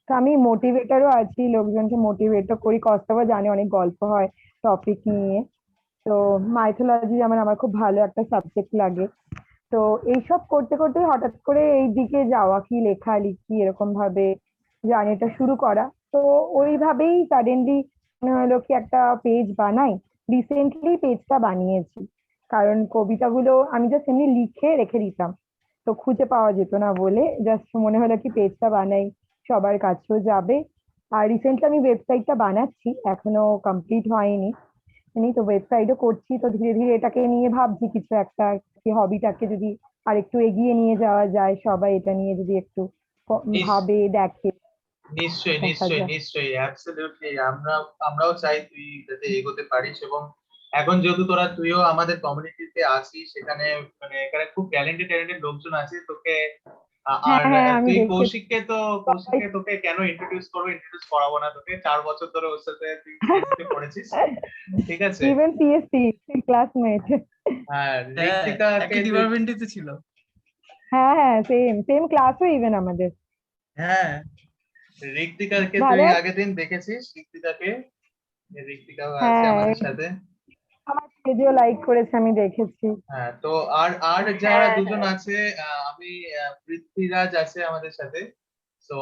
তো আমি মোটিভেটরও আছি, লোকজনকে মোটিভেটও করি, কষ্টও জানি, অনেক গল্প হয় টপিক নিয়ে। তো মাইথোলজি আমার আমার খুব ভালো একটা সাবজেক্ট লাগে। তো এইসব করতে করতে হঠাৎ করে এই দিকে যাওয়া, কি লেখালেখি এরকম ভাবে জার্নিটা শুরু করা। তো ওইভাবেই সাডেনলি মনে হলো কি একটা পেজ বানাই। রিসেন্টলি পেজটা বানিয়েছি, কারণ কবিতাগুলো আমি জাস্ট এমনি লিখে রেখে দিতাম, তো খুঁজে পাওয়া যেত না বলে জাস্ট মনে হলো কি পেজটা বানাই, সবার কাছেও যাবে। আর রিসেন্টলি আমি ওয়েবসাইটটা বানাচ্ছি, এখনো কমপ্লিট হয়নি। তো ওয়েবসাইটও করছি, তো ধীরে ধীরে এটাকে নিয়ে ভাবছি কিছু একটা, কি হবিটাকে যদি আর একটু এগিয়ে নিয়ে যাওয়া যায়, সবাই এটা নিয়ে যদি একটু নিশ- ভাবে দেখে নিশ্চয়ই দেখা নিশ্চয়ই যায়। নিশ্চয়ই, অ্যাবসলিউটলি। আমরাও চাই তুই যাতে এগোতে পারিস, এবং এখন যেহেতু তুইও আমাদের কমিউনিটিতে আছিস, সেখানে মানে এখানে খুব ট্যালেন্টেড ট্যালেন্টেড লোকজন আছে তোকে। আর হ্যাঁ হ্যাঁ, আমি তুই দেখেছি সবাই। কৌশিককে তোকে কেন ইন্ট্রোডিউস করবো, ইন্ট্রোডিউস করাবো না তোকে, 4 বছর ধরে ওর সাথে তুই কেজিতে পড়েছিস, ঠিক আছে। Even CSC classmate. হ্যাঁ, হ্যাঁ, ঋত্বিকাকে একই তুই, ডিপার্টমেন্টই তো ছিল। হ্যাঁ হ্যাঁ, সেম সেম ক্লাসও ইভেন আমাদের। হ্যাঁ, ঋত্বিকাকে তুই ভালো আছে। আগের দিন দেখেছিস, ঋত্বিকাও আছে হ্যাঁ, আমাদের সাথে। আমার পেজও লাইক করেছে, আমি দেখেছি। হ্যাঁ, তো আর আর যারা হ্যাঁ দুজন হ্যাঁ আছে, আমি পৃথ্বীরাজ আছে আমাদের সাথে। তো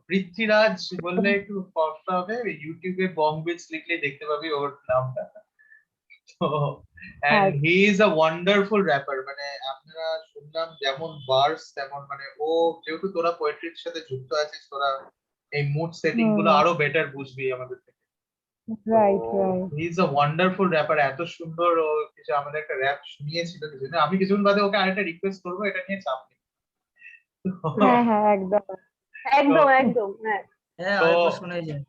পৃথ্বীরাজ বললে একটু কষ্ট হবে, ইউটিউবে বং বিটস লিখলে দেখতে পাবি ওর নামটা। তো এন্ড হ্যাঁ he is a wonderful rapper, মানে আপনারা শুনলাম যেমন বার্স তেমন, মানে ও, যেহেতু তোরা পোয়েট্রির সাথে যুক্ত আছিস, তোরা এই মুড সেটিং হুম, গুলো আরো বেটার বুঝবি আমাদের থেকে। তো right right. He is a wonderful rapper, এত সুন্দর। ও কিছু আমাদের একটা র্যাপ শুনিয়েছিল কিছুদিন, আমি কিছুদিন বাদে ওকে আরেকটা রিকোয়েস্ট করবো, এটা নিয়ে চাপ নেই। হ্যাঁ হ্যাঁ, একদম। তো একদম একদম হ্যাঁ। হ্যাঁ, তো আরেকবার শোনাই যায়।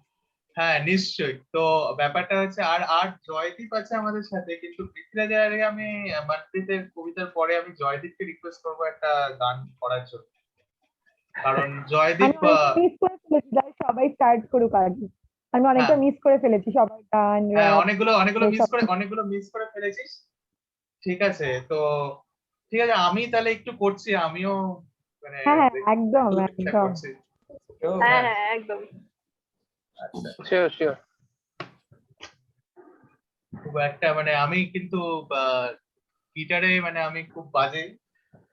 হ্যাঁ, নিশ্চয়ই। তো ব্যাপারটা হচ্ছে, আর আর জয়দীপ আছে আমাদের সাথে, কিন্তু পৃথ্বীরাজের আগে আমি মনপ্রীতের কবিতার পরে আমি জয়দীপকে রিকোয়েস্ট করবো একটা গান করার জন্য, কারণ আমি জয়দীপ অনেকটা মিস করে ফেলেছি, যাই সবাই স্টার্ট করুক আগে। আমি অনেকটা হ্যাঁ মিস করে ফেলেছি সবার গান, হ্যাঁ, র্যাপ অনেকগুলো সব। অনেকগুলো মিস করে ফেলেছিস। ঠিক আছে, তো ঠিক আছে, আমি তাহলে একটু করছি, আমিও মানে হ্যাঁ হ্যাঁ, একদম চেষ্টা একদম। করছি। হ্যাঁ হ্যাঁ, হ্যাঁ একদম। আচ্ছা। Sure sure. খুব একটা মানে আমি কিন্তু গিটারে মানে আমি খুব বাজে,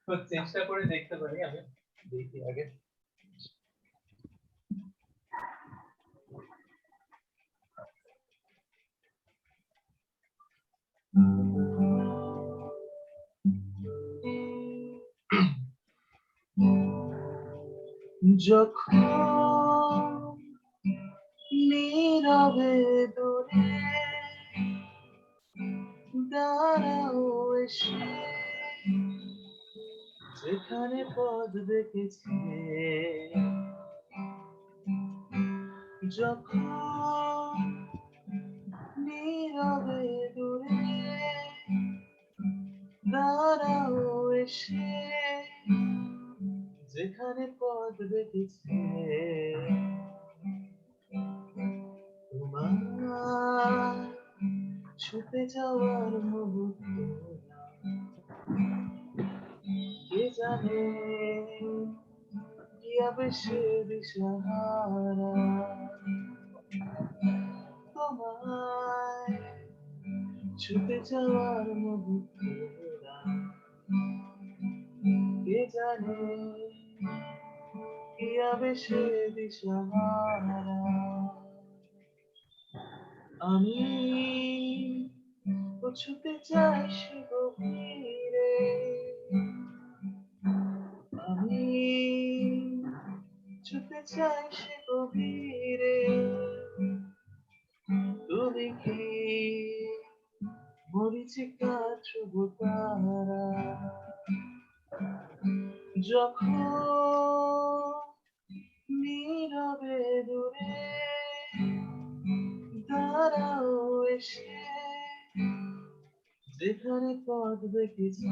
তো চেষ্টা করে দেখতে পারি, আমি দেখি আগে। যখন নীরবে দূরে দাঁড়াও এসে, যেখানে পথ দেখেছি, যখন নীরবে দূরে দাঁড়াও এসে, যেখানে পথ দেখেছি, তোমার ছুটে যাওয়ার মুহূর্ত, কে জানে কি আবেশে দিশাহারা, তোমায় ছুটে যাওয়ার মুহূর্ত, কে জানে কি আবেশে দিশাহারা। আমি ছুটে যাই সে গভীরে, আমি ছুটে যাই সে গভীরে, তুমি কি মরিচিকা ধ্রুব তারা, যখন নীরবে দূরে দাঁড়াও এসে, যেখানে পথ দেখেছি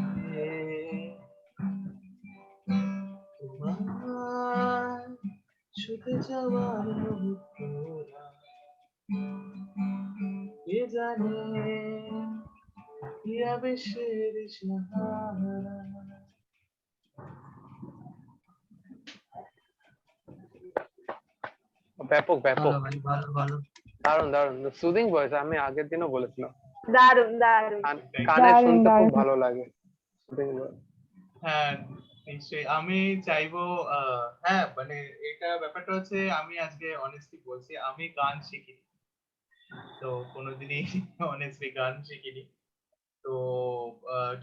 তোমার ছুটে যাওয়ার মুহূর্তরা, কে জানে কি আবেশের সাহারা। ব্যাপক ব্যাপক, ভালো ভাই, ভালো ভালো। দারুণ দারুণ, সুদিং ভয়েস। আমি আগের দিনও বলেছিলাম দারুন দারুন। কানে দারুণ, শুনতে খুব দারুণ। ভালো লাগে soothing voice। হ্যাঁ নিশ্চয়ই, আমি চাইবো হ্যাঁ মানে এটা ব্যাপারটা হচ্ছে, আমি আজকে অনেস্টলি বলছি, আমি গান শিখিনি, তো কোনোদিনই অনেস্টলি গান শিখিনি। তো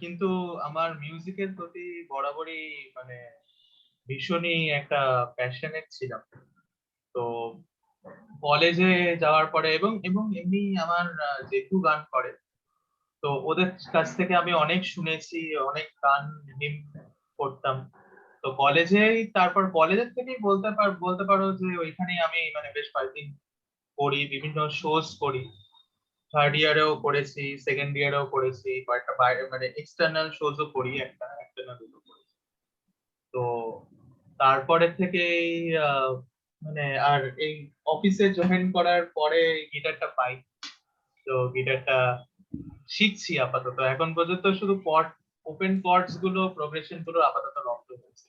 কিন্তু আমার মিউজিকের প্রতি বরাবরই মানে ভীষণই একটা প্যাশনেট ছিলাম। তো কলেজে যাওয়ার পরে এবং এবং এমনি আমার জেঠু গান করে, তো ওদের কাছ থেকে আমি অনেক শুনেছি, অনেক গান হিম করতাম। তো কলেজেই, তারপর কলেজের থেকেই বলতে পারো যে ওইখানেই আমি মানে বেশ কয়েকদিন করি, বিভিন্ন শোজ করি। থার্ড ইয়ারেও করেছি, সেকেন্ড ইয়ারেও করেছি, কয়েকটা বাইরে মানে এক্সটার্নাল শোজও করি, একটা না দুটো করেছি। তো তারপরে থেকেই মানে আর এই অফিসে জয়েন করার পরে গিটারটা পাই, তো গিটারটা শিখছি আপাতত। এখন পর্যন্ত শুধু ওপেন কর্ডস গুলো, প্রোগ্রেশন গুলো আপাতত রপ্ত হয়েছে,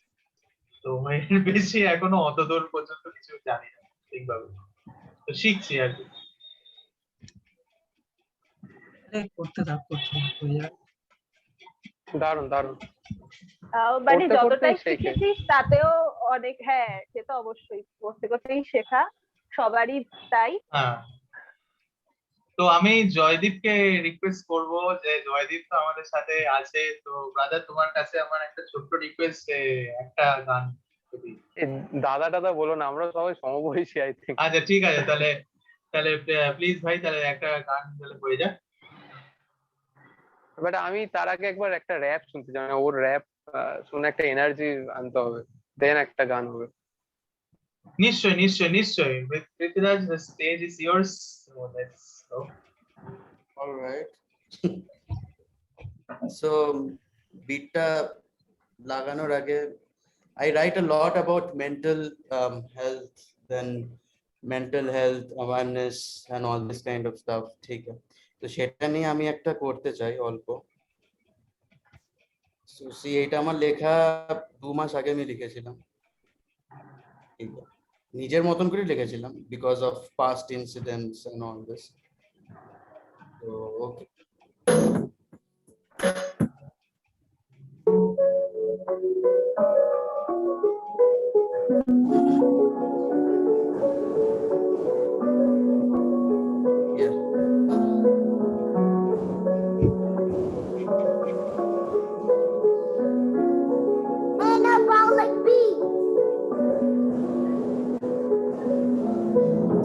তো এর বেশি এখনো অত দূর পর্যন্ত কিছু জানি না ঠিকভাবে, তো শিখছি আর কি। করতে থাক হয়ে যাবে। দারুণ দারুণ। মানে করতে করতেই যতটাই শেখে। শিখেছিস তাতেও অনেক, হ্যাঁ সে তো অবশ্যই, করতে করতেই শেখা, সবারই তাই। হ্যাঁ, তো আমি জয়দীপকে রিকোয়েস্ট করব, যে জয়দীপ তো আমাদের সাথে আছে, তো ব্রাদার তোমার কাছে আমার একটা ছোট্ট রিকোয়েস্ট, একটা গান যদি। দাদা দাদা বলো না, আমরা সবাই সমবয়সী আই থিঙ্ক। আচ্ছা ঠিক আছে, তাহলে তাহলে প্লিজ ভাই, তাহলে একটা গান তাহলে হয়ে যাক। বাট আমি তার আগে একবার একটা র‍্যাপ শুনতে চাই, ওর র‍্যাপ শুনে একটা এনার্জি আনতে হবে, দেন একটা গান হবে। নিশ্চয় নিশ্চয় নিশ্চয়, Prithviraj, the stage is yours, so let's go. All right. So beatটা লাগানোর আগে I write a lot about mental health, then mental health awareness and all this kind of stuff, ঠিক আছে? তো সেটা নিয়ে আমি একটা করতে চাই অল্প। So see, এটা আমার লেখা 2 মাস আগে আমি লিখেছিলাম, ঠিক আছে? নিজের মতন করে লিখেছিলাম because of past incidents and all this. So okay. Yeah.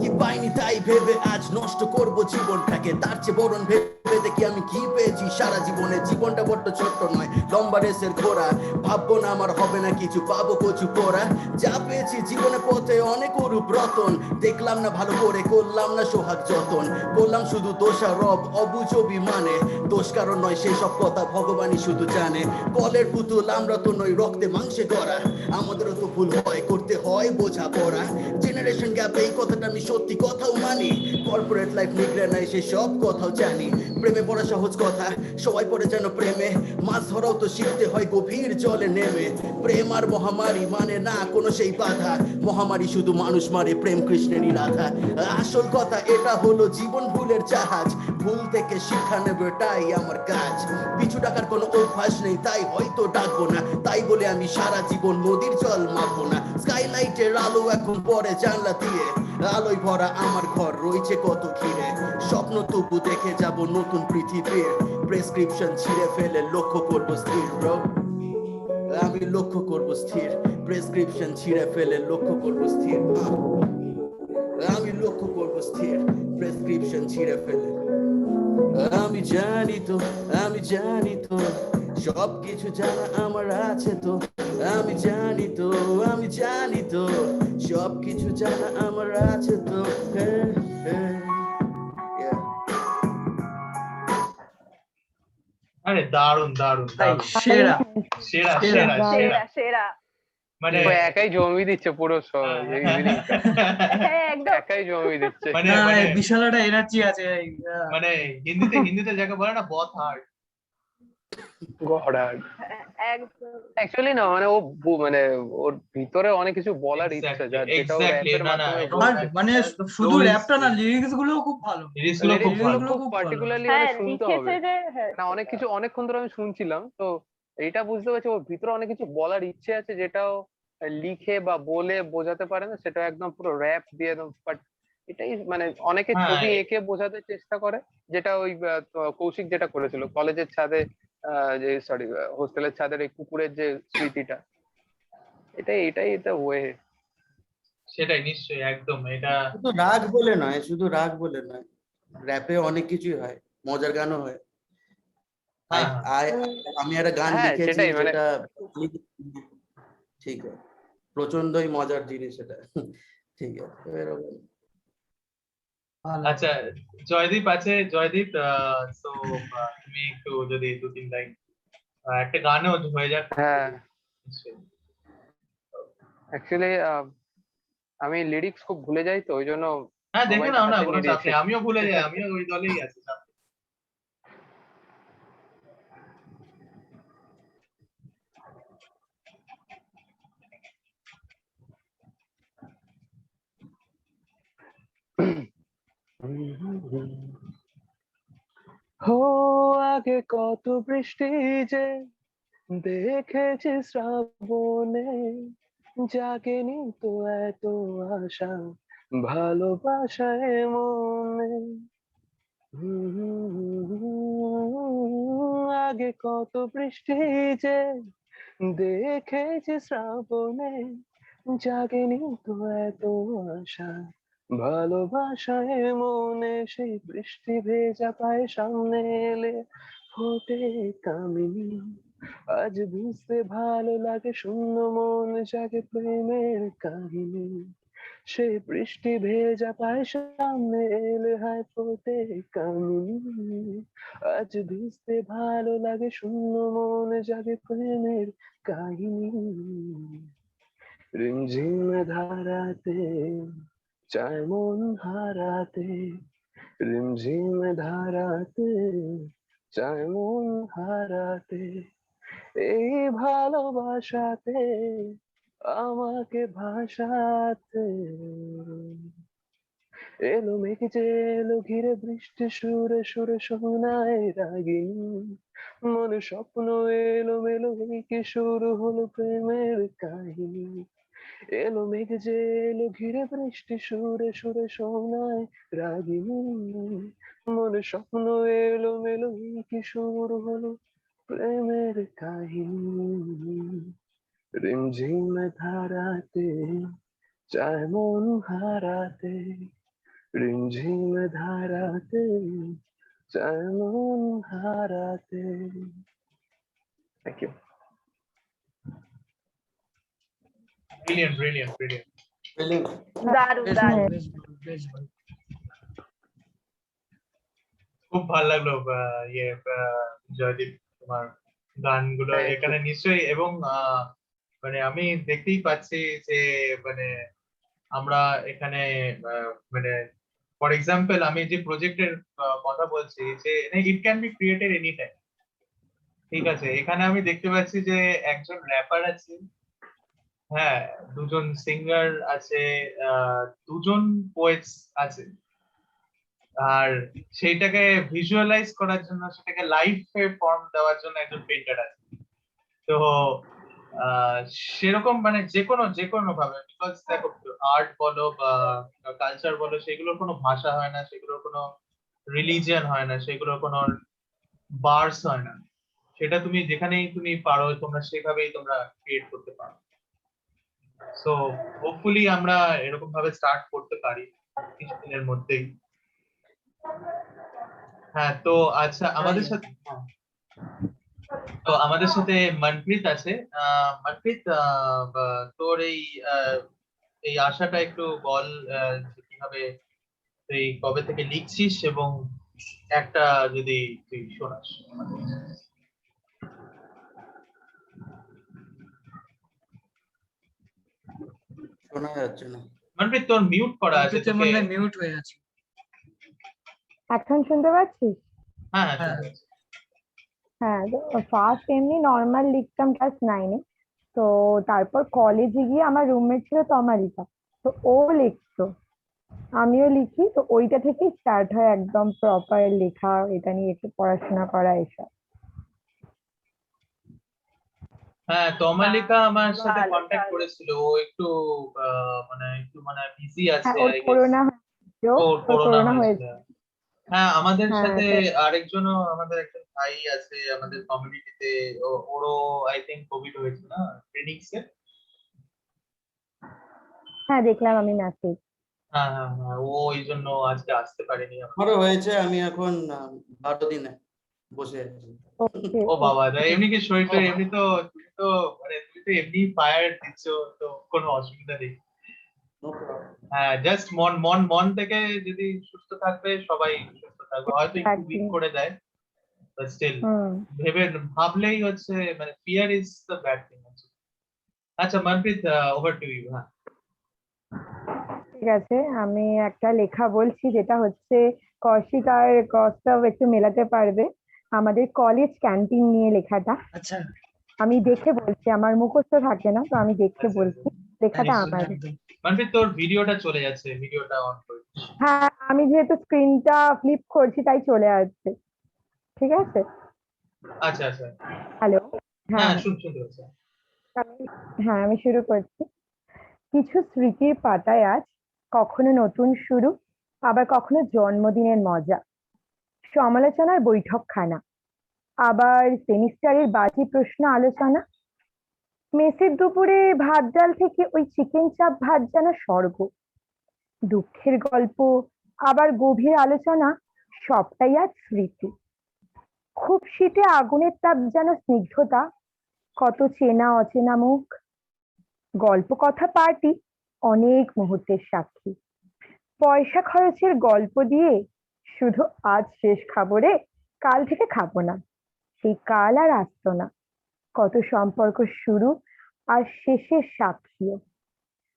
কি পাইনি তাই ভেবে আজ নষ্ট করব জীবনটাকে, তার চেয়ে বরং ভেবে দেখি আমি কি পেয়েছি সারা জীবনে। জীবনটা বড্ড ছোট্ট নয়, লম্বা রেসের ঘোড়া, ভাববো না আমার হবে না কিছু, পাবো কচু পোড়া। যা পেয়েছি জীবনে পথে অনেক অরূপ রতন, দেখলাম না ভালো করে, করলাম না সোহাগ যতন, বললাম শুধু দোষারোপ অবুঝ অভিমানে। দোষ কারণ নয় সেসব কথা ভগবানই শুধু জানে। কলের পুতুল আমরা তো নই রক্তে মাংসে গড়া, আমাদেরও তো ভুল হয়, করতে হয় বোঝা পড়া। জেনারেশন গ্যাপ এই কথাটা আমি সত্যি কথাও মানি, কর্পোরেট লাইফ নিগড়ে নাই সে সব কথাও জানি। প্রেমে পড়া সহজ কথা, সবাই পড়ে যেন প্রেমে, মাছ ধরাও তো শিখতে হয় গভীর জলে নেমে। প্রেম আর মহামারী মানে না কোনো সেই বাধা, মহামারী শুধু মানুষ মারে, প্রেম কৃষ্ণেরই রাধা। আসল কথা এটা হলো জীবন ভুলের জাহাজ, ভুল থেকে শিক্ষা নেবে এটাই আমার কাজ। পিছু ডাকার কোনো অভ্যাস নেই তাই হয়তো ডাকবো না, তাই বলে আমি সারা জীবন নদীর জল মাপবো না। স্কাইলাইটের আলো এখন পরে জানলা দিয়ে, আলোয় ভরা আমার ঘর রয়েছে কত ঘিরে। স্বপ্ন তবু দেখে যাব নতুন পৃথিবীর, প্রেসক্রিপশন ছিঁড়ে ফেলে লক্ষ্য করবো স্থির ব্রো। আমি লক্ষ্য করবো স্থির, প্রেসক্রিপশন ছিঁড়ে ফেলে লক্ষ্য করবো স্থির। আমি লক্ষ্য করবো স্থির, প্রেসক্রিপশন ছিঁড়ে ফেলে। আমি জানি তো, আমি জানি তো, সব কিছু জানা আমার আছে তো। আমি জানি তো, আমি জানি তো, সব কিছু জানা আমার আছে তো Yeah. আরে দারুন দারুন তাই দারুন সেরা সেরা সেরা। সেরা সেরা সেরা সেরা মানে ও একাই জমি দিচ্ছে পুরো এই জিনিসটা হ্যাঁ একদম একাই জমি দিচ্ছে মানে না মানে বিশাল একটা এনার্জি আছে মানে হিন্দিতে যাকে বলে না বথ হার্ট গড়ার একদম অ্যাকচুয়ালি না মানে ও মানে ওর ভিতরে অনেক কিছু বলার ইচ্ছা যেটা ও Exactly, র্যাপের না, না, মাধ্যমে এবং আর বলছে মানে শুধু র্যাপটা না লিরিক্স গুলো খুব ভালো লিরিক্সগুলো খুব লিরিক্সগুলো ভালো খুব খুব ভালো। পার্টিকুলারলি হ্যাঁ মানে শুনতে হবে লিখেছে যে হ্যাঁ না অনেক কিছু অনেকক্ষণ ধরে আমি শুনছিলাম তো এইটা বুঝতে পারছি ওর ভিতরে অনেক কিছু বলার ইচ্ছে আছে যেটাও লিখে বা বলে বোঝাতে পারে না সেটা একদম পুরো র্যাপ দিয়ে একদম বাট এটাই মানে অনেকে হ্যাঁ, ছবি এঁকে বোঝাতে চেষ্টা করে যেটা ওই কৌশিক যেটা করেছিল কলেজের ছাদে যে সরি হোস্টেলের ছাদের এই কুকুরের যে স্মৃতিটা এটা ওয়ে সেটাই নিশ্চয়ই একদম এটা শুধু রাগ বলে নয় র্যাপে অনেক কিছুই হয় মজার গানও হয় হ্যাঁ, আমি একটা গান হ্যাঁ, লিখেছি সেটাই মানে- যেটা ঠিক আছে প্রচন্ডই মজার জিনিস এটা ঠিক আছে তো এরকম আচ্ছা জয়দীপ আছে জয়দীপ তো তুমি একটু যদি 2-3 লাইন একটা গানও হয়ে যাক হ্যাঁ নিশ্চয়ই। অ্যাকচুয়ালি আমি লিরিক্স খুব ভুলে যাই তো ওই জন্য হ্যাঁ দেখে মোবাইলটা নাও না হাতে কোনো নিয়ে চাপ নেই নিয়েছি। আমিও ভুলে যাই আমিও ওই দলেই আছি চাপ নেই। হো আগে কত বৃষ্টি যে দেখেছি শ্রাবণে জাগেনি তো এত আশা ভালোবাসায় মনে আগে কত বৃষ্টি যে দেখেছি শ্রাবণে জাগেনি তো এত আশা ভালোবাসায় মনে সেই বৃষ্টি ভেজা পায় সামনে এলে ফোটে কামিনী আজ বুঝতে ভালো লাগে শূন্য মন জাগে প্রেমের কাহিনী সেই বৃষ্টি ভেজা পায় সামনে এলে হায় ফোটে কামিনী আজ বুঝতে ভালো লাগে শূন্য মন জাগে প্রেমের কাহিনী রিমঝিম ধারাতে চায় মন হারাতে রিমঝিম ধারাতে চায় মন হারাতে এই ভালোবাসাতে আমাকে ভাসাতে এলো মেঘ যে এলো ঘিরে বৃষ্টি সুরে সুরে শোনায় রাগিনী মনে স্বপ্ন এলো মেলো এই কি শুরু হলো প্রেমের কাহিনী এলো মেঘ যে এলো ঘিরে বৃষ্টি সুরে সুরে শোনায় রাগিনী মনে স্বপ্ন এলো মেলো এই কি শুরু হলো প্রেমের কাহিনী রিমঝিম ধারাতে চায় মন হারাতে রিমঝিম ধারাতে চায় মন হারাতে thank you brilliant brilliant brilliant দারুণ বেশ দারুণ বেশ ভালো, বেশ ভালো। খুব ভালো লাগলো জয়দীপ তোমার গানগুলো Thank you. এখানে নিশ্চয়ই এবং মানে আমি দেখতেই পাচ্ছি যে মানে আমরা এখানে মানে ফর এক্সাম্পল আমি যে প্রজেক্টের কথা বলছি যে it can be created any time ঠিক আছে এখানে আমি দেখতে পাচ্ছি যে একজন র্যাপার আছে হ্যাঁ দুজন সিঙ্গার আছে দুজন পোয়েটস আছে আর সেইটাকে ভিজুয়ালাইজ করার জন্য সেটাকে লাইভ ফর্ম দেওয়ার জন্য একজন পেইন্টার আছে তো সেরকম মানে যে কোনো ভাবে বিকজ দেখো আর্ট বলো বা কালচার বলো সেগুলোর কোনো ভাষা হয় না সেগুলোর কোনো রিলিজিয়ন হয় না সেগুলোর কোনো বার্স হয় না সেটা তুমি যেখানেই তুমি পারো তোমরা সেভাবেই তোমরা ক্রিয়েট করতে পারো সো হোপফুলি আমরা এরকম ভাবে স্টার্ট করতে পারি কিছুদিনের মধ্যেই হ্যাঁ তো আচ্ছা আমাদের সাথে তো আমাদের সাথে মনপ্রীত আছে মনপ্রীত তোর এই এই আশাটা একটু বল, যে কিভাবে তুই কবে থেকে লিখছিস, এবং একটা যদি তুই শোনাস। শোনা যাচ্ছে না। মনপ্রীত, তোর মিউট করা আছে, তোকে তোকে। মনে হয় মিউট হয়ে আছে। এখন শুনতে পাচ্ছিস? হ্যাঁ হ্যাঁ, হ্যাঁ। শুনতে পাচ্ছি। হ্যাঁ, ফার্স্ট এমনি নর্মাল লিখতাম ক্লাস 9-এ। তো তারপর কলেজে গিয়ে আমার রুমমেট ছিল তমালিকা, তো ও লিখতো, আমিও লিখি, তো ওইটা থেকেই স্টার্ট হয় একদম প্রপার লেখা, এটা নিয়ে একটু পড়াশোনা করা এসব। হ্যাঁ, তমালিকা আমার সাথে ভালো, কন্ট্যাক্ট ভালো। করেছিল। ও একটু মানে বিজি আছে, হ্যাঁ, ওর আই গেস। করোনা হয়েছিল, ওর ওর করোনা করোনা হয়েছিল। হয়েছিল। হ্যাঁ, আমাদের হ্যাঁ, সাথে তো আরেকজনও, আমাদের একজন ভাই আছে আমাদের কমিউনিটিতে, ওরও আই থিংক কোভিড হয়েছিল না, ফিনিক্সে। হ্যাঁ, দেখলাম আমি মেসেজ। হ্যাঁ হ্যাঁ হ্যাঁ, ও এই জন্য আজকে আসতে পারেনি। আমারও হয়েছে, আমি এখন 12 দিনে বসে আছি। ওকে, ও বাবা, এমনি কি শরীর ও এমনি তো, তুমি তো মানে তুমি তো এমনি ফায়ার দিচ্ছ, তো কোনো অসুবিধা নেই। no problem. হ্যাঁ, জাস্ট মন মন মন থেকে যদি সুস্থ থাকবে, সবাই সুস্থ থাকবে। হয়তো একটু উইক Exactly. করে দেয়, বাট স্টিল হুম। ভাবলেই হচ্ছে, মানে fear is the bad thing. আচ্ছা মনপ্রীত, ওভার টু ইউ। হ্যাঁ ঠিক আছে, আমি একটা লেখা বলছি, যেটা হচ্ছে কৌশিক আর কৌস্তব একটু মেলাতে পারবে। আমাদের কলেজ ক্যান্টিন নিয়ে লেখাটা। আচ্ছা, আমি দেখে বলছি, আমার মুখস্থ থাকে না, তো আমি দেখে আচ্ছা, বলছি। লেখাটা একদম আমার। একদম। মনপ্রীত, তোর ভিডিওটা চলে যাচ্ছে, ভিডিওটা অন করে দিস। হ্যাঁ, আমি যেহেতু স্ক্রিনটা ফ্লিপ করছি তাই চলে আসছে। ঠিক আছে। আচ্ছা আচ্ছা, হ্যালো। হ্যাঁ হ্যাঁ, শুনতে পাচ্ছি। আমি শুরু করছি। কিছু স্মৃতির পাতায় আজ কখনো নতুন শুরু, আবার কখনো জন্মদিনের মজা, সমালোচনার বৈঠকখানা, আবার সেমিস্টারের বাজে প্রশ্ন আলোচনা, মেসের দুপুরে ভাত ডাল থেকে ওই চিকেন চাপ ভাত যেন স্বর্গ, দুঃখের গল্প, আবার গভীর আলোচনা, সবটাই আজ স্মৃতি। খুব শীতে আগুনের তাপ যেন স্নিগ্ধতা, কত চেনা অচেনা মুখ, গল্প কথা পার্টি, অনেক মুহূর্তের সাক্ষী, পয়সা খরচের গল্প দিয়ে শুধু আজ শেষ খাবো রে, কাল থেকে খাবো না, সেই কাল আর আসতো না, কত সম্পর্ক শুরু আর শেষের সাক্ষীও।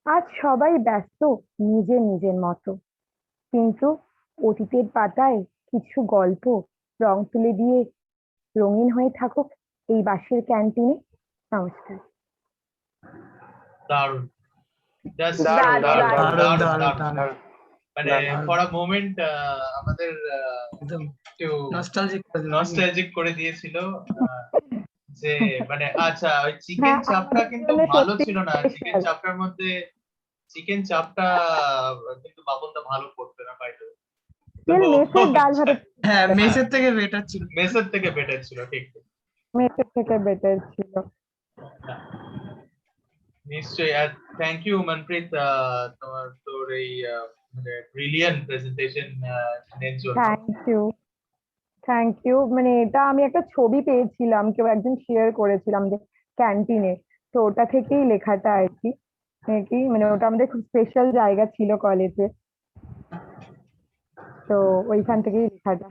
আজ সবাই ব্যস্ত নিজের নিজের মতো, কিন্তু অতীতের পাতায় কিছু গল্প রং তুলে দিয়ে রঙিন হয়ে থাকুক এই বাঁশের ক্যান্টিনে। নমস্কার। দারুণ, জাস্ট দারুণ দারুণ দারুণ, দারুণ দারুণ দারুণ দারুণ। দারুণ। মানে দারুণ। ফর আ মোমেন্ট আমাদের একদম একটু নস্টালজিক করে দিল। নস্টালজিক করে দিয়েছিল। যে মানে আচ্ছা, ওই চিকেন হ্যাঁ, চাপটা আমাদের কিন্তু জন্য ভালো সত্যি ছিল না। Chicken special. চাপটার মধ্যে চিকেন চাপটা কিন্তু বাপনদা ভালো করতে না পাইতো। তো মেসের ডাল ভাতের হ্যাঁ, থেকে মেসের থেকে বেটার ছিল। মেসের থেকে বেটার ছিল, ঠিক ঠিক। মেসের থেকে বেটার ছিল। নিশ্চয়ই। আর থ্যাংক ইউ মনপ্রীত, তোর এই মানে ব্রিলিয়ান্ট প্রেজেন্টেশন এর জন্য। Thank you. মানে এটা আমি একটা ছবি পেয়েছিলাম, কেউ একজন শেয়ার করেছিলাম যে ক্যান্টিনে, তো ওটা থেকেই লেখাটা আর কি। কি মানে ওটা আমাদের খুব স্পেশাল জায়গা ছিল কলেজে, তো ওইখান থেকেই লেখাটা।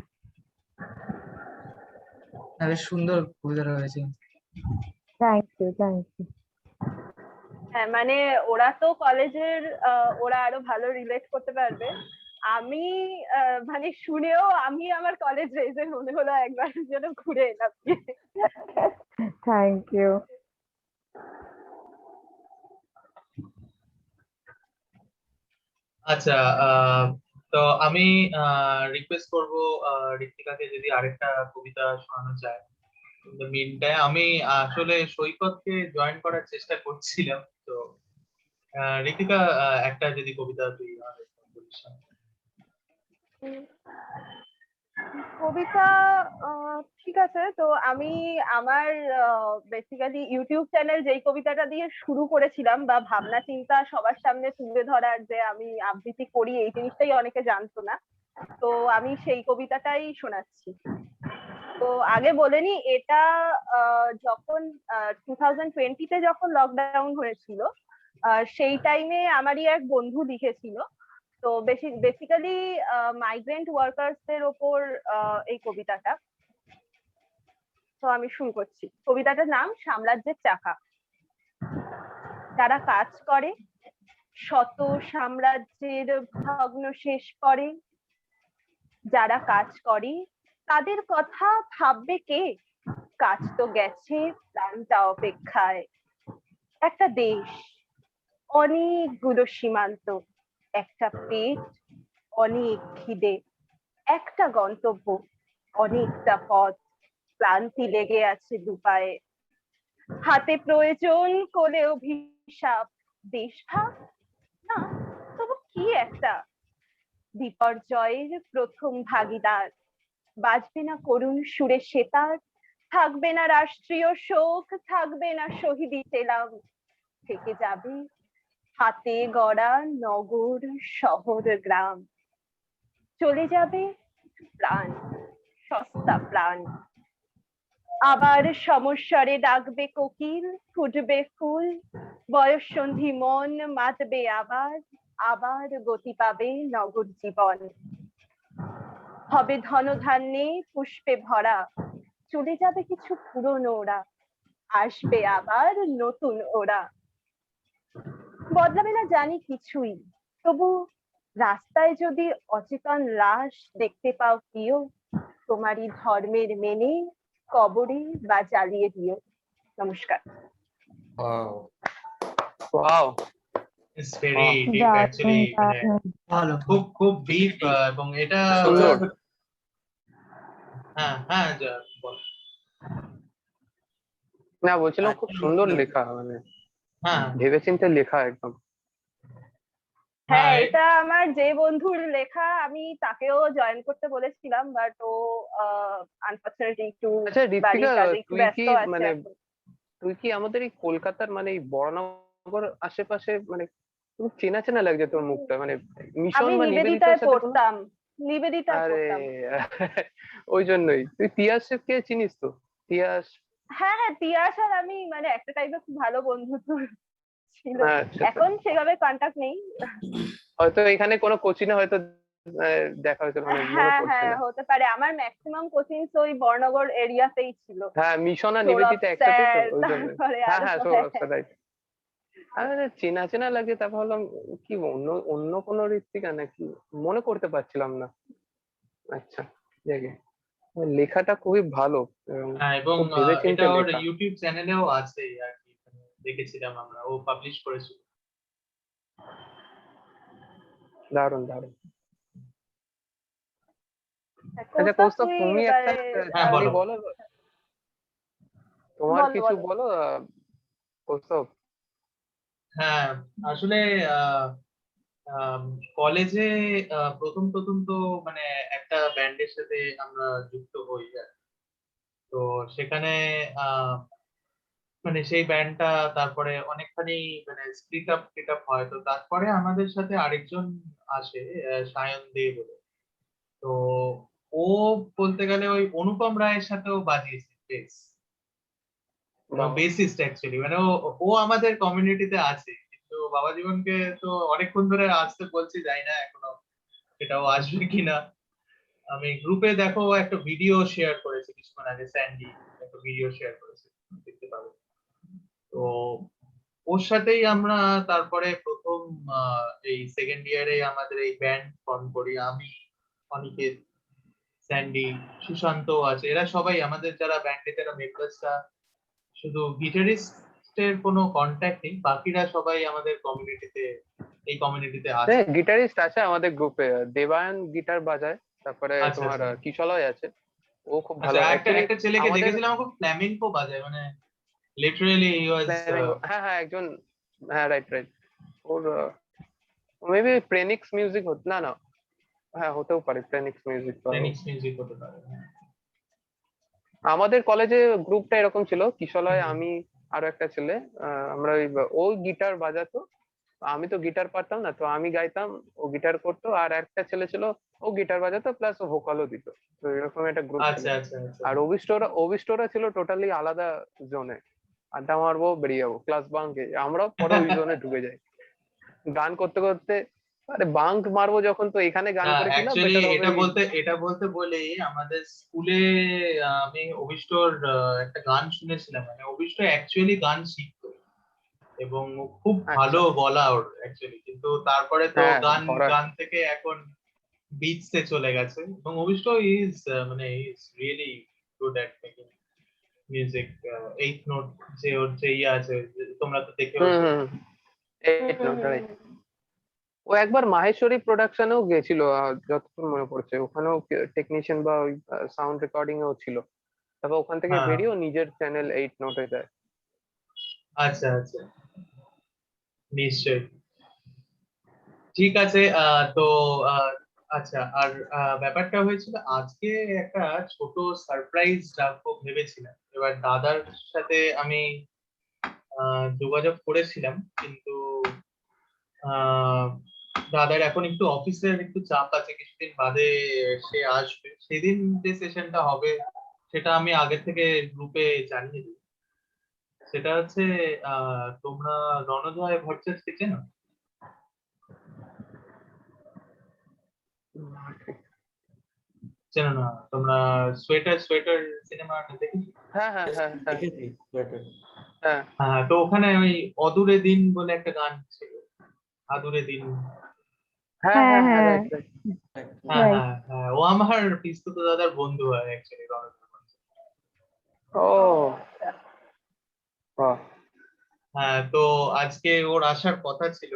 বেশ সুন্দর কবিতাটা হয়েছে। Thank you. হ্যাঁ, মানে ওরা তো কলেজের, ওরা আরো ভালো রিলেট করতে পারবে। আমি মানে শুনেও আমি আমার কলেজ ডেজে মনে হলো একবার যেন ঘুরে এলাম। Thank you. আচ্ছা, তো আমি রিকোয়েস্ট করব ঋত্বিকাকে যদি আরেকটা কবিতা শোনানো যায়। মিনটায় আমি আসলে সৈকতকে জয়েন করার চেষ্টা করছিলাম, তো ঋতিকা, একটা যদি কবিতা তুই বলিস। কবিতা, ঠিক আছে। তো আমি আমার বেসিক্যালি ইউটিউব চ্যানেল যেই কবিতাটা দিয়ে শুরু করেছিলাম, বা ভাবনা চিন্তা সবার সামনে তুলে ধরার যে আমি আবৃত্তি করি, এই জিনিসটাই অনেকে জানতো না। তো আমি সেই কবিতাটাই শোনাচ্ছি। তো আগে বলে নি, এটা যখন 2020-তে যখন লকডাউন হয়েছিল, সেই টাইমে আমারই এক বন্ধু লিখেছিল। তো বেসিক্যালি মাইগ্রেন্ট ওয়ার্কার্সদের ওপর এই কবিতাটা। তো আমি শুরু করছি। কবিতাটার নাম সাম্রাজ্যের চাকা। তারা কাজ করে, শত সাম্রাজ্যের ভগ্ন শেষ করে। যারা কাজ করে তাদের কথা ভাববে কে? কাজ তো গেছে প্রাণটা অপেক্ষায়। একটা দেশ, অনেকগুলো সীমান্ত, একটা পেট, অনেক খিদে, একটা গন্তব্য, অনেকটা পথ, ক্লান্তি লেগে আছে দুপায়ে। হাতে প্রয়োজন, কোলে অভিশাপ, দেশভাব না, তবু কি একটা। বিপর্যয়ের প্রথম ভাগীদার, বাজবে না করুণ সুরে সেতার, থাকবে না রাষ্ট্রীয় শোক, থাকবে না শহীদি সেলাম। থেকে যাবে হাতে গড়া নগর, শহর, গ্রাম। চলে যাবে প্রাণ, সস্তা প্রাণ। আবার সমস্যারে ডাকবে কোকিল, ফুটবে ফুল, বয়ঃসন্ধি মন মাতবে আবার, আবার গতি পাবে নগর জীবন। হবে ধনধান্যে পুষ্পে ভরা, চলে যাবে কিছু পুরনো ওরা, আসবে আবার নতুন ওরা। বদলাবে না জানি কিছুই, তবু রাস্তায় যদি অচেতন লাশ দেখতে পাও প্রিয়, তোমারই ধর্মের মেনে কবরে বা জ্বালিয়ে দিও। নমস্কার। ওয়াও, ইটস ভেরি ডিপ দারুণ, অ্যাকচুয়ালি, মানে দারুণ। ভালো। খুব ডিপ, এবং এটা সুন্দর। হ্যাঁ হ্যাঁ বল। না বলছিলাম খুব সুন্দর লেখা, মানে হ্যাঁ ভেবেচিন্তে লেখা একদম। হ্যাঁ, এটা আমার যে বন্ধুর লেখা, আমি তাকেও জয়েন করতে বলেছিলাম, বাট ও আনফরচুনেটলি একটু আচ্ছা বাড়ির ঋত্বিকা, কাজে একটু তুই ব্যস্ত কি আছে মানে এখন। তুই কি আমাদের এই কলকাতার মানে এই বড়নগর আশেপাশে, মানে খুব চেনা চেনা লাগছে তোর মুখটা, মানে মিশন আমি বা নিবেদিতায় নিবেদিতার সাথে কোনো? পড়তাম, নিবেদিতায় আরে পড়তাম। ওই জন্যই। তুই তিয়াসকে চিনিস তো? তিয়াস? হ্যাঁ হ্যাঁ, তিয়াস আর আমি মানে একটা টাইপের খুব ভালো বন্ধুত্ব ছিল। আচ্ছা, এখন সেভাবে কন্টাক্ট নেই। হয়তো এখানে কোনো কোচিনে হয়তো দেখা হয়েছিল, মানে মনে হ্যাঁ পড়ছে হ্যাঁ, না। হতে পারে। আমার ম্যাক্সিমাম কোচিং ওই বর্ণগর এরিয়াতেই ছিল। হ্যাঁ, মিশন আর সৌরভ নিবেদিতা একসাথেই তো, স্যার, ওই জন্য। তারপরে হ্যাঁ আরো হ্যাঁ, সৌরভ স্যার, রাইট। আরে চেনা চেনা লাগে, তারপর ভাবলাম কি অন্য অন্য কোনো ঋত্বিকা নাকি, মনে করতে পারছিলাম না। আচ্ছা, দেখে লেখাটা খুবই ভালো এবং এবং খুব এটা ভেবেচিন্তে ওর লেখা। ইউটিউব চ্যানেলেও আছে আর কি, দেখেছিলাম আমরা, ও পাবলিশ করেছিল। দারুণ দারুণ। আচ্ছা কৌস্তব, কৌস্তব, তুই তুমি একটা এবারে হ্যাঁ তুমি বলো। বলো, তোমার বল কিছু বল। বলো কৌস্তব। হ্যাঁ আসলে কলেজে প্রথম প্রথম তো মানে একটা ব্যান্ডের সাথে আমরা যুক্ত হই আর কি। তো সেখানে আহ, মানে সেই ব্যান্ডটা তারপরে অনেকখানি মানে স্প্লিট আপ হয়। তো তারপরে আমাদের সাথে আরেকজন আসে, সায়ন দে বলে। তো ও বলতে গেলে ওই অনুপম রায়ের সাথেও বাজিয়েছে বেস, বাহ, বেসিস্ট অ্যাকচুয়ালি। মানে ও আমাদের কমিউনিটিতে আছে, কিন্তু বাবা জীবনকে তো অনেকক্ষণ ধরে আসতে বলছি, যাই না এখনো সেটাও আসবে কিনা। আমি গ্রুপে দেখো ও একটা ভিডিও শেয়ার করেছে কিছুক্ষণ আগে, স্যান্ডি একটা ভিডিও শেয়ার করেছে, দেখতে পাবে। তো ওর সাথেই আমরা তারপরে প্রথম এই সেকেন্ড ইয়ারে আমাদের এই ব্যান্ড ফর্ম করি। আমি, অনিকেত, স্যান্ডি, সুশান্ত আছে, এরা সবাই আমাদের যারা ব্যান্ডে যারা মেম্বার্সরা, শুধু গিটারিস্টের কোনো কন্ট্যাক্ট নেই, বাকিরা সবাই আমাদের কমিউনিটিতে, এই কমিউনিটিতে আছে। হ্যাঁ গিটারিস্ট আছে আমাদের গ্রুপে, দেবায়ন গিটার বাজায়, তারপরে আচ্ছা তোমার আচ্ছা কিশলয় আছে, ও খুব আচ্ছা, ভালো একটা অ্যাকচুয়ালি। একটা ছেলেকে আমাদের দেখেছিলাম, খুব ফ্ল্যামেঙ্কো বাজায়, মানে লিটারালি হি ওয়াজ। হ্যাঁ হ্যাঁ একজন, হ্যাঁ রাইট রাইট, ওর মেবি প্রেনিক্স মিউজিক না না, হ্যাঁ হতেও পারে প্রেনিক্স মিউজিক। ফিনিক্স মিউজিক হতে পারে। আমাদের কলেজে গ্রুপটা এরকম ছিল, কিশলয়, হুম। আমি, আরো একটা ছেলে, আমরা ও গিটার বাজাতো, আমি তো গিটার পারতাম না, তো আমি গাইতাম, ও গিটার করতো, আর একটা ছেলে ছিল ও গিটার বাজাতো প্লাস ও ভোকালও দিত। তো এরকম একটা গ্রুপ ছিল। আচ্ছা আচ্ছা আচ্ছা। আর অভিষ্টরা ছিল টোটালি আলাদা জোনে, আড্ডা মারবো, বেরিয়ে যাবো ক্লাস বাঙ্কে, আমরাও পরে ওই জোনে ঢুকে যাই গান করতে করতে। আরে বাঙ্ক মারবো যখন, তো এখানে গান না করে কি লাভ, অ্যাকচুয়ালি বেটার হবে এটা বলতে বলেই আমাদের স্কুলে আমি অভিষ্টর একটা গান শুনেছিলাম, মানে অভিষ্ট অ্যাকচুয়ালি গান শিখতো এবং ও খুব ভালো আচ্ছা। বলা ওর অ্যাকচুয়ালি, কিন্তু তারপরে তো হ্যাঁ, গান ভরা। গান থেকে এখন বিটসে চলে গেছে। এবং অভিষ্ট ইজ মানে is really good at making music. Eight note যে ওর যে ইয়ে আছে, তোমরা তো দেখেওছো। হুম, 8 নোট, রাইট। ও একবার মাহেশ্বরী প্রোডাকশনেও গেছিল, যতক্ষণ মনে পড়ছে, ওখানেও টেকনিশিয়ান বা ওই সাউন্ড রেকর্ডিং এও ছিল। তারপর ওখান থেকে হ্যাঁ, বেরিয়ে ও নিজের চ্যানেল 8 নোটে যায়। আচ্ছা আচ্ছা, নিশ্চয়ই। ঠিক আছে। তো আহ, আচ্ছা, আর ব্যাপারটা হয়েছিল আজকে একটা ছোট সারপ্রাইজ রাখবো ভেবেছিলাম। এবার দাদার সাথে আমি যোগাযোগ করেছিলাম, কিন্তু আহ, দাদার এখন একটু অফিসের একটু চাপ আছে, কিছুদিন বাদে সে আসবে। সেদিন যে সেশনটা হবে সেটা আমি আগে থেকে গ্রুপে জানিয়ে দিই। সেটা হচ্ছে তোমরা রণজয় ভট্টাচার্যকে চেনো? চেনো না তোমরা? সোয়েটার সোয়েটার সিনেমাটা দেখেছো? হ্যাঁ, হ্যাঁ, হ্যাঁ, হ্যাঁ, দেখেছি সোয়েটার। হ্যাঁ। হ্যাঁ, তো ওখানে ওই অদূরে দিন বলে একটা গান ছিল, আদুরে দিন। হ্যাঁ, হ্যাঁ, হ্যাঁ, হ্যাঁ, হ্যাঁ, রাইট, রাইট। হ্যাঁ রাইট। হ্যাঁ হ্যাঁ, ও আমার পিসতুতো দাদার বন্ধু হয় অ্যাকচুয়ালি, রণজয় ভট্টাচার্য। ও, বাহ। হ্যাঁ, তো আজকে ওর আসার কথা ছিল।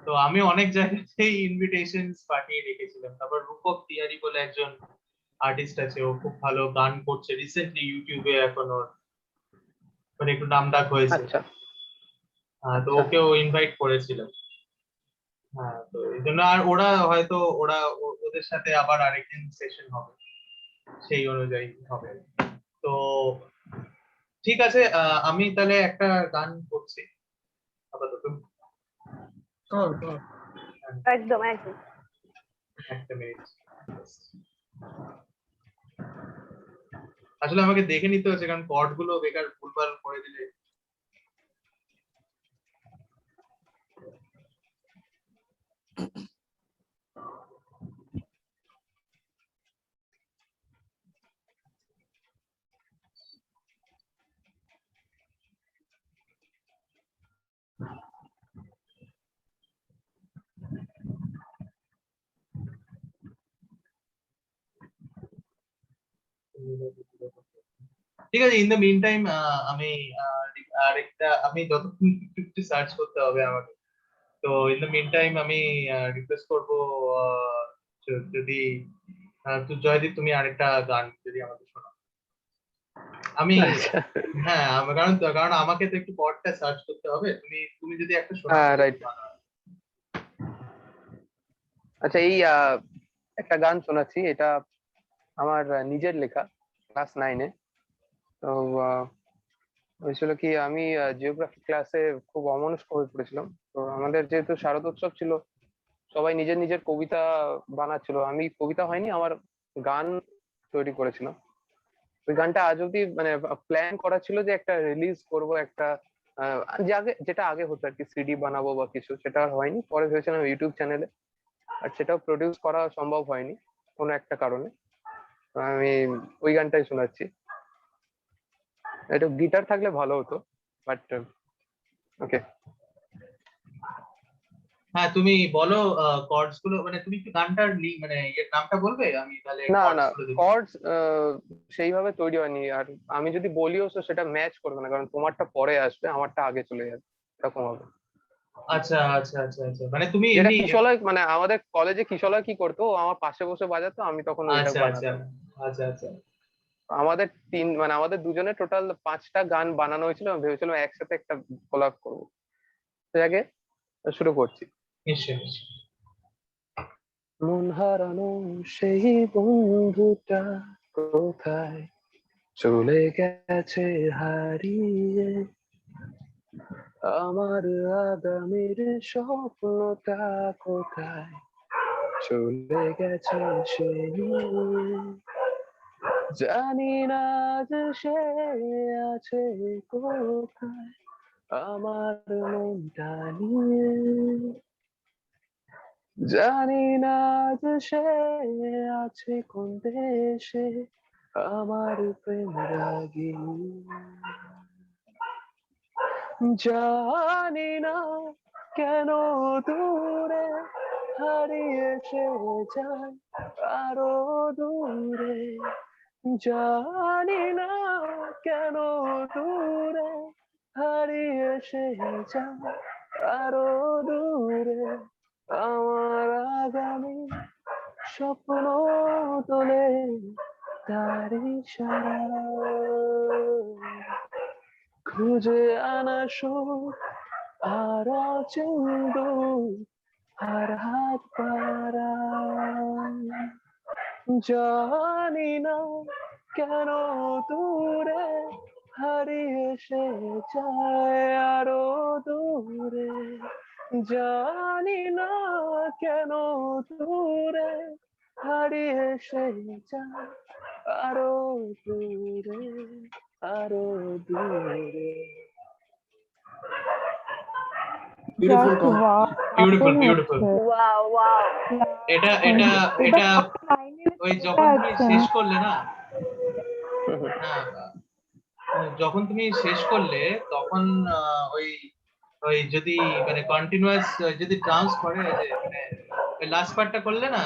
তো আমি অনেক জায়গাতেই ইনভিটেশন পাঠিয়ে রেখেছিলাম। তারপর রূপক তিয়ারি বলে একজন আর্টিস্ট আছে, ও খুব ভালো গান করছে, রিসেন্টলি ইউটিউবে এখন ওর মানে একটু নামডাক হয়েছে। আচ্ছা, তো আচ্ছা। ওকেও ইনভাইট করেছিলাম। হ্যাঁ, তো এই জন্য আর ওরা হয়তো ওদের সাথে আবার আরেকদিন সেশন হবে, সেই অনুযায়ী হবে। তো ঠিক আছে, আমি তাহলে একটা গান করছি আপাতত। কর কর। একদম একদম। একটা মিনিট। আসলে আমাকে দেখে নিতে হচ্ছে, কারণ কর্ড গুলো বেকার ভুলভাল করে দিলে। ঠিক আছে, ইন দ্য মিন টাইম আমি আরেকটা, আমি যতক্ষণ একটু সার্চ করতে হবে আমাকে। তো ইন দ্য মিন টাইম আমি রিকোয়েস্ট করবো, যদি তো জয়দীপ তুমি আরেকটা গান যদি আমাকে শোনাও। আমি আচ্ছা। হ্যাঁ, কারণ কারণ আমাকে তো একটু কর্ডটা সার্চ করতে হবে। তুমি তুমি যদি একটা শোনাও হ্যাঁ, তাহলে রাইট। খুব ভালো হয়। আচ্ছা, এই একটা গান শোনাচ্ছি, এটা আমার নিজের লেখা, ক্লাস 9-এ। তো হয়েছিল কি, আমি জিওগ্রাফি ক্লাসে খুব অমনস্ক হয়ে পড়েছিলাম। তো আমাদের যেহেতু শারদোৎসব ছিল, সবাই নিজের নিজের কবিতা বানাচ্ছিল। আমি কবিতা হয়নি, আমার গান তৈরি করেছিলাম। ওই গানটা আজ অব্দি মানে প্ল্যান করা ছিল যে একটা রিলিজ করব, একটা যেটা আগে হতো আর কি, সিডি বানাবো বা কিছু, সেটা আর হয়নি। পরে ভেবেছিলাম ইউটিউব চ্যানেলে, আর সেটাও প্রডিউস করা সম্ভব হয়নি কোনো একটা কারণে। তো আমি ওই গানটাই শোনাচ্ছি। একটু গিটার থাকলে ভালো হতো, বাট ওকে। হ্যাঁ, তুমি বলো কর্ডস গুলো, মানে তুমি একটু গানটার মানে এর নামটা বলবে, আমি তাহলে না, কর্ডস না, গুলো দেখি। কর্ডস সেইভাবে তৈরি হয়নি। আর আমি যদি বলিও তো সেটা ম্যাচ করবে না, কারণ তোমারটা পরে আসবে, আমারটা আগে চলে যাবে, এরকম হবে। আচ্ছা আচ্ছা আচ্ছা আচ্ছা, মানে তুমি যেটা এমনি। কিশলয়, মানে আমাদের কলেজে কিশলয় কি করতো, ও আমার পাশে বসে বাজাতো, আমি তখন ওইটা আচ্ছা আচ্ছা বানাতাম। আচ্ছা আচ্ছা। আমাদের মানে আমাদের দুজনের টোটাল 5টা গান বানানো হয়েছিল। আমি ভেবেছিলাম একসাথে একটা কোলাব করবো। তো আগে শুরু করছি। নিশ্চয়ই নিশ্চয়ই। মন হারানো সেই বন্ধুটা কোথায় চলে গেছে হারিয়ে, আমার আগামীর স্বপ্নটা কোথায় চলে গেছে সে নিয়ে। জানি না যে সে আছে কোথায় আমার মনটা নিয়ে, জানি না যে সে আছে কোন দেশে আমার প্রেম রাগিনী, জানি না কেন দূরে হারিয়ে সে যায় আরো দূরে, জানি না কেন দূরে হারিয়ে সে যায় আরো দূরে, আমার আগামী স্বপ্ন তোলে তারি সারা, খুঁজে আনা সুখ আর চিন্দু আর হাত পারা, জানি না কেন দূরে হারিয়ে সে যায় আরো দূরে, জানি না কেন দূরে হারিয়ে সে যায় আরো দূরে আরো দূরে। বিউটিফুল Just wow, Beautiful, দারুণ beautiful. হচ্ছে। ওয়াও ওয়াও এটা এটা লাইনের ওই মধ্যে যখন তুমি আছে। শেষ করলে না, হ্যাঁ, যখন তুমি শেষ করলে তখন ওই ওই যদি মানে কন্টিনিউয়াস যদি ট্রান্স করে যে মানে ওই লাস্ট পার্টটা করলে না,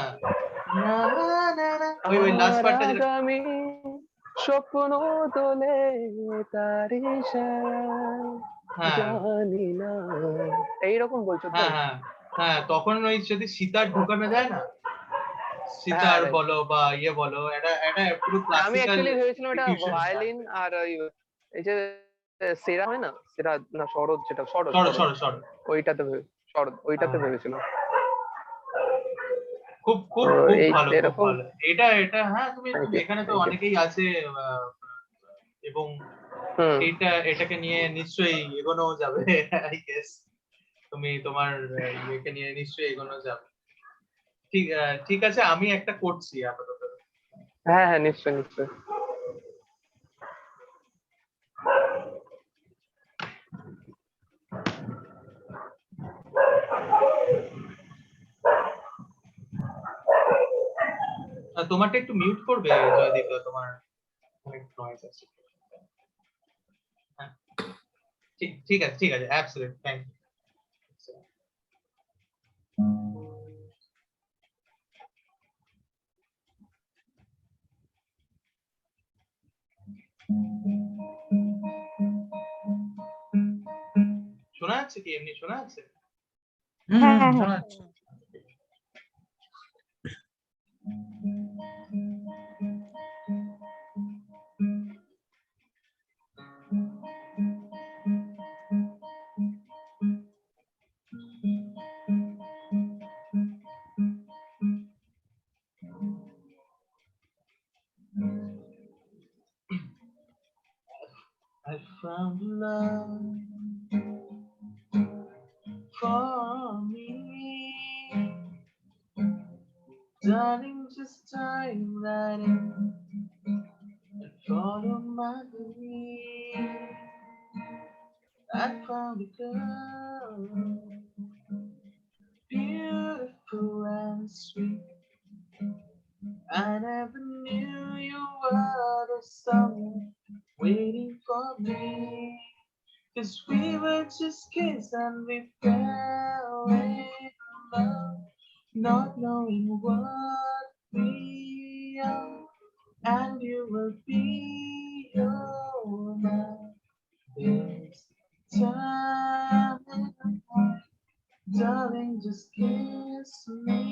না, না, না, ওই লাস্ট পার্টটা যেটা, আগামী স্বপ্ন তোলে তারি সারায়, হ্যাঁ জানি না এইরকম বলছো তো? হ্যাঁ হ্যাঁ হ্যাঁ, তখন ওই যদি সিতার ঢোকানো যায় না, সিতার হ্যাঁ, বলো বা ইয়ে বলো, এটা এটা পুরো আমি ক্লাসিক্যাল অ্যাকচুয়ালি ভেবেছিলাম এটা fusion ভায়োলিন আর ওই এই যে সেরা হয় না, সেরা না শরৎ, যেটা শরৎ সরো শরৎ সরো সরো, ওইটাতে শরৎ ওইটাতে হ্যাঁ। ভেবেছিলাম। খুব খুব তো খুব এই ভালো, খুব এরকম ভালো। এটা এটা হ্যাঁ, তুমি Thank তুমি you, এখানে তো thank you. অনেকেই আছে, এবং হুম, এটাকে নিয়ে নিশ্চয়ই এগোনো যাবে আই গেস। তুমি তোমার ইয়েকে নিয়ে নিশ্চয়ই এগোনো যাবে। ঠিক আছে, আমি একটা করছি আপাতত। হ্যাঁ হ্যাঁ নিশ্চয় নিশ্চয়। তোমারটা একটু মিউট করবে জয়দীপ, তোমার অনেক নয়েজ আছে। হ্যাঁ, ঠিক আছে, ঠিক আছে, অ্যাবসলিউট, থ্যাংক ইউ। শোনা যাচ্ছে কি? এমনি শোনা যাচ্ছে? হ্যাঁ হ্যাঁ শোনা যাচ্ছে। I found love for me, darling, just dive right in and follow my lead. I found a girl, beautiful and sweet. I never knew you were the someone waiting for me. 'Cause we were just kids and we fell in love, not knowing what we are. And you will be your man this time. Darling, just kiss me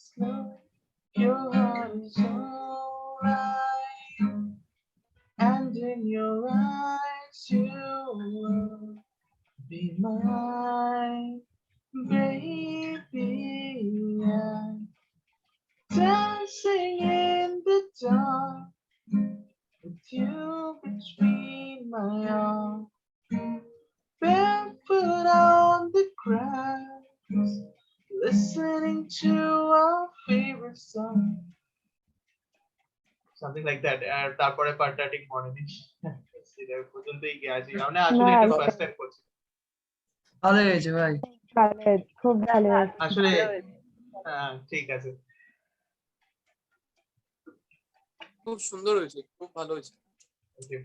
slow. Your heart is alright, and in your eyes you will be mine, baby. I'm dancing in the dark with you between my arms, barefoot on the grass, listening to our favorite song. Something like that. আর তারপরে পার্টাটিং morning সেটা পর্যন্তই গিয়েছি, মানে আসলে না, এটা ফার্স্ট টাইম করছি। ভালো হয়েছে ভাই। ভালো হয়েছে, খুব ভালো হয়েছে। আসলে ভালো হয়েছে। হ্যাঁ ঠিক আছে। খুব সুন্দর হয়েছে, খুব ভালো হয়েছে। Thank you.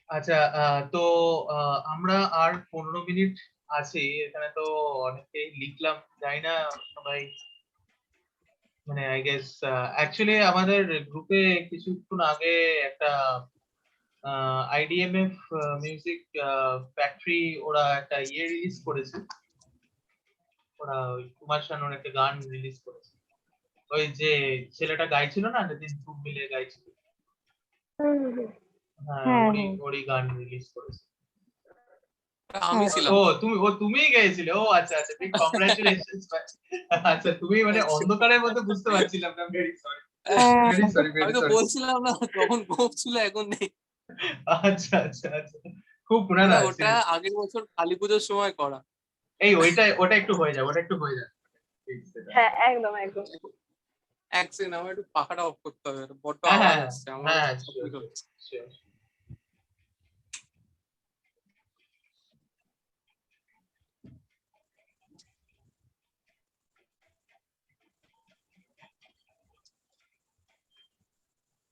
আচ্ছা তো আমরা আর 15 মিনিট আছি এখানে, তো অনেকেই লিখলাম, জানি না সবাই, মানে আই গেস অ্যাকচুয়ালি আমাদের গ্রুপে কিছুক্ষণ আগে একটা আইডিএমএফ মিউজিক ফ্যাক্টরি ওরা একটা ইয়ে রিলিজ করেছে, ওরা ওই কুমার শানুর একটা গান রিলিজ করেছে, ওই যে ছেলেটা গাইছিল না যেদিন তুম মিলে গাইছিল, হ্যাঁ হ্যাঁ, ওরই গান রিলিজ করেছে। আমি হ্যাঁ। ছিলাম। তুমিই গেছিলে? ও আচ্ছা আচ্ছা, বিগ কংগ্রাচুলেশনস। আচ্ছা তুমি মানে অন্ধকারের মধ্যে বুঝতে পারছিলাম না, ভেরি সরি ভেরি সরি আমি ভেরি তো সরি। বলছিলাম না তখন গোপ ছিল, এখন নেই। আচ্ছা আচ্ছা আচ্ছা, খুব পুরানো আছে। ওটা আগের বছর কালী পুজোর সময় করা। এই ওটা একটু হয়ে যাবে, ওটা একটু হয়ে যাবে। হ্যাঁ একদম একদম। এক সেকেন্ড, আমার একটু পাখাটা অফ করতে হবে, বড্ড হ্যাঁ আওয়াজ হ্যাঁ আসছে আমার। হ্যাঁ sure.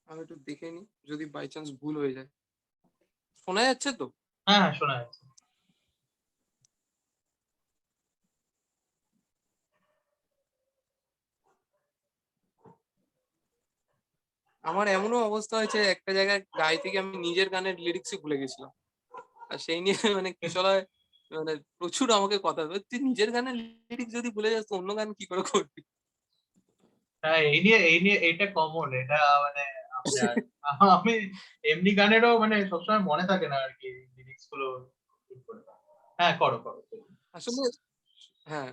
আমি একটু দেখে নি যদি বাই চান্স ভুল হয়ে যায়। শোনা যাচ্ছে তো? হ্যাঁ হ্যাঁ শোনা যাচ্ছে। আমার এমনও অবস্থা হয়েছে একটা জায়গায় গাইতে গিয়ে আমি নিজের গানের লিরিক্সই ভুলে গেছিলাম, আর সেই নিয়ে মানে কিশোরায় মানে প্রচুর আমাকে কথা বলে, তুই নিজের গানের লিরিক্স যদি ভুলে যাস তো অন্য গান কি করে করবি? হ্যাঁ এই নিয়ে এটা কমন, এটা মানে আমি এমনি গানেরও মানে সবসময় মনে থাকে না আর কি লিরিক্স গুলো ঠিক করে। হ্যাঁ করো করো। আসলে হ্যাঁ,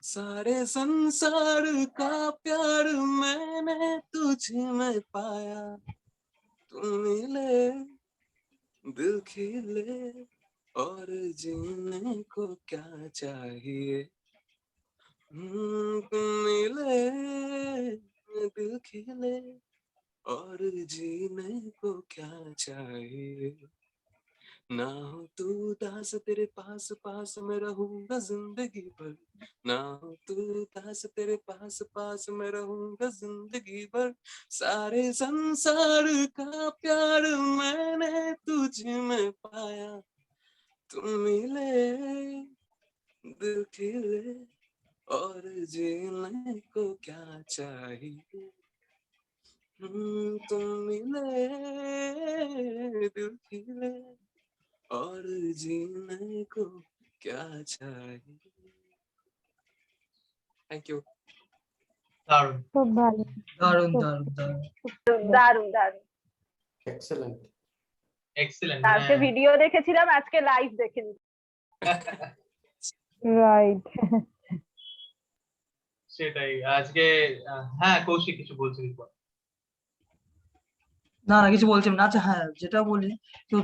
सारे संसार का प्यार मैंने तुझ में पाया, तुम मिले दिल खिले और जीने को क्या चाहिए, तुम मिले दिल खिले और जीने को क्या चाहिए, ना हो तू दास तेरे पास पास मैं रहूंगा जिंदगी भर, ना हो तू दास तेरे पास पास मैं रहूंगा जिंदगी भर, सारे संसार का प्यार मैंने तुझ में पाया, तुम मिले दिल खिले और जीने को क्या चाहिए, तुम मिले दिल खिले और जीने को क्या चाहिए। Thank you. দারুণ। খুব ভালো। দারুণ দারুণ দারুণ। দারুণ দারুণ। এক্সেলেন্ট। এক্সেলেন্ট। কালকে ভিডিও দেখেছিলাম, আজকে লাইভ দেখে নিচ্ছি। রাইট। সেটাই আজকে। হ্যাঁ কৌশিক কিছু বলছিলি? না না কিছু বলছিলাম না। আচ্ছা হ্যাঁ, যেটা বলি তো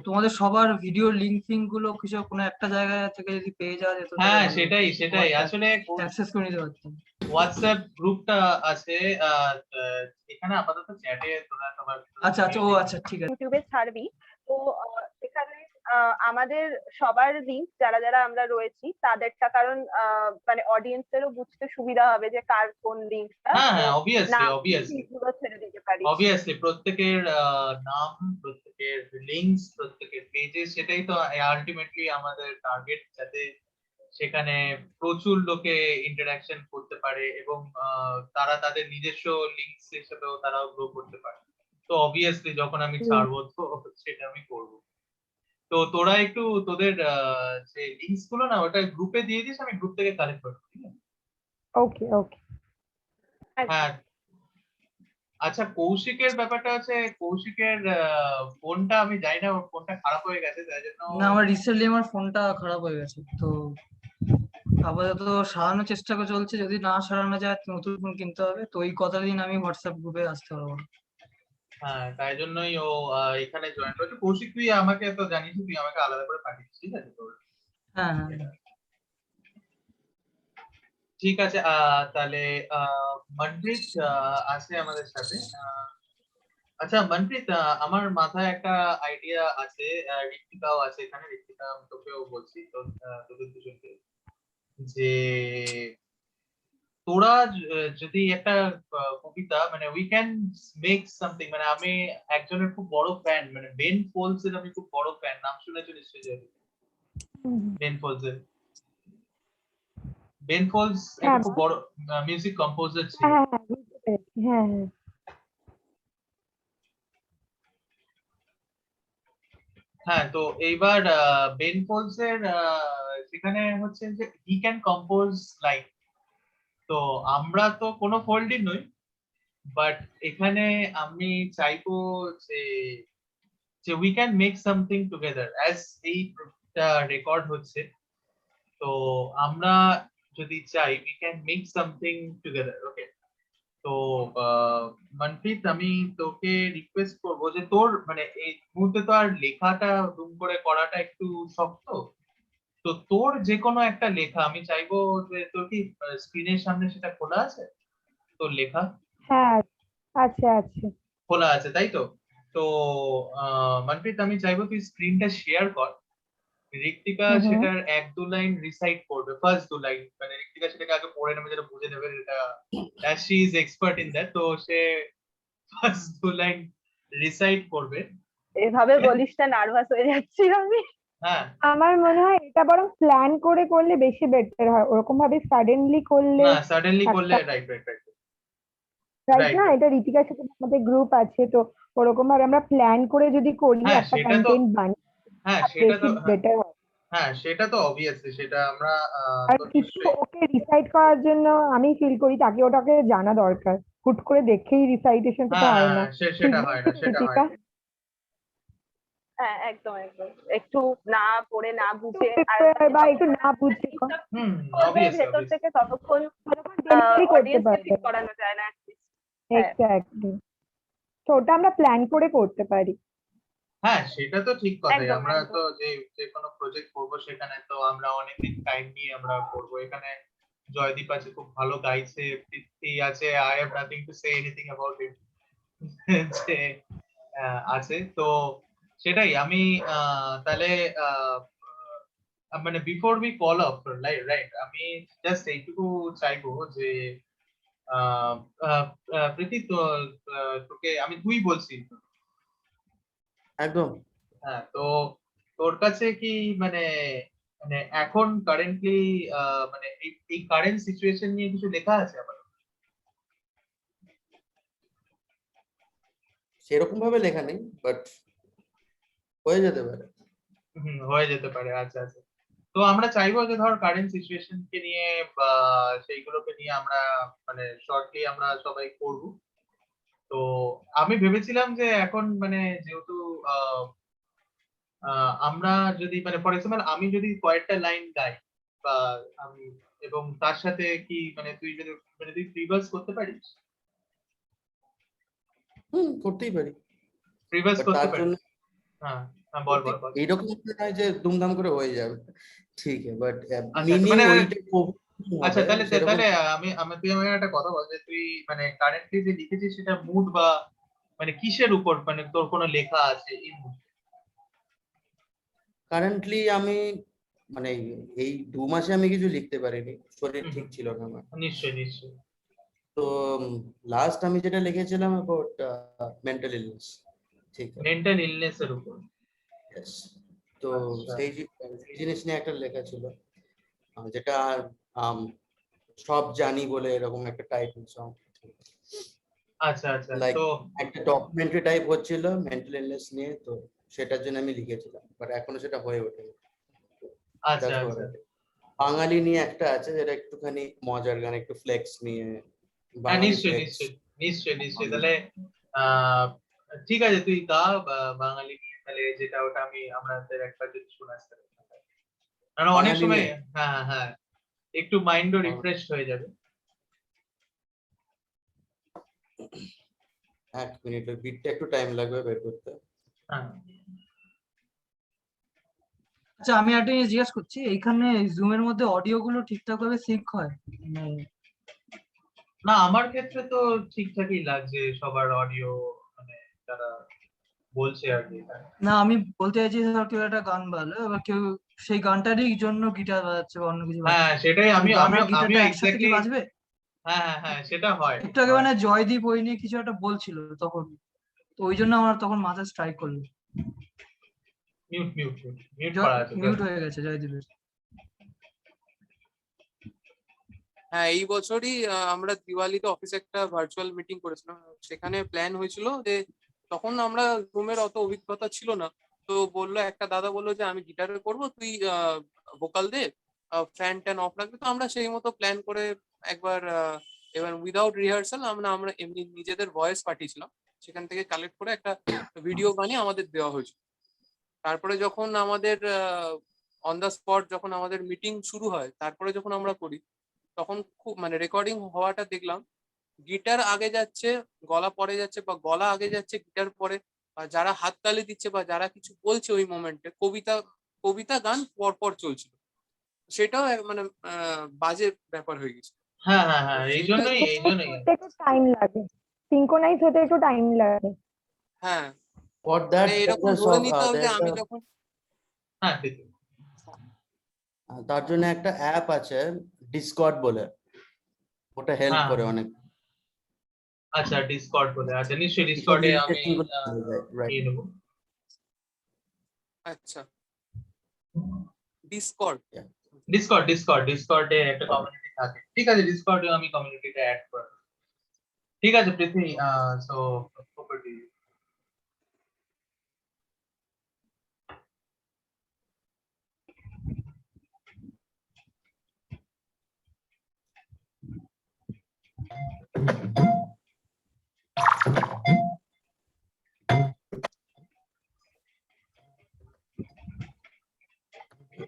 তোমাদের সবার ভিডিও লিঙ্ক ফিঙ্ক গুলো কিছু কোনো একটা জায়গা থেকে যদি পেয়ে যাওয়া যেত, হ্যাঁ সেটাই আসলে অ্যাক্সেস করে নিতে পারতাম। হোয়াটসঅ্যাপ গ্রুপটা আছে, এখানে আপাতত চ্যাটে তোরা সবার। আচ্ছা আচ্ছা, ও আচ্ছা ঠিক আছে। ইউটিউবে ছাড়বি তো এখানে আমাদের সবার লিঙ্ক যারা যারা আমরা রয়েছি তাদেরটা, কারণ মানে অডিয়েন্সেরও বুঝতে সুবিধা হবে যে কার কোন লিঙ্কটা। হ্যাঁ অবভিয়াসলি গুলো ছেড়ে দিতে পারি। অবভিয়াসলি প্রত্যেকের নাম, প্রত্যেকের লিংকস, প্রত্যেকের পেজে, সেটাই তো আলটিমেটলি আমাদের টার্গেট, যাতে সেখানে প্রচুর লোকে ইন্টারঅ্যাকশন করতে পারে এবং তারা তাদের নিজস্ব লিংকস হিসেবেও তারাও গ্রো করতে পারে। তো অবভিয়াসলি যখন আমি ছাড়বো তো সেটা আমি করব। তো তোরা একটু তোদের যে লিংকস গুলো না ওটা গ্রুপে দিয়ে দিস, আমি গ্রুপ থেকে কালেক্ট করব। ঠিক আছে? ওকে ওকে। হ্যাঁ আচ্ছা, কৌশিকের ব্যাপারটা আছে, কৌশিকের ফোনটা আমি জানি না, ওর ফোনটা খারাপ হয়ে গেছে তাই জন্য। না আমার রিসেন্টলি আমার ফোনটা খারাপ হয়ে গেছে, তো আপাতত সারানোর চেষ্টা করে চলছে। যদি না সারানো যায় নতুন ফোন কিনতে হবে। তো ওই কতদিন আমি হোয়াটসঅ্যাপ গ্রুপে আসতে পারবো না। হ্যাঁ, তাই জন্যই ও এখানে জয়েন করেছে। কৌশিক, তুই আমাকে তো জানিস, তুই আমাকে আলাদা করে পাঠিয়েছিস, ঠিক আছে তোর হ্যাঁ হ্যাঁ এটা। ঠিক আছে, তাহলে মনপ্রীত আছে আমাদের সাথে। আচ্ছা মনপ্রীত, আমার মাথায় একটা আইডিয়া আছে, ঋত্বিকাও আছে এখানে, ঋত্বিকা আমি তোকেও বলছি, তো তোদের দুজনকে, যে তোরা যদি একটা কবিতা, মানে উই ক্যান মেক সামথিং, মানে আমি একজনের খুব বড় ফ্যান, মানে বেন ফোলস এর আমি খুব বড় ফ্যান, নাম শুনেছো নিশ্চয়ই? বেন ফোলস এর, বেন ফোলস একটা হ্যাঁ খুব বড় মিউজিক কম্পোজার ছিল। হ্যাঁ হ্যাঁ বুঝতে পেরেছি, হ্যাঁ হ্যাঁ হ্যাঁ, তো এইবার বেন ফোলস এর সেখানে হচ্ছে যে হি ক্যান কম্পোজ লাইন। তো আমরা তো কোনো ফোল্ডই নই, বাট এখানে আমি চাইবো যে যে we can make something together, as এইটা রেকর্ড হচ্ছে, তো আমরা যদি চাই we can make something together. Okay, তো মনপ্রীত, আমি তোকে রিকোয়েস্ট করবো যে তোর মানে এই মুহূর্তে তো আর লেখাটা দুম করে করাটা একটু শক্ত, তো তোর যে কোনো একটা লেখা আমি চাইবো যে তোর কি স্ক্রিনের সামনে সেটা খোলা আছে, তোর লেখা হ্যাঁ আছে আছে। খোলা আছে, তাই তো? তো মনপ্রীত, আমি চাইবো তুই স্ক্রিনটা শেয়ার কর, ঋত্বিকা হুম হুম সেটার 1-2 লাইন রিসাইট করবে, ফার্স্ট 2 লাইন, মানে ঋত্বিকা সেটাকে আগে পড়ে নেবে, যেটা বুঝে নেবে, এটা as she is expert in that, তো সে ফার্স্ট 2 লাইন রিসাইট করবে। এভাবে বলিস না, নার্ভাস হয়ে যাচ্ছি আমি। হ্যাঁ আমার মনে হয় এটা বরং প্ল্যান করে করলে বেশি বেটার হয়, ওরকম ভাবে সাডেনলি করলে না, সাডেনলি করলে একটা right right right right right না, এটা ঋতিকার সাথে আমাদের গ্রুপ আছে তো, ওরকম ভাবে আমরা প্ল্যান করে যদি করি হ্যাঁ একটা সেটা তো, কন্টেন্ট বানাই হ্যাঁ সেটা বেশি তো, বেটার হয়। হ্যাঁ সেটা তো অবভিয়াসলি, সেটা আমরা আর তো কিছু নিশ্চয়ই। ওকে রিসাইট করার জন্য আমি ফিল করি তাকে ওটাকে জানা দরকার, হুট করে দেখেই রিসাইটেশন তো হ্যাঁ হয় হ্যাঁ না। ঠিক সেটা হয় না, বলছি সেটা হয় ঋতিকা? না। হ্যাঁ, একদম একদম, একটু না পড়ে না বুঝে, আর বা একটু না বুঝে হুম, করবে অবভিয়াসলি ভেতর থেকে, ততক্ষণ ডেলিভারি করতে অডিয়েন্সকে ঠিক পারবে। করানো যায় না at least। হ্যাঁ, এক্স্যাক্টলি, তো ওটা আমরা প্ল্যান করে করতে পারি। হ্যাঁ সেটা তো ঠিক কথাই, একদম আমরা একদম। তো যে যে কোনো প্রজেক্ট করব সেখানে তো আমরা অনেকদিন টাইম নিয়ে আমরা করব। এখানে জয়দীপ আছে, খুব ভালো গাইছে, তৃপ্তি আছে, I have nothing to say anything about it, যে আছে, তো সেটাই আমি তাহলে মানে before we call of, right, আমি জাস্ট এইটুকু চাইবো যে আহ, আহ, প্রীতি, তোকে আমি তুই বলছি। একদম। হ্যাঁ, তো তোর কাছে কি মানে মানে এখন কারেন্টলি মানে এই কারেন্ট সিচুয়েশন নিয়ে কিছু লেখা আছে আমার? সেরকম ভাবে লেখা নেই, বাট হয়ে যেতে পারে। হয়ে যেতে পারে, আচ্ছা আচ্ছা। তো আমরা চাইবো যে ধর কারেন্ট সিচুয়েশন কে নিয়ে বা সেইগুলোকে নিয়ে আমরা মানে শর্টলি আমরা সবাই করব। তো আমি ভেবেছিলাম যে এখন মানে যেহেতু আহ, আমরা যদি মানে ফর এক্সাম্পল আমি যদি কয়েকটা লাইন গাই বা আমি, এবং তার সাথে কি মানে তুই যদি মানে তুই ফ্রিভার্স করতে পারিস? করতেই পারি, ফ্রিভার্স বাট করতে তার পারিস? জন্য হ্যাঁ হ্যাঁ, বল বল বল। এইরকম নয় যে দুমদাম করে হয়ে যাবে, ঠিক আছে, বাট আচ্ছা আচ্ছা, মিনিং মানে ওইটা আচ্ছা, হবে তাহলে সেরকম। তাহলে তুই আমাকে একটা কথা বল যে তুই মানে কারেন্টলি যে লিখেছিস সেটা মুড বা মানে কিসের উপর, মানে তোর কোনো লেখা আছে এই মুহূর্তে? কারেন্টলি আমি মানে এই 2 মাসে আমি কিছু লিখতে পারিনি, শরীর হুম, ঠিক ছিল না আমার। নিশ্চয়ই নিশ্চয়ই। তো লাস্ট আমি যেটা লিখেছিলাম অ্যাবাউট মেন্টাল ইলনেস, ঠিক আছে। মেন্টাল ইলনেস এর উপর? Yes. তো আচ্ছা সেই জিনিস নিয়ে একটা লেখা ছিল, যেটা আম, সব জানি বলে এরকম একটা টাইটেল সং, আচ্ছা আচ্ছা, লাইক তো একটা ডকুমেন্টারি টাইপ হচ্ছিল মেন্টাল ইলনেস নিয়ে, তো সেটার জন্য আমি লিখেছিলাম, বাট এখনো সেটা হয়ে ওঠেনি। আচ্ছা That's what আচ্ছা, I did. বাঙালি নিয়ে একটা আছে যেটা একটুখানি মজার গান, একটু ফ্লেক্স নিয়ে, হ্যাঁ বাঙালি নিশ্চয়ই ফ্লেক্স। নিশ্চয়ই নিশ্চয়ই নিশ্চয়ই, তাহলে আহ ঠিক আছে, তুই গা বাঙালি নিয়ে, তাহলে যেটা ওটা আমাদের একবার যদি শোনাস তাহলে ভালো হয়। কারণ অনেক বাঙালি সময় নিয়ে হ্যাঁ হ্যাঁ হ্যাঁ, একটু মাইন্ডও রিফ্রেশ হয়ে যাবে। এক মিনিট, ওই বিটটা একটু টাইম লাগবে বের করতে। হ্যাঁ আচ্ছা আমি একটা জিনিস জিজ্ঞেস করছি, এইখানে জুমের মধ্যে অডিও গুলো ঠিকঠাক ভাবে সিঙ্ক হয়? না, আমার ক্ষেত্রে তো ঠিকঠাকই লাগছে সবার অডিও, মানে যারা বলছে আর কি। না আমি বলতে চাইছি ধর কেউ একটা গান বাজলো, এবার কেউ সেই গানটারই জন্য গিটার বাজাচ্ছে বা অন্য কিছু বাজাচ্ছে, হ্যাঁ সেটাই আমি গান আমি আর আমিও গিটারটা একসাথে কি এক্স্যাক্টলি। বাজবে? হ্যাঁ হ্যাঁ হ্যাঁ, সেটা হয়। একটু আগে মানে জয়দীপ ওই নিয়ে কিছু একটা বলছিল তখন, তো ওই জন্য আমার তখন মাথায় স্ট্রাইক করলো। মিউট মিউট মিউট মিউট করা আছে। মিউট হয়ে গেছে জয়দীপের। হ্যাঁ, এই বছরই আমরা দিওয়ালিতে অফিসে একটা ভার্চুয়াল মিটিং করেছিলাম। সেখানে প্ল্যান হয়েছিল যে তখন আমরা রুমের অত অভিজ্ঞতা ছিল না, তো বললো একটা দাদা বললো যে আমি গিটারে করবো, তুই ভোকাল দে, ফ্যান ট্যান অফ রাখবি। তো আমরা সেই মতো প্ল্যান করে একবার এবার উইদাউট রিহার্সাল আমরা এমনি নিজেদের ভয়েস পাঠিয়েছিলাম, সেখান থেকে কালেক্ট করে একটা ভিডিও বানিয়ে আমাদের দেওয়া হয়েছিল। তারপরে যখন আমাদের অন দ্য স্পট যখন আমাদের মিটিং শুরু হয়, তারপরে যখন আমরা করি, তখন খুব মানে রেকর্ডিং হওয়াটা দেখলাম গিটার আগে যাচ্ছে, গলা পরে যাচ্ছে, বা গলা আগে যাচ্ছে গিটার পরে, বা যারা হাততালি দিচ্ছে বা যারা কিছু বলছে ওই মোমেন্টে, কবিতা গান পরপর চলছিল। সেটাও মানে বাজে ব্যাপার হয়ে গেছে। হ্যাঁ হ্যাঁ হ্যাঁ, এই জন্যই একটু টাইম লাগে, সিনক্রোনাইজ হতে একটু টাইম লাগে। হ্যাঁ, ফর দ্যাট এরকম ধরে নিতে হবে যে আমি যখন হ্যাঁ ঠিক। তার জন্য একটা অ্যাপ আছে ডিসকর্ড বলে, ওটা হেল্প করে অনেক। আচ্ছা ডিসকর্ড বলে, আচ্ছা নিশ্চয়ই ডিসকর্ডে আমি নিয়ে নেব। আচ্ছা ডিসকর্ড ডিসকর্ডে একটা কমিউনিটি থাকে। ঠিক আছে, ডিসকর্ডে আমি কমিউনিটিটা অ্যাড করব। ঠিক আছে Preeti, so property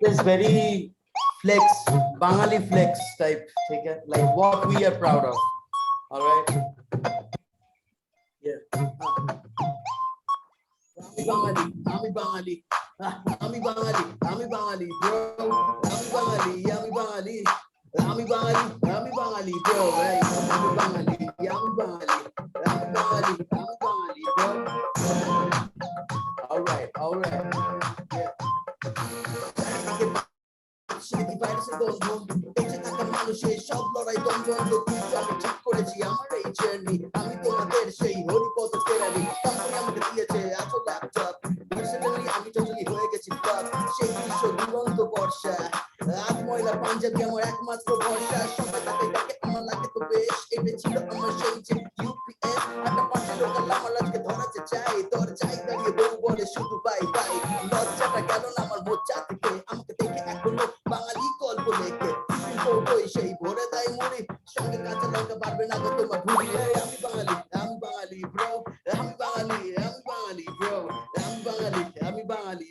It's very flex, Bangali flex type, okay? Like what we are proud of. All right. Yeah. Ami Bangali, bro. Ami Bangali, bro. Right? Ami Bangali, bro. All right. Yeah. মানুষের সব লড়াই দ্বন্দ্ব আমি ঠিক করেছি আমার এই journey, আমি তোমাদের সেই হরিপদ ফেরারি কোম্পানি আমাকে দিয়েছে এত ল্যাপটপ, আমি টোটালি হয়ে গেছি সেই গ্রীষ্ম দুরন্ত বর্ষা, আজ ময়লা পাঞ্জাবি আমার একমাত্র ভরসা, সবাই তাকে ডাকে আমার লাগে তো বেশ, এটা ছিল আমার সেই যে ইউপিএস, একটা পাশে লোকাল আমার আজকে ধরাতে চাই, তোর চাই দাঁড়িয়ে বউ বলে শুধু বাই বাই, লজ্জাটা গেল না আমার মোচা থেকে, আমাকে দেখে এখনো বাঙালি গল্প লেখে, সেই ভরে দেয় মুড়ি সঙ্গে কাঁচা লঙ্কা পারবে না গো তোমার ভুড়ি, আমি বাঙালি ব্রো, আমি বাঙালি ব্রো, আমি বাঙালি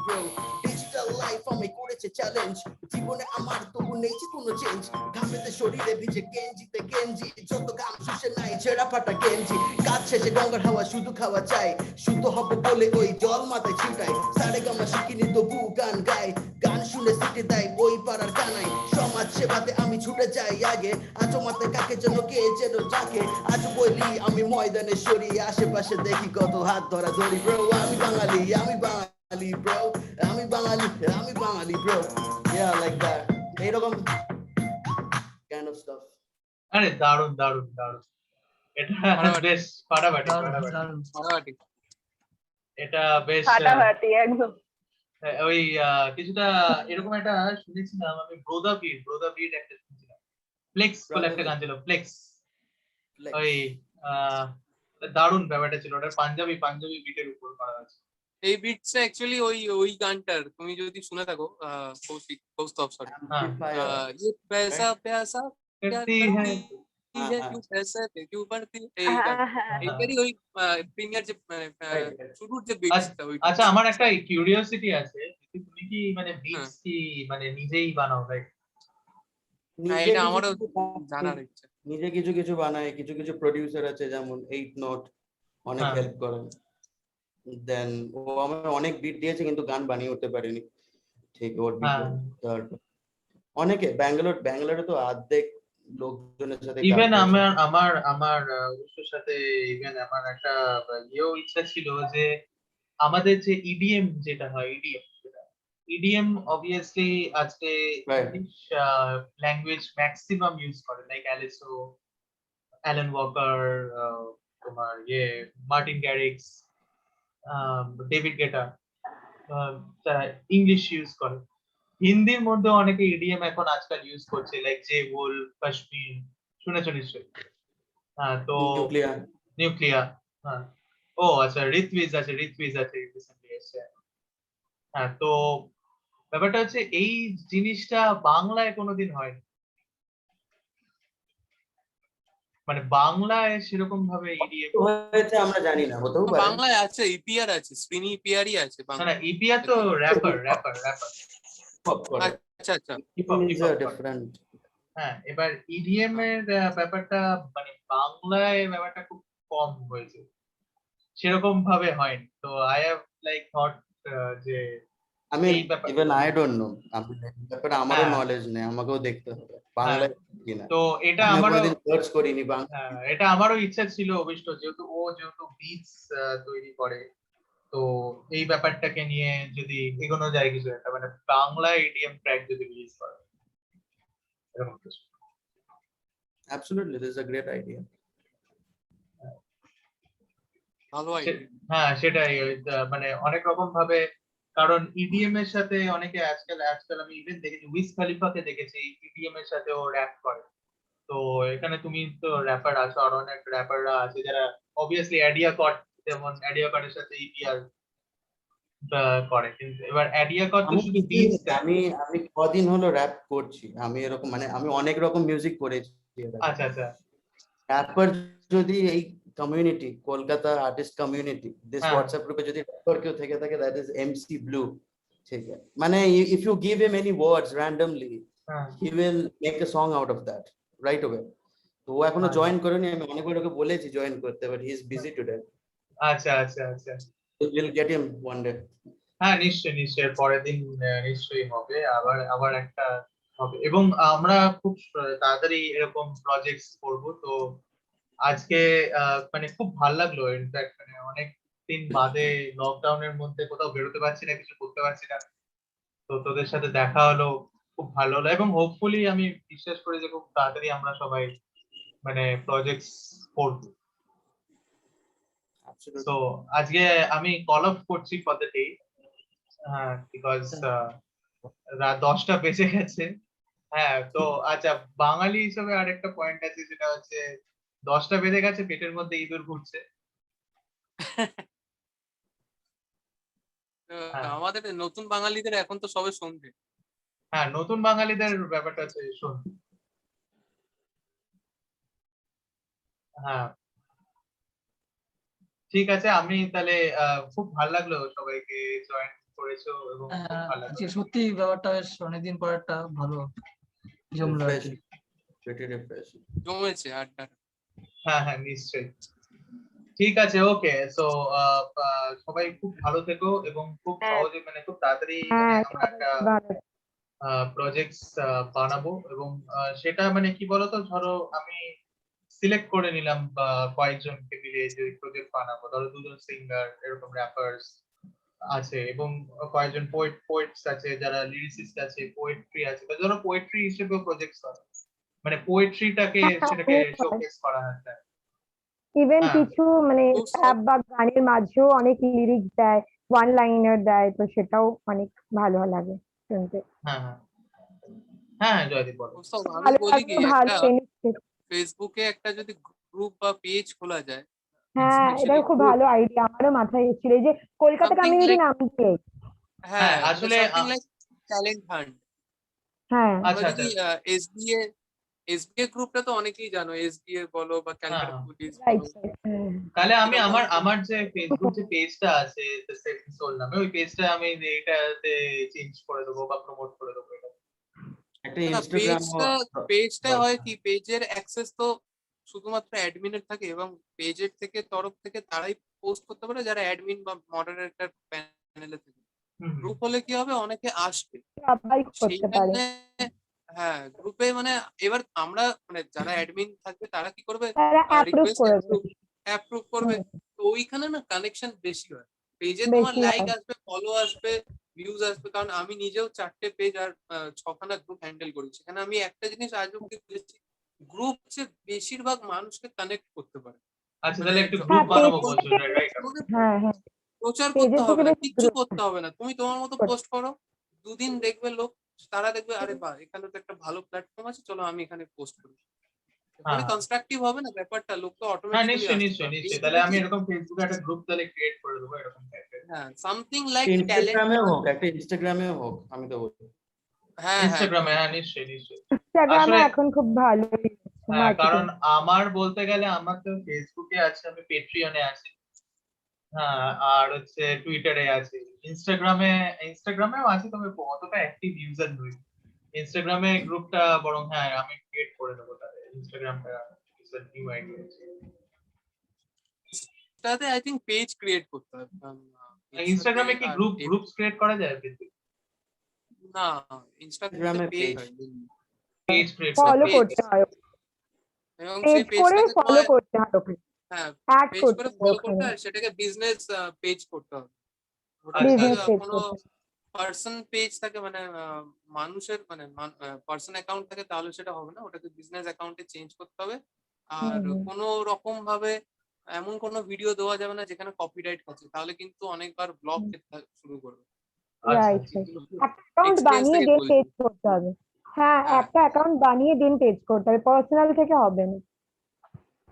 ব্রো, ডিজিটাল লাইফ আমি করেছে চ্যালেঞ্জ, জীবনে আমার তবু নেই কোনো চেঞ্জ, ঘামেতে শরীরে ভিজে গেঞ্জি যত ঘাম শুষে নাই ছেঁড়া ফাটা গেঞ্জি, কাজ শেষে গঙ্গার হাওয়া শুধু খাওয়া চাই, শুদ্ধ হবে বলে ওই জল মাথায় ছিটাই, সারে গামা শিখিনি তবু গান গাই, গান শুনে সিটে দেয় ওই পাড়ার কানাই, সমাজ সেবাতে আমি ছুটে যাই আগে, আজও মাথায় কাকে যেন কে যেন যাকে, আজ বলি আমি ময়দানে সরি, আশেপাশে দেখি কত হাত ধরা ধরি ব্রো, আমি বাঙালি ব্রো, আমি বাঙালি ব্রো, yeah like that, এরকম kind of stuff. আরে দারুণ, এটা বেশ ফাটাফাটি। এটা বেশ ফাটাফাটি একদম। ওই কিছুটা এরকম একটা শুনেছিলাম আমি, ব্রোদা বিট একটা শুনেছিলাম, ফ্লেক্স বলে একটা গান ছিল, ফ্লেক্স, ওই দারুণ ব্যাপারটা ছিল, ওটা পাঞ্জাবি বিটের উপর করা আছে। এই বিটসটা অ্যাকচুয়ালি ওই গানটার, তুমি যদি শুনে থাকো কৌস্তব সরি, ये पैसा पैसा क्या करती है क्यों पैसे पे क्यों बढ़ती, এইটারই ওই প্রিমিয়ার যে শুরুর যে বিটসটা ওই। আচ্ছা আমার একটা কিউরিওসিটি আছে, তুমি কি মানে বিটস কি মানে নিজেই বানাও, রাইট? এটা আমারও জানার ইচ্ছা। নিজে কিছু কিছু বানায়, কিছু কিছু প্রডিউসার আছে যেমন 8 নোট অনেক হ্যাঁ। হেল্প করেন। দেন ও আমার অনেক বিট দিয়েছে কিন্তু গান বানিয়ে উঠতে পারিনি ঠিক ওর বিট। হ্যাঁ। অনেকে ব্যাঙ্গালোরে তো অর্ধেক লোকজনের সাথে ইভেন আমার অবশ্যর সাথে ইভেন আমার একটা ইয়েও ইচ্ছা ছিল যে আমাদের যে ইডিএম যেটা হয়, ইডিএম অবভিয়াসলি আজকে Right. English language maximum use করে, লাইক অ্যালিসো, অ্যালেন ওয়াকার, তোমার মার্টিন গ্যারিক্স, ডেভিড গেটা, তারা ইংলিশ ইউজ করে। হিন্দির মধ্যে অনেকে ইডিএম এখন আজকাল ইউজ করছে, লাইক জে ওল, কাশ্মীর, শুনেছো নিশ্চয়ই। হ্যাঁ, তো নিউক্লিয়ার। হ্যাঁ, ও আচ্ছা, ঋত্বিজ আছে রিসেন্টলি এসেছে। হ্যাঁ, তো ব্যাপারটা হচ্ছে এই জিনিসটা বাংলায় কোনোদিন হয়নি, মানে বাংলায় সেরকম ভাবে ইডিএম হয়েছে আমরা জানি না, হতেও পারে। বাংলায় আছে, ইপিআর আছে, স্পিনি ইপিআরই আছে না, বাংলা। ইপিআর তো র্যাপার। আচ্ছা আচ্ছা, ডিফারেন্ট। হ্যাঁ, এবার ইডিএম এর ব্যাপারটা মানে বাংলায় ব্যাপারটা খুব কম হয়েছে, সেরকম ভাবে হয়নি। তো আই হ্যাভ লাইক থট যে আমি এই ব্যাপার, ইভেন আই ডোন্ট নো, আমি ব্যাপারে আমারও হ্যাঁ। নলেজ নেই, আমাকেও দেখতে হবে বাংলায় কিনা। তো এটা আমি আমারও কোনোদিন সার্চ করিনি বাংলা। এটা আমারও ইচ্ছা ছিল অবশ্য, যেহেতু বিটস তৈরি করে, তো এই ব্যাপারটাকে নিয়ে যদি এগোনো যায় কিছু একটা, মানে বাংলা ইডিএম ট্র্যাক যদি রিলিজ করে এরকম কিছু। Absolutely, this is a great idea. ভালো আইডিয়া। হ্যাঁ, সেটাই মানে অনেক রকম ভাবে, কারণ ইডিএম এর সাথে অনেকে আজকাল আমি ইভেন দেখেছি উইজ খালিফাকে দেখেছি ইডিএম এর সাথে ও র্যাপ করে। তো এখানে তুমি তো র্যাপার আছো, আর অনেক র্যাপাররা আছে যারা অবভিয়াসলি অ্যাডিয়া কট, যেমন অ্যাডিয়া কটের সাথে ইপিআর করে, কিন্তু এবার অ্যাডিয়া কট তো শুধু বিটস। আমি কদিন হলো র্যাপ করছি, আমি এরকম মানে আমি অনেক রকম মিউজিক করেছি। আচ্ছা আচ্ছা, র্যাপার যদি এই community, Kolkata artist community, this হ্যাঁ। হোয়াটসঅ্যাপ গ্রুপে যদি র্যাপার কেউ থেকে থাকে, দ্যাট ইজ এমসি ব্লু। ঠিক আছে, মানে if you give him any words randomly, he will make a song out of that right away. তো ও এখনো জয়েন করেনি, আমি অনেকবার ওকে বলেছি জয়েন করতে, but he is busy today. আচ্ছা আচ্ছা আচ্ছা, will get him one day. হ্যাঁ, নিশ্চয়ই পরের দিন নিশ্চয়ই হবে, আবার একটা হবে, এবং আমরা খুব তাড়াতাড়ি এরকম প্রজেক্টস করব। তো আজকে মানে খুব ভালো লাগলো, ইনফ্যাক্ট মানে অনেক দিন বাদে লকডাউনের মধ্যে কোথাও বেরোতে পারছি না, কিছু করতে পারছি না, তো তোদের সাথে দেখা হলো, খুব ভালো হলো, এবং হোপফুলি আমি বিশ্বাস করি যে খুব তাড়াতাড়ি আমরা সবাই মানে প্রজেক্টস করব। তো আজকে আমি কল অফ করছি ফর দ্য ডে, বিকজ রাত 10টা বেজে গেছে। হ্যাঁ, তো আচ্ছা, বাঙালি হিসেবে আরেকটা পয়েন্ট আছে, যেটা হচ্ছে 10টা বেজে গেছে, পেটের মধ্যে ইঁদুর ঘুরছে। আমাদের নতুন বাঙালিদের এখন তো সবে সন্ধে। হ্যাঁ, নতুন বাঙালিদের ব্যাপারটা হচ্ছে সন্ধে। হ্যাঁ, ঠিক আছে, আমি তাহলে খুব ভালো লাগলো সবাইকে জয়েন করেছো, এবং খুব ভালো লাগলো। সত্যি ব্যাপারটা বেশ অনেকদিন পর একটা ভালো জমলো আর কি। জমেছে আড্ডা। হ্যাঁ, নিশ্চয়ই। ঠিক আছে, ওকে। সো সবাই খুব ভালো থেকো, এবং খুব সহজে মানে খুব তাড়াতাড়ি আমরা একটা প্রজেক্টস বানাবো, এবং সেটা মানে কি বলতো, ধরো আমি সিলেক্ট করে নিলাম কয়েকজনকে মিলে যে প্রজেক্ট বানাবো, ধরো 2জন সিঙ্গার, এরকম র্যাপার্স আছে, এবং কয়েকজন পোয়েটস আছে, যারা লিরিসিস্ট আছে, পোয়েট্রি আছে, ধরো পোয়েট্রি হিসেবেও প্রজেক্টস হয়, মানে পোয়েট্রিটাকে সেটাকে শোকেস করা হয়। ইভেন কিছু মানে র‍্যাপ বা গানের মাঝেও অনেক লিরিক্স দেয়, ওয়ান লাইনার দেয়, তো সেটাও অনেক ভালো লাগে শুনতে। হ্যাঁ, জয়দীপ বলো। আমি বলি কি, ফেসবুকে একটা যদি গ্রুপ বা পেজ খোলা যায়। হ্যাঁ, এটা খুব ভালো আইডিয়া, আমারও মাথায় এসেছিল, এই যে কলকাতা কমিউনিটি নাম দিয়ে। হ্যাঁ, আসলে সামথিং লাইক ট্যালেন্ট হান্ট। হ্যাঁ, আমরা যদি এসবিএ গ্রুপটা তো অনেকেই জানো, এসবিএ বলো বা ক্যালকাটা পুলিশ, তাহলে আমি আমার যে ফেসবুক যে পেজটা আছে সেভিং সোল নামে, ওই পেজটা আমি এটাতে চেঞ্জ করে দেবো বা প্রমোট করে দেবো। এটা একটা একটা না ইনস্টাগ্রাম পেজটা হয় কি, পেজের অ্যাক্সেস তো শুধুমাত্র অ্যাডমিনের থাকে, এবং পেজের থেকে তরফ থেকে তারাই পোস্ট করতে পারে যারা অ্যাডমিন বা মডারেটর প্যানেলে থাকে। গ্রুপ হলে কি হবে, অনেকে আসবে সবাই করতে পারে। সেইখানে। হ্যাঁ, গ্রুপে মানে এবার আমরা মানে যারা অ্যাডমিন থাকবে তারা কি করবে, তারা অ্যাপ্রুভ রিকোয়েস্ট করে দেবে। অ্যাপ্রুভ করবে। হুম, তো ওইখানে না কানেকশন বেশি হয়। পেজে তোমার বেশি লাইক হয়। আসবে, ফলো আসবে, ভিউজ আসবে, কারণ আমি নিজেও 4টে পেজ আর 6খানা গ্রুপ হ্যান্ডেল করি। সেখানে আমি একটা জিনিস আজ অব্দি বুঝেছি, গ্রুপ হচ্ছে বেশিরভাগ মানুষকে কানেক্ট করতে পারে। আচ্ছা, মানে তাহলে একটু হ্যাঁ, গ্রুপ পেজ বানাবো যখন বলছো, থেকে রাইট? তোমাকে হ্যাঁ হ্যাঁ, প্রচার করতে পেজের হবে থেকে না, বেশি কিচ্ছু গ্রুপ করতে হবে না, তুমি তোমার মতো পোস্ট করো, 2 দিন দেখবে লোক, তারা দেখবে আরে বাহ, এখানে তো একটা ভালো প্ল্যাটফর্ম আছে, চলো আমি এখানে পোস্ট করি। হ্যাঁ মানে কনস্ট্রাকটিভ হবে না ব্যাপারটা, লোক তো হ্যাঁ, অটোমেটিক্যালি নিশ্চয়ই আসছে। নিশ্চয়ই কারণ নিশ্চয়ই, তাহলে ফেসবুকে আমি কি, এরকম ফেসবুকে একটা গ্রুপ তাহলে ক্রিয়েট করে দেবো এরকম টাইপের। হ্যাঁ, সামথিং লাইক ট্যালেন্ট ইনস্টাগ্রামেও হান্ট। হোক, একটা ইনস্টাগ্রামে হোক, আমি তো বলবো। হ্যাঁ হ্যাঁ, ইনস্টাগ্রামে, তুমি হ্যাঁ নিশ্চয়ই নিশ্চয়ই। ইনস্টাগ্রামে আসলে এখন খুব ভালো হ্যাঁ, মার্কেটিং। কারণ আমার বলতে গেলে আমার তো ফেসবুকে আছে, আমি পেট্রিয়নে আছি, হ্যাঁ, আর হচ্ছে টুইটারে আছি, ইনস্টাগ্রামেও আছে, তবে অতটা অ্যাক্টিভ ইউজার নই। ইনস্টাগ্রামে গ্রুপটা বরং হ্যাঁ আমি ক্রিয়েট করে দেবো, তাহলে ইনস্টাগ্রামটা নিউ আইডিয়া আছে। তাতে আই থিঙ্ক পেজ ক্রিয়েট করতে হবে, কারণ ইনস্টাতে ইনস্টাগ্রামে কি আর গ্রুপস ক্রিয়েট করা যায়? না, ইনস্টাগ্রামে ইনস্টাগ্রামে পেজ পেজ হয় পেজ ক্রিয়েট ফলো করতে পেজ, করতে হয়, এবং পেজ সেই করে পেজটাকে ফলো তোমায়, করতে হয় ওকে, হ্যাঁ, অ্যাড পেজ করতে করে হয় ফলো করতে ওখানে, হয়, সেটাকে বিজনেস পেজ করতে হবে। ওটা আচ্ছা যদি বিজনেস আচ্ছা। পেজ কোনো করতে হয়। পার্সন পেজ থাকে, মানে মানুষের মানে পার্সন অ্যাকাউন্ট থাকে, তাহলে সেটা হবে না, ওটাকে বিজনেস অ্যাকাউন্টে চেঞ্জ করতে হবে। আর হুম, কোনো রকম ভাবে এমন কোনো ভিডিও দেওয়া যাবে না যেখানে কপিরাইট আছে, তাহলে কিন্তু অনেকবার ব্লক খেতে শুরু করবে। আচ্ছা রাইট আচ্ছা। রাইট। একটা অ্যাকাউন্ট এক্সপিরিয়েন্স বানিয়ে থেকে দেন বলছি। পেজ করতে হবে। হ্যাঁ, হ্যাঁ, একটা অ্যাকাউন্ট বানিয়ে দেন পেজ করতে হবে, পার্সোনাল থেকে হবে না।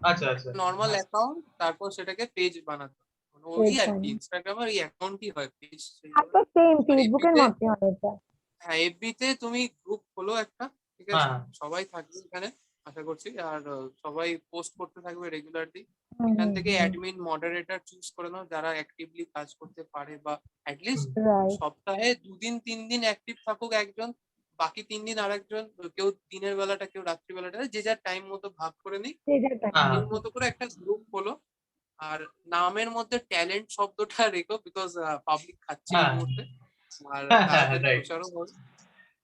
আচ্ছা আচ্ছা। নর্মাল অ্যাকাউন্ট, তারপর সেটাকে পেজ বানাতে হবে। মানে ওই পেজ আর কি, বানিয়ে, ইনস্টাগ্রামের ওই অ্যাকাউন্টই হয় পেজ আর তো সেম আর ফেসবুকের এফবিতে, মতই হয় এটা। হ্যাঁ, এফবিতে তুমি গ্রুপ খোলো একটা, ঠিক আছে, হ্যাঁ সবাই থাকবে এখানে আশা করছি, আর সবাই পোস্ট করতে থাকবে রেগুলারলি। হুম এখান হুম থেকে হুম, অ্যাডমিন মডারেটর চুজ করে নাও যারা অ্যাক্টিভলি কাজ করতে পারে, বা অ্যাটলিস্ট রাইট। সপ্তাহে 2 দিন 3 দিন অ্যাক্টিভ থাকুক একজন, বাকি 3 দিন আরেকজন, কেউ দিনের বেলাটা কেউ রাত্রি বেলাটা, যে যার টাইম মতো ভাগ করে নিই, সেটাই। হ্যাঁ এই মতো করে একটা গ্রুপ হলো। আর নামের মধ্যে ট্যালেন্ট শব্দটা রেখো, বিকজ পাবলিক খাচ্ছে এই হ্যাঁ মুহূর্তে, আর হ্যাঁ হ্যাঁ, তাড়াতাড়ি রাইট প্রচারও হবে।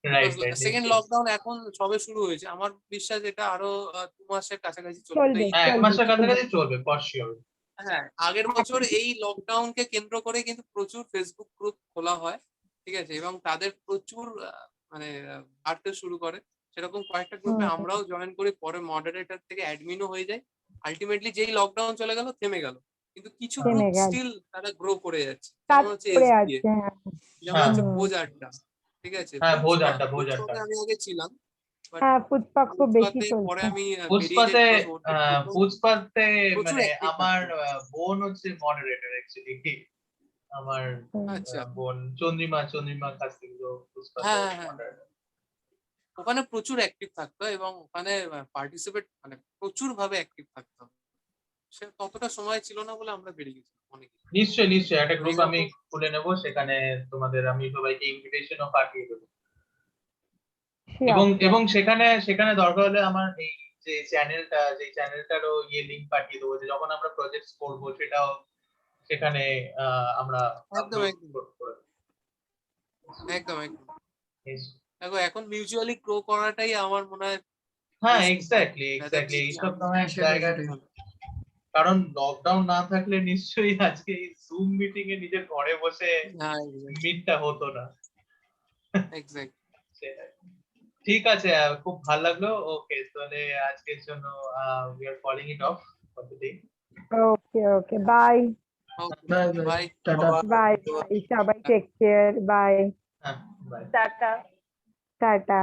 বিকজ রাইট রাইট, সেকেন্ড নিশ্চয়ই। লকডাউন এখন সবে শুরু হয়েছে, আমার বিশ্বাস এটা আরো 2 মাসের কাছাকাছি চলবে চলতেই। হ্যাঁ, এক চলবে মাসের চলবে। কাছাকাছি চলবে ফর শিওর। হ্যাঁ, আগের বছর এই লকডাউনকে কেন্দ্র করে কিন্তু প্রচুর ফেসবুক গ্রুপ খোলা হয়, ঠিক আছে, এবং তাদের প্রচুর মানে বাড়তে শুরু করে। সেরকম কয়েকটা গ্রুপে হুম, আমরাও জয়েন করি, পরে মডারেটর থেকে অ্যাডমিনও হয়ে যায়। আলটিমেটলি যেই লকডাউন চলে গেল, থেমে গেল, কিন্তু কিছু থেমে গ্রুপ গেল, স্টিল তারা গ্রো করে যাচ্ছে, কাজ যেমন হচ্ছে করে এসবিএ, আছে। হ্যাঁ যেমন হ্যাঁ হচ্ছে হুম, ভোজ আড্ডা, ঠিক আছে, হ্যাঁ, ভোজ ফুচপা, আড্ডা ভোজ আড্ডা। ফুচপাতে আমি আগে ছিলাম, বাট হ্যাঁ, ফুচকা খুব বেশি ফুচপাতে পরে চলছে। আমি বেরিয়ে যাই, ফুচপাতে বিকজ ওর প্রচুর ফুচপাতে প্রচুর মানে অ্যাক্টিভ আমার থাকতো। বোন হচ্ছে মডারেটর অ্যাকচুয়ালি। আমার হুম, আচ্ছা, বোন চন্দ্রিমা কাছে ফুচপাতে হ্যাঁ হ্যাঁ হ্যাঁ, মডারেটর। ওখানে প্রচুর অ্যাক্টিভ থাকতো, এবং ওখানে পার্টিসিপেট মানে প্রচুর ভাবে অ্যাক্টিভ থাকতো। সে ততটা সময় ছিল না বলে আমরা বেরিয়ে গেছি অনেকে। নিশ্চয়ই নিশ্চয়ই, একটা তো গ্রুপ আমি এইরকম, খুলে নেব, সেখানে তোমাদের আমি সবাইকে ইনভিটেশনও পাঠিয়ে দেবো। শিওর এবং শিওর। এবং সেখানে সেখানে দরকার হলে আমার এই যে চ্যানেলটারও লিংক পাঠিয়ে দেবো, যে যখন আমরা প্রজেক্ট করবো সেটাও সেখানে আমরা একদম আপলোড একদম করে একদম একদম। দেবো। দেখো, এখন মিউচুয়ালি গ্রো করাটাই আমার মনে হয় হ্যাঁ, বেস্ট উপায়, এক্স্যাক্টলি rather এক্স্যাক্টলি, than কি এইসব আমি, সময় সেটাই জায়গায়, সেটাই। কারণ লকডাউন না থাকলে নিশ্চয়ই আজকে এই জুম মিটিং এ নিজের ঘরে বসে হ্যাঁ মিটটা হতো না। এক্স্যাক্ট। সেটাই। ঠিক আছে, খুব ভালো লাগলো। ওকে, তাহলে আজকের জন্য we are calling it off for the day. Okay okay, bye okay, bye bye, bye. টাটা। বাই বাই, সবাই টেক কেয়ার, বাই, হ্যাঁ, বাই। টাটা। টাটা।